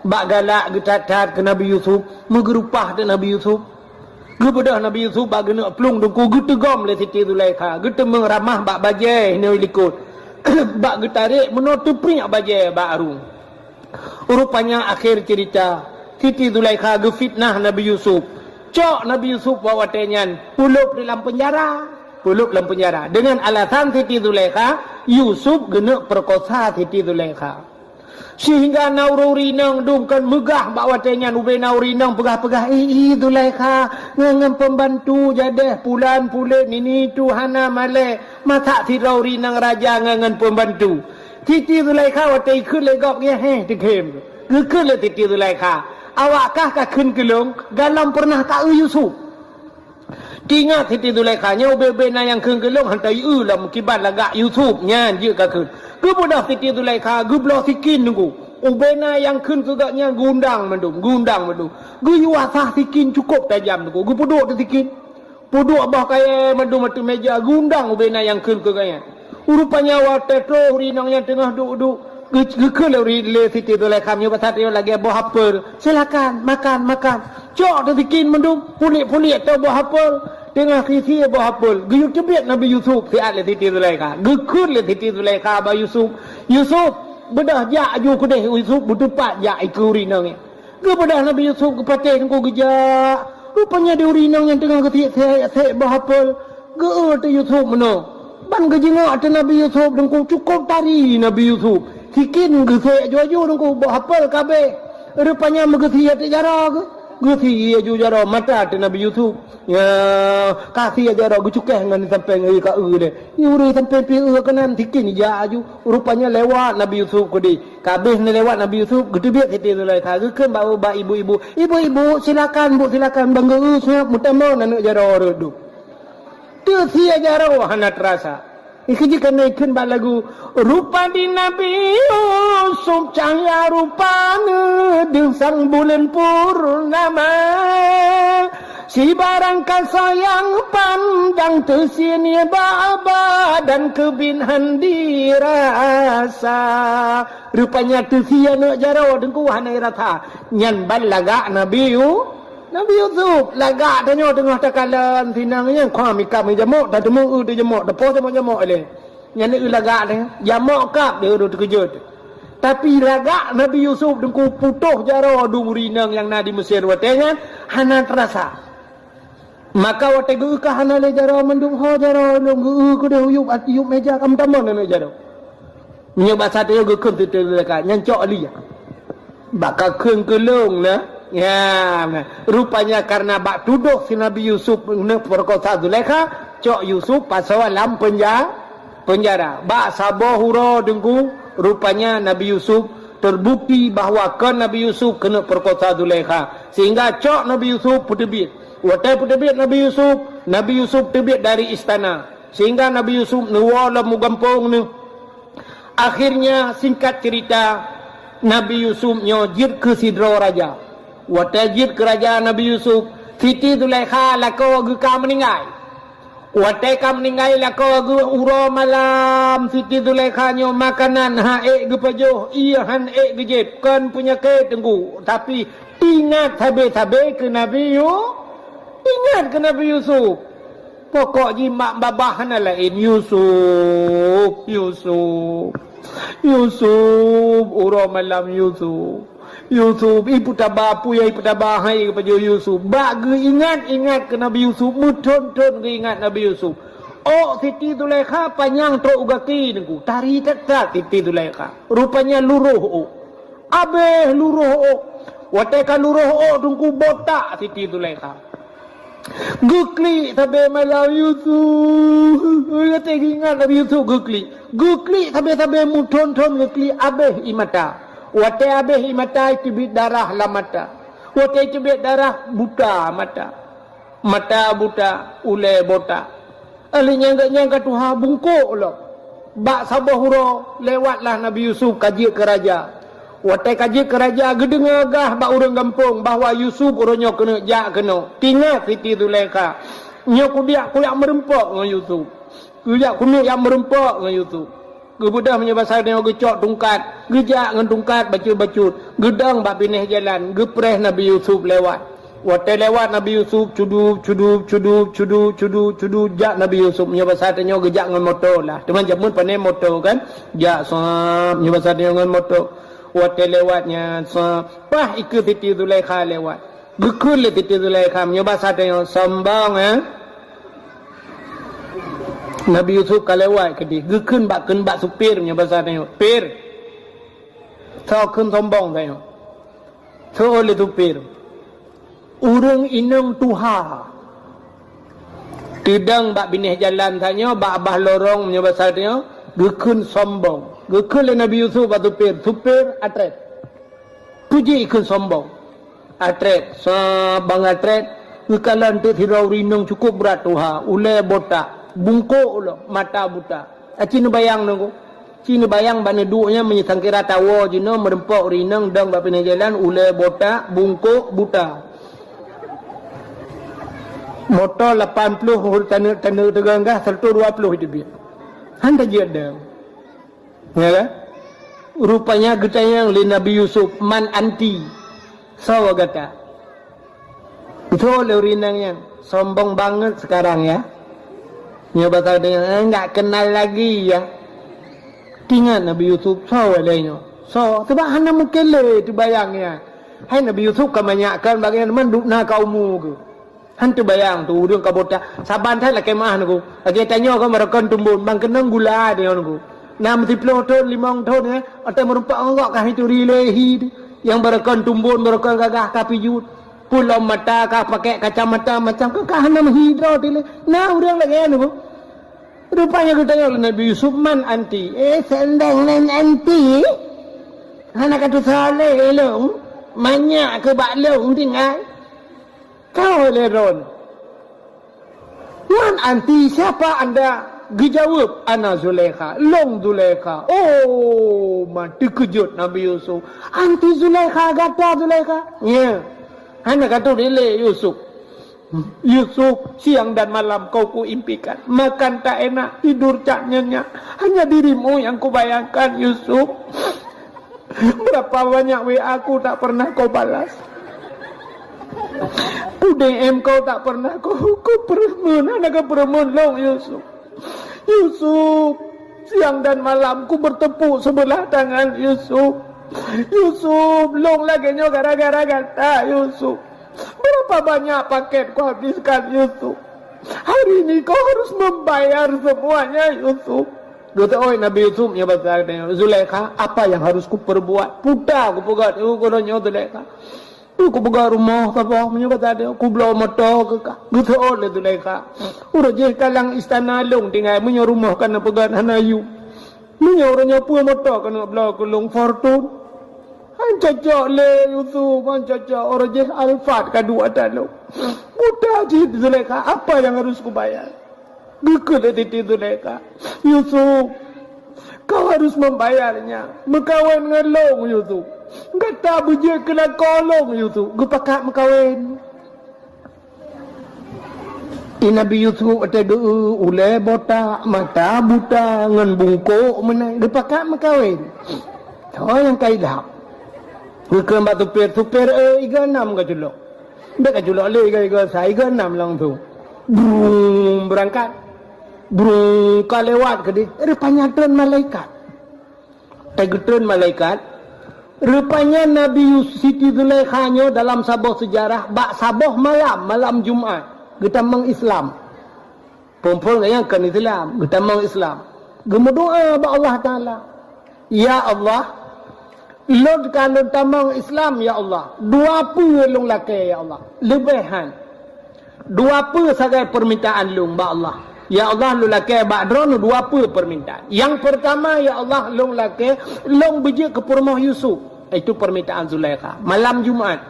Bak galak getat ke Nabi Yusuf, mengerupah ke Nabi Yusuf. Gebedah Nabi Yusuf bak gena pelung dengku getegom le Siti Zulaikha, getemeng ramah bak bajai ni likut. Bak getarik menutupi bajai baru. Rupanya akhir cerita Siti Zulaikha gefitnah Nabi Yusuf. Cok Nabi Yusuf bawa tenyan pulup dalam penjara. Dengan alasan Siti Zulaikha Yusuf gena perkosa Siti Zulaikha. Sehingga naururi nang dumkan megah bawa tenyan ube nauri nang pegah-pegah Zulaikha ngangan pembantu jadah pulan ini tuhana male mata tirauri nang raja ngangan pembantu Siti Zulaikha watai kun legok ye tekem gekun le Siti Zulaikha awakkah ka kun kelong galam pernah tak Yusuf tingat Siti Zulaikha nya ube na yang kun kelong hantai lah mukibat lagak Yusuf nyan je ka kun kemudah Siti Zulaikha gublo sikin nunggu ubena yang kun kegaknya gundang mendung guyuasah sikin cukup tajam nunggu gupuduk sikin puduk abah kaya mendung matu meja gundang ubena yang kun kegaknya rupanya watetro rinangnya tengah duduk gekul le Siti Zulaikha nya pasat dia lagi abah hapel silakan makan cok sikin mendung pulik tu abah hapel tengah kisi abah hapel guyuk cebiat Nabi Yusuf siat le Siti Zulaikha gekul le Siti Zulaikha abah Yusuf bedah jak aju kedeh Yusuf bertupat jak iku rinang kebedah Nabi Yusuf kepatih ku gejak rupanya dia rinang yang tengah ketik bahapel tu Yusuf meno ban gejengok tu Nabi Yusuf dengku cukup tari Nabi Yusuf sikin gesek aju dengku bahapel kabeh rupanya megesi ate jara ke gesi aju jara mata tu Nabi Yusuf ya kasih jara gucukeh ngan sampai ngai ka de nyuri sampai pi kanan sikin ja aju rupanya lewat Nabi Yusuf kodi kabeh ni lewat Nabi Yusuf gedebiat Siti Zulaikha gekeun ba ibu-ibu silakan bu silakan bangga siap mutamon anak jara redu tu sia jara hana terasa Kerja kena ikan bak lagu. Rupa di Nabi Yusuf cahaya rupanya sang bulan purnama. Si barang kasayang pandang tersinia baba dan kebinhan dirasa. Rupanya tersia nak jaro dengku hanai rata. Nyan ban lagak Nabi Yusuf lagak tanya tengah takalan tinangnya kau mikap jamuk tak temu tu jamuk depo jamuk le. Nyan ni lagak dia jamuk kap dia duk terkejut. Tapi lagak Nabi Yusuf dengku putuh jaro du murinang yang na di Mesir watenya hana terasa. Maka wate gu ka hanale jaro mendung ho jaro long gu ku de yub atiup meja kam tamon ne jaro nyo bahasa te gu kun te ka nyancok li baka keung kelung na ya rupanya karena bak tuduh si Nabi Yusuf ne perkosa Zulaikha cok Yusuf pasal dalam penjara bak sabo huro dengku rupanya Nabi Yusuf terbukti bahawa kan Nabi Yusuf kena perkosa Zulaikha sehingga cok Nabi Yusuf putebit. Watai terbit Nabi Yusuf terbit dari istana sehingga Nabi Yusuf nuwala mugampung ni. Akhirnya singkat cerita Nabi Yusuf nyojir ke sidro raja. Watai jir ke raja Nabi Yusuf Siti Zulaikha lako gu ka meninggal. Watai ka meninggal lako gu uro malam Siti Zulaikha nyo makanan ha gu pajoh iya han gu jep kan punya ke tenggu tapi ingat tabe-tabe ke Nabi Ingat ke Nabi Yusuf. Pokok jimat babah na lain Yusuf uro malam Yusuf ibu tabapu ya ibu tabahai kepada Yusuf bak ingat ke Nabi Yusuf mutun-tun ingat Nabi Yusuf. Oh Siti Zulaikha panjang truk ugaki nengku tari tak Siti Zulaikha rupanya luruh abeh luruh wateka luruh tungku botak Siti Zulaikha gukli tabe malam Yusuf. Kata ingat Nabi Yusuf gukli tabe muton-ton gukli abeh imata. Wate abeh imata itu bit darah la mata. Wate itu bit darah buta mata. Mata buta ule bota. Ali nyangka Tuhan bungkuk lo. Bak sabah huro lewatlah Nabi Yusuf kaji ke raja. Watai kaji ke raja gedengagah bak urang kampung bahawa Yusuf urangnya kena kena tinggal Siti Zulaikha nyo kudiak merempok dengan Yusuf kudiak yang merempok dengan Yusuf gebudah menyebasar dia gecok tungkat gejak dengan tungkat bacut gedang bak pineh jalan gepreh Nabi Yusuf lewat watai lewat Nabi Yusuf cudu jak Nabi Yusuf menyebasar dia gejak dengan motor lah teman jamun pandai motor kan jak sahab menyebasar dia dengan motor. Watai lewatnya pah ikut Siti Zulaikha lewat gekul Siti Zulaikha menyebasar dia sombong Nabi Yusuf kalau lewat ke dia gekun bak supir menyebasar dia pir so kun sombong saya so oleh supir urang inang tuha tidang bak binih jalan tanya bak abah lorong menyebasar dia gekun sombong gekul Nabi Yusuf batu supir atret puji ikut sombong atret bang atret gekalan tu hirau rinung cukup berat tuha ule botak bungkuk lo mata buta cina bayang nunggu cina bayang bana duanya menyesangkira tawo jino merempok rinung dang bapina jalan ule botak bungkuk buta motor 80 tanda teganggah 120 hidup dia handa je ada ya kan? Rupanya getanya oleh Nabi Yusuf man anti sawa gata itu oleh rinangnya sombong banget sekarang ya nyobata dengan enggak kenal lagi ya tinggal Nabi Yusuf sawa lainnya so sebab hana mukele tu bayangnya hai Nabi Yusuf kebanyakan bagian mandukna kaumu ke hantu bayang tu udang kabota saban thai la kemah nugo age tanyo ko marakon tumbun bang kenang gula dia nugo nam 10 ton 5 ton ya atau merupak ngok kah itu rilehi yang barakon tumbun barakon gagah kapijut pulau mata kah pakai kacamata macam kah hanam hidro tile nah udang lagi nugo rupanya kita Nabi Yusuf man anti sendang nan anti hana katu sale long banyak ke bak long tinggal kau leron man anti siapa anda Dijawab, ana Zulaikha. Long Zulaikha. Oh, mati kejut Nabi Yusuf. Anti Zulaikha, kata Zulaikha. Ya. Hanya kata dile Yusuf. Yusuf, siang dan malam kau kuimpikan. Makan tak enak, tidur tak nyenyak. Hanya dirimu yang kubayangkan, Yusuf. Berapa banyak WA aku tak pernah kau balas. DM kau tak pernah kau permen. Ada permen long Yusuf. Yusuf, siang dan malam ku bertepuk sebelah tangan Yusuf. Yusuf, long lagi nyo gara-gara kata Yusuf. Berapa banyak paket kau habiskan Yusuf. Hari ini kau harus membayar semuanya Yusuf. Kata oi Nabi Yusuf nya bahasa Zulaikha, apa yang harus ku perbuat? Putar ku pegat ku ronyo Zulaikha. Ku pegat rumah apa nya bahasa dia ku belo motor ke ka. Kata oi Zulaikha. Uro je kalang istana long tinggal menyo rumah kana pegat hanayu. Menyo ronyo pu motor kana belo ku long fortune. Cocok le Yusuf, cocok orang je Alfat kedua dalam. Buta je Zulaikha, apa yang harus ku bayar? Gekut titi Zulaikha. Yusuf, kau harus membayarnya. Mekawin dengan long Yusuf. Kata bujik kena kolong Yusuf. Gepakat mekawin. Nabi Yusuf ada ulai botak, mata buta, ngan bungkuk menang. Gepakat mekawin. Tahu yang kaidah. Bukan batu tupir iga enam ke julok. Dak ke julok le iga saya iga enam lang tu. Brum berangkat. Brum ka lewat ke dia. Rupanya turun malaikat. Turun malaikat. Rupanya Nabi Siti Zulaikha nyo dalam sabah sejarah bak sabah malam Jumaat. Kita mengislam. Perempuan yang kan Islam, kita mengislam. Gemu doa ba Allah Taala. Ya Allah, Lord kalau tamang Islam ya Allah. Dua apa long laki ya Allah. Lebihan. Dua apa sagai permintaan long ba Allah. Ya Allah lu laki ba drone dua apa permintaan. Yang pertama ya Allah long laki long biji ke rumah Yusuf. Itu permintaan Zulaikha. Malam Jumaat.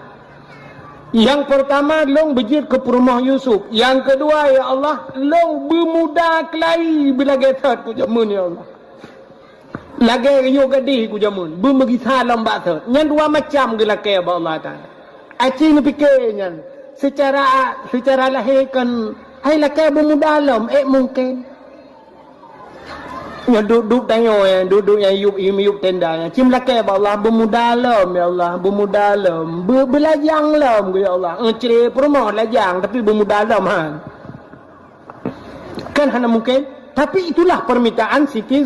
Yang pertama long biji ke rumah Yusuf. Yang kedua ya Allah long bermuda kelai bila getat ku jamun ya Allah. Lagi yo gadih ku jamun bagi salam bakso nyan dua macam gelake ba Allah Taala aci ni fikir nyan secara lahir kan hai lake bermudalam mungkin nya duduk tanyo yang duduk yang yub tenda yang cim lake ba Allah bermudalam ya Allah bermudalam belajang lam ya Allah ceri permoh lajang tapi bermudalam kan hana mungkin tapi itulah permintaan Siti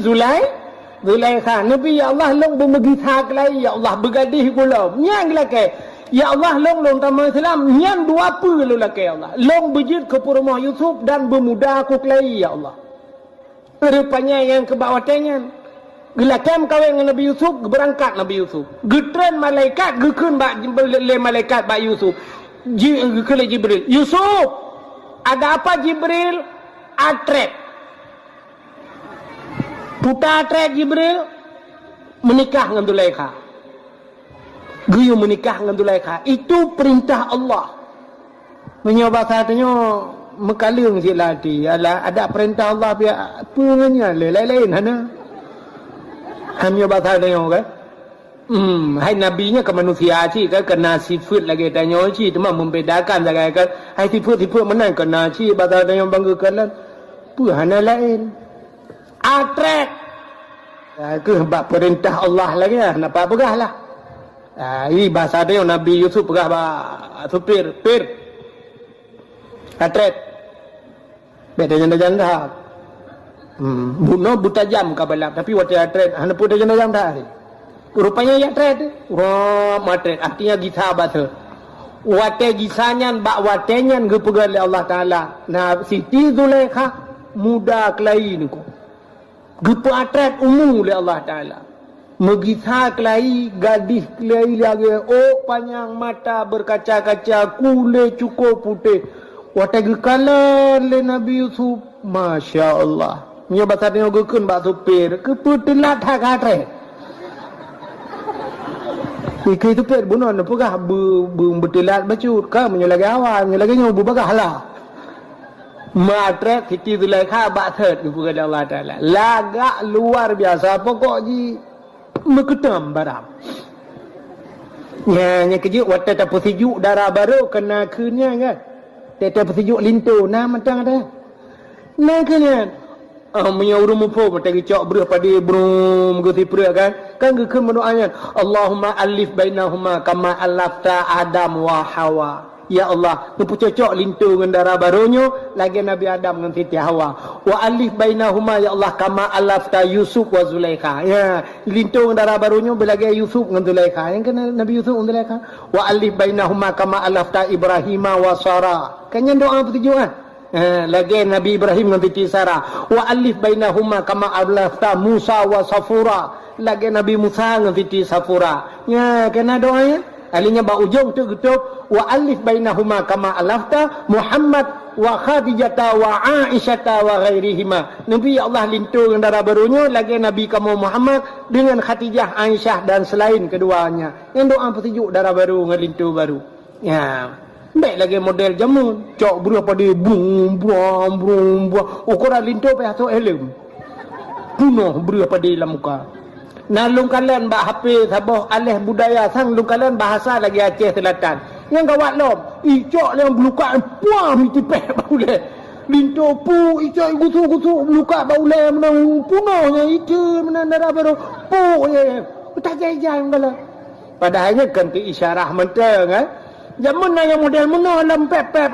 Zulaikha, Nabi ya Allah long bagi hak lai ya Allah bergadih kula. Nyang lake. Ya Allah long tamang Islam nyang dua apa lu lake ya Allah. Long bejit ke rumah Yusuf dan bermuda aku kelai ya Allah. Rupanya yang ke bawah tenyan. Gelakem kawin dengan Nabi Yusuf, berangkat Nabi Yusuf. Getren malaikat gekun ba le malaikat ba Yusuf. Kele Jibril. Yusuf, ada apa Jibril? Atret. Putar trek Jibril menikah dengan Zulaikha. Guyu menikah dengan Zulaikha. Itu perintah Allah. Menyoba katanya mekalung si lati. Ada perintah Allah biar apa nganya lain-lain hana. Menyoba katanya kan. Hai nabinya ke manusia sih kan kena sifat lagi tanya sih cuma membedakan saja kan. Hai sifat menang kena sih bahasa yang banggakan. Apa hana lain. Atrek ke bab perintah Allah lagi lah nampak pegah lah ini bahasa dia Nabi Yusuf pegah supir atrek beda janda bunuh buta jam kabalap tapi waktu atrek hanya pun janda jam dah rupanya ya atrek atrek artinya gisa bahasa wate gisanyan bak watenyan ke pegah oleh Allah Ta'ala nah Siti Zulaikha muda kelai ni ko gepa atret umum oleh Allah Ta'ala. Megitha kelai, gadis kelai lagi. Oh, panjang mata berkaca-kaca, kulit cukup putih. Watagi kalan le Nabi Yusuf. Masya Allah. Nya bahasa dia gekun bak supir. Keputelat hak atret. Ikai tu per bunuh na pegah betelat bacut. Kau menyolagi awal, menyolagi nyobu bagah lah. Matret Siti Zulaikha bak third kepada Allah Ta'ala. Lagak luar biasa. Pokok ji meketam barang. Yang kejut waktu tak sejuk darah baru kena kena kan. Tak sejuk lintu nah macam ada. Nah kena. Punya urung mupo mata kecok berah pada brum gusi pura kan. Kan ke mendoanya Allahumma alif bainahuma kama alafta Adam wa Hawa. Ya Allah, tu cocok lintu dengan darah barunya lagi Nabi Adam dengan Siti Hawa. Wa alif bainahuma ya Allah kama alafta Yusuf wa Zulaikha. Ya, lintu dengan darah barunya belagi Yusuf dengan Zulaikha. Yang kena Nabi Yusuf dengan Zulaikha. Wa alif bainahuma kama alafta Ibrahim wa Sarah. Kan yang doa petunjuk kan? Lagi Nabi Ibrahim dengan Siti Sarah. Wa alif bainahuma kama alafta Musa wa Safura. Lagi Nabi Musa dengan Siti Safura. Ya, kena doanya. Alinya ba ujung tu getuk wa alif bainahuma kama alafta Muhammad wa Khadijah wa Aisyah wa ghairihima. Nabi ya Allah lintu dengan darah barunya lagi Nabi kamu Muhammad dengan Khadijah, Aisyah dan selain keduanya. Yang doa petunjuk darah baru dengan lintu baru. Ya. Baik lagi model jamun. Cok berapa dia bum bum bum bum. Ukuran lintu payah tu helm. Punuh berapa dia dalam muka. Nah lung kalian bak HP sabah alih budaya sang lung kalian bahasa lagi Aceh Selatan. Yang gawat lom, icok yang beluka puam tipeh baule. Linto pu icok gusuk-gusuk beluka baule menang punahnya itu menang darah baru pu ye. Tak jaya ngala. Padahalnya kan ke isyarah mentang kan. Zaman yang model mana dalam pep-pep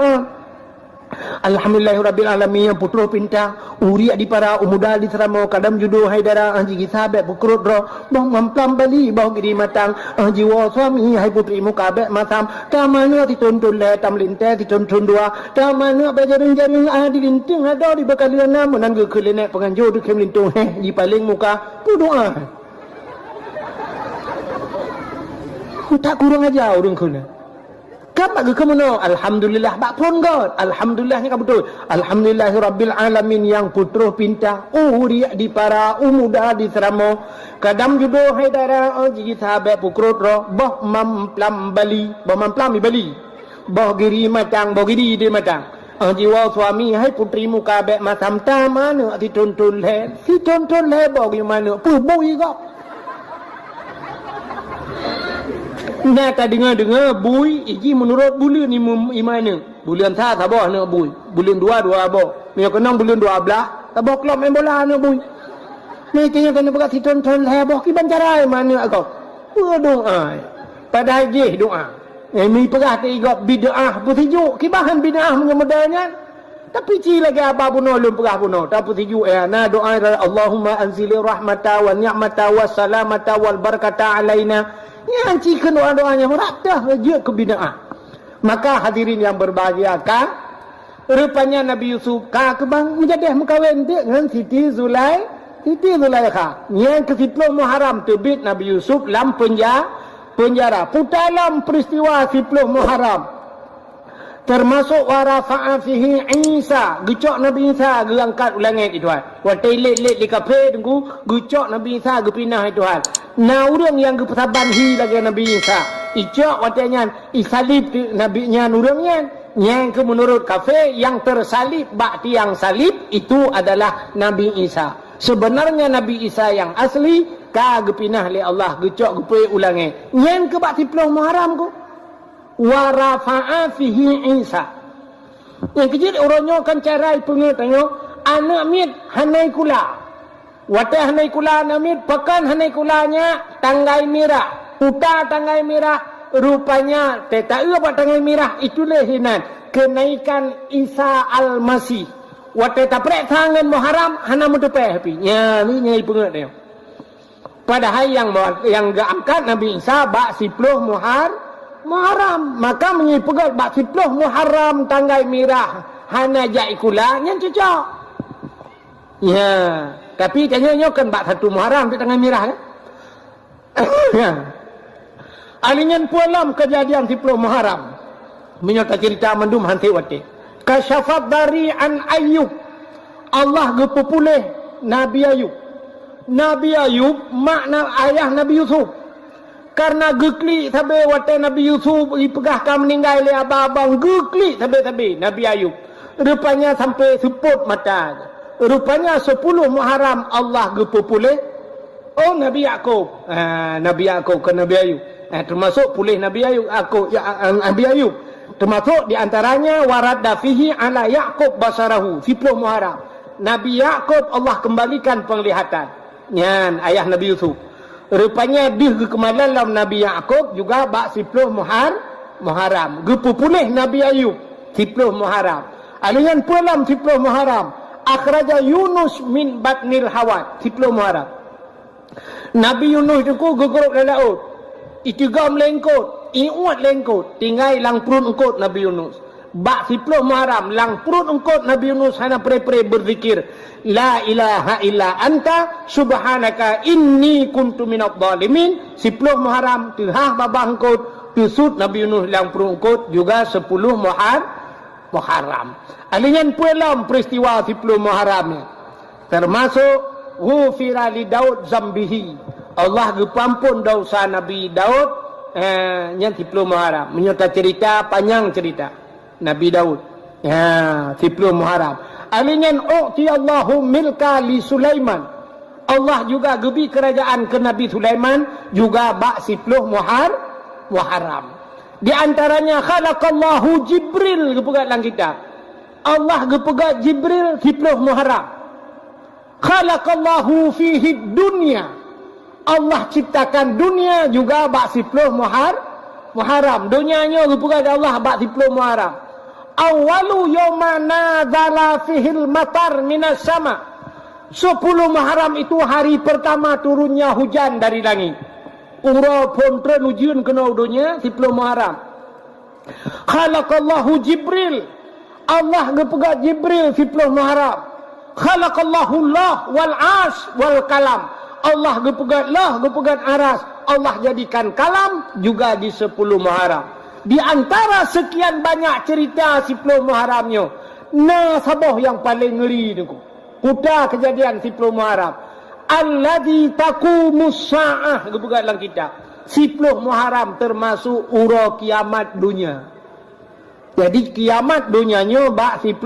Alhamdulillahirabbil alamin yang putra pinta uri di para umuda di seramo kadam judo haidara anji gisabe bukrut ro bang mamplam bali bang giri matang anji wo suami hai putri mukabe matam tamanu dituntun le tamlinte dituntun dua tamanu bajaring-jaring di linting ada di bakalian nama nan ge kelene penganjo di kem lintung di paling muka tu doa tak kurang aja urang kuna. Kapan ke mana? Alhamdulillah bak pun God. Alhamdulillahnya kan betul. Alhamdulillahirabbil alamin yang putra pinta uri di para umuda di seramo kadam judo haidara ji sahabat pukrut ro boh mamplam bali boh mamplam bali boh giri matang boh giri di matang jiwa suami hai putri muka be masam tamanu dituntun le boh gimana pu bui kok. Nah tak dengar bui iji menurut bulan ni imana bulan tha sabah nak bui bulan 2 abah ni kenang bulan 12 sabah kelop main bola nak bui ni tanya kena berat siton-ton lebah ki bancarai mana kau doa pada haji doa mi perah tigap bid'ah putujuk ki bahan bid'ah mengemodalnya tapi ci lagi apa pun ulun perah pun tapi putujuk na doa Allahumma anzili rahmata wa ni'mata wa salamata wal barakata alaina. Yang cikan doa-doanya meratah je ke bid'ah. Maka hadirin yang berbahagia kan, rupanya Nabi Yusuf kebang menjadi mengkawin dengan Siti Zulaikha. Yang ke-10 Muharram terbit Nabi Yusuf dalam penjara. Putalam peristiwa 10 Muharram. Termasuk warafa'a fihi Isa, gecok Nabi Isa geangkat ulangit itu kan. Waktu let di kafe tunggu gecok Nabi Isa gepinah itu kan. Nah orang yang gepesaban hi lagi Nabi Isa. Icok watanya isalib Nabi nya urangnya. Yang menurut kafe yang tersalib bak tiang salib itu adalah Nabi Isa. Sebenarnya Nabi Isa yang asli gepinah oleh Allah gecok gepe ulangit. Yang ke bak 10 Muharram ku. Warafa'a fihi Isa. Yang kecil orangnya kan carai pengertiannya anak mit hanai kula. Watah hanai kula namit pekan hanai kulanya tanggai merah. Puta tanggai merah rupanya tak apa tanggai merah itulah hinan kenaikan Isa Al-Masih. Watah taprek tangan Muharram hana mutepeh api. Ya ni nyai pengertian. Padahal yang gak angkat Nabi Isa bak 10 Muharram, maka menyipegat bak 10 Muharram tanggai merah hana jai kula yang cocok. Ya, tapi tanya kan bak 1 Muharram di tanggai merah kan. Ya. Alingan pualam kejadian 10 Muharram. Menyata cerita mendum hanti wati. Kasyafat dari an Ayub. Allah gepupulih Nabi Ayub. Nabi Ayub makna ayah Nabi Yusuf. Karena gekli sampai waktu Nabi Yusuf dipegahkan meninggal oleh abang-abang gekli sampai Nabi Ayub. Rupanya sampai seput mata. Rupanya 10 Muharram Allah gepupulih. Oh Nabi Yaqub. Nabi Yaqub ke Nabi Ayub. Termasuk pulih Nabi Ayub. Nabi Ayub. Termasuk di antaranya waradda fihi ala Yaqub basarahu. 10 Muharram. Nabi Yaqub Allah kembalikan penglihatan. Nyan ayah Nabi Yusuf. Rupanya di kemalan dalam Nabi Yaqub juga bak 10 Muharram. Gepupulih Nabi Ayub 10 Muharram. Alian pulam 10 Muharram. Akhraja Yunus min batnil hawat 10 Muharram. Nabi Yunus itu geguruk dalam laut. Itigam lengkot, iuat lengkot, tinggal lang perut engkot Nabi Yunus. Bak 10 Muharram lang perut engkot Nabi Yunus hana pre-pre berzikir la ilaha illa anta subhanaka inni kuntu minadh dhalimin. 10 Muharram tehah babah engkot tusut Nabi Yunus lang perut engkot juga 10 Muharram. Alingan pulang peristiwa 10 Muharram termasuk ghufira li Daud zambihi. Allah gepampun dosa Nabi Daud yang 10 Muharram. Menyerta cerita panjang cerita Nabi Daud. 10 Muharram. Alingan u'ti Allahu milka li Sulaiman. Allah juga gebi kerajaan ke Nabi Sulaiman juga bak 10 Muharram. Di antaranya khalaqallahu Jibril gepegat dalam kitab. Allah gepegat Jibril 10 Muharram. Khalaqallahu fihi dunya. Allah ciptakan dunia juga bak 10 Muharram. Dunianya gepegat Allah bak 10 Muharram. Awalu yawma nazala fihil matar minas sama. 10 Muharram itu hari pertama turunnya hujan dari langit. Ura pun terujian kena dunia 10 Muharram. Khalaqallahu Jibril. Allah gepegat Jibril 10 Muharram. Khalaqallahu Allah wal as wal kalam. Allah gepegat lah, gepegat aras. Allah jadikan kalam juga di 10 Muharram. Di antara sekian banyak cerita 10 Muharramnya, sabah yang paling ngeri tu. Putar kejadian 10 Muharram. Alladzi taqumus saah gepegat dalam kitab. 10 Muharram termasuk ura kiamat dunia. Jadi kiamat dunianya bak 10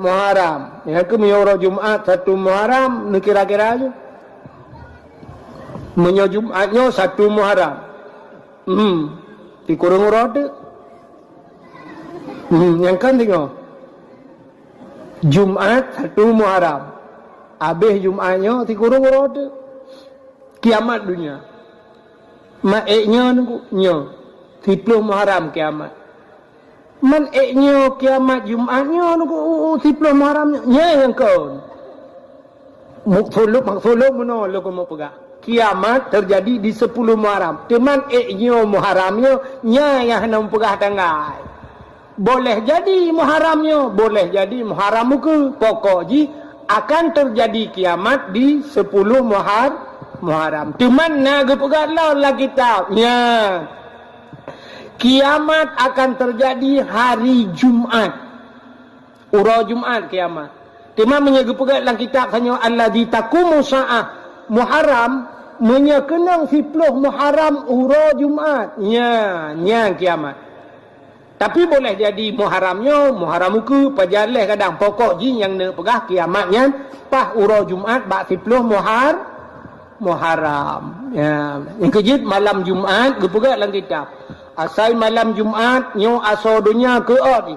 Muharram. Ya ke menyoro Jumaat 1 Muharram ni kira-kira aja. Menyo Jumaatnya 1 Muharram. Di kurung rode. Yang kan tengok. Jumaat 1 Muharram. Habis Jumaatnya di kurung rode. Kiamat dunia. Maeknya nunggu nyo 10 Muharram kiamat. Man eknya kiamat Jumaatnya nunggu 10 Muharramnya. Nya yang kau. Maksuduk mana lo kau mau pegang. Kiamat terjadi di 10 Muharram. Teman eknya Muharramnya nya yang hendak pegang tanggal. Boleh jadi Muharramnya, boleh jadi Muharram ke. Pokok ji akan terjadi kiamat di 10 Muharram. Teman nak pegang lah kitab. Nya. Kiamat akan terjadi hari Jumaat. Ura Jumaat kiamat. Teman menyegepegat dalam kitab hanya alladzi taqumu sa'ah Muharram menyekenang 10 Muharram ura Jumaat. Nya kiamat. Tapi boleh jadi Muharramnya, Muharram ke pajaleh kadang pokok ji yang nak pegah kiamatnya pas ura Jumaat bak 10 Muharram. Ya, yang kejut malam Jumaat gepegat dalam kitab. Asal malam Jumaat nyo aso dunia ke ot.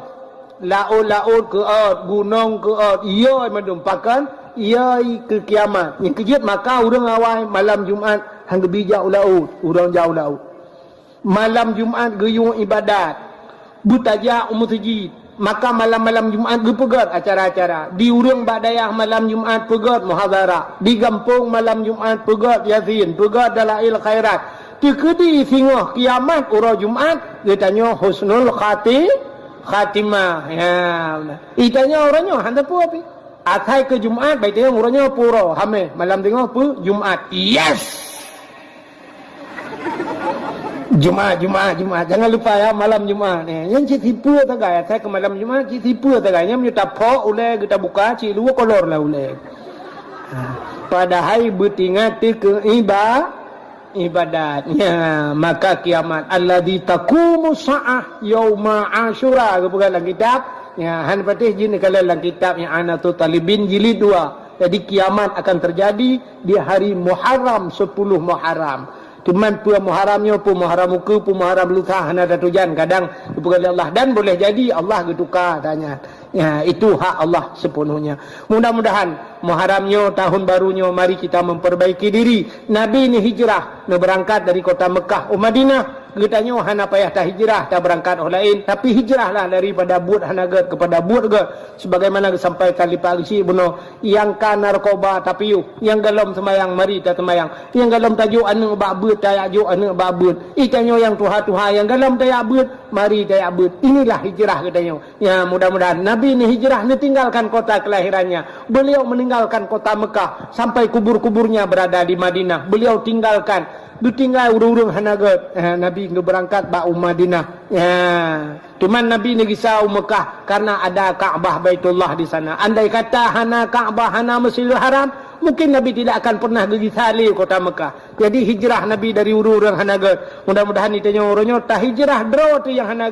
Laut ke ot, gunung ke ot. Iya medumpakan iya ke kiamat. Yang kejut maka urang awal malam Jumaat hang bijak laut, urang jauh laut. Malam Jumaat geyung ibadat. Butaja umutujid. Maka malam-malam Jumaat gepegat acara-acara. Di urang badayah malam Jumaat pegat muhadharah. Di kampung malam Jumaat pegat yasin, pegat dalail khairat. Tikedi singoh kiamat ura Jumaat dia tanya husnul khatimah. Ya. Itanya orangnya handa pu api. Atai ke Jumaat baik tengok orangnya puro hame malam tengok pu Jumaat. Yes. Jumaat. Jangan lupa ya malam Jumaat. Yang cik tipu tagay atai ke malam Jumaat cik tipu tagaynya menyuta po ule kita buka cik dua kolor lah ule. Padahal betingat ke ibadatnya maka kiamat alladzi taqumu sa'ah yauma asyura kepada dalam kitab Ya, han patih jin kalau dalam kitab yang ana tu talibin jilid 2. Jadi kiamat akan terjadi di hari Muharram 10 Muharram. Cuman pun Muharramnya pun Muharram muka pun Muharram lusa hana ada tujan kadang bukan Allah dan boleh jadi Allah getukar tanya. Ya, itu hak Allah sepenuhnya. Mudah-mudahan Muharramnya tahun barunya mari kita memperbaiki diri. Nabi ni hijrah, nak berangkat dari kota Mekah ke Madinah. Getanya hana payah tak hijrah, tak berangkat orang lain, tapi hijrahlah daripada buat hanagat kepada buat ke. Sebagaimana disampaikan di pagi beno, yang kan narkoba tapi yang galom semayang mari tak semayang. Yang galom tajuk anu babut tayak juk anu babut. Ikanyo yang tuha-tuha yang galom tayak but, mari tayak but. Inilah hijrah katanya. Ya, mudah-mudahan Nabi ni hijrah ni tinggalkan kota kelahirannya. Beliau meninggalkan kota Mekah sampai kubur-kuburnya berada di Madinah. Beliau tinggalkan ditinggal urung-urung hanagat. Nabi nge berangkat ba Madinah. Ya. Cuman Nabi ni risau Mekah karena ada Kaabah Baitullah di sana. Andai kata hana Kaabah hana Masjidil Haram, mungkin Nabi tidak akan pernah pergi salih kota Mekah. Jadi hijrah Nabi dari urung-urung hanagat. Mudah-mudahan ditanya orangnya tak hijrah draw tu yang hanagat.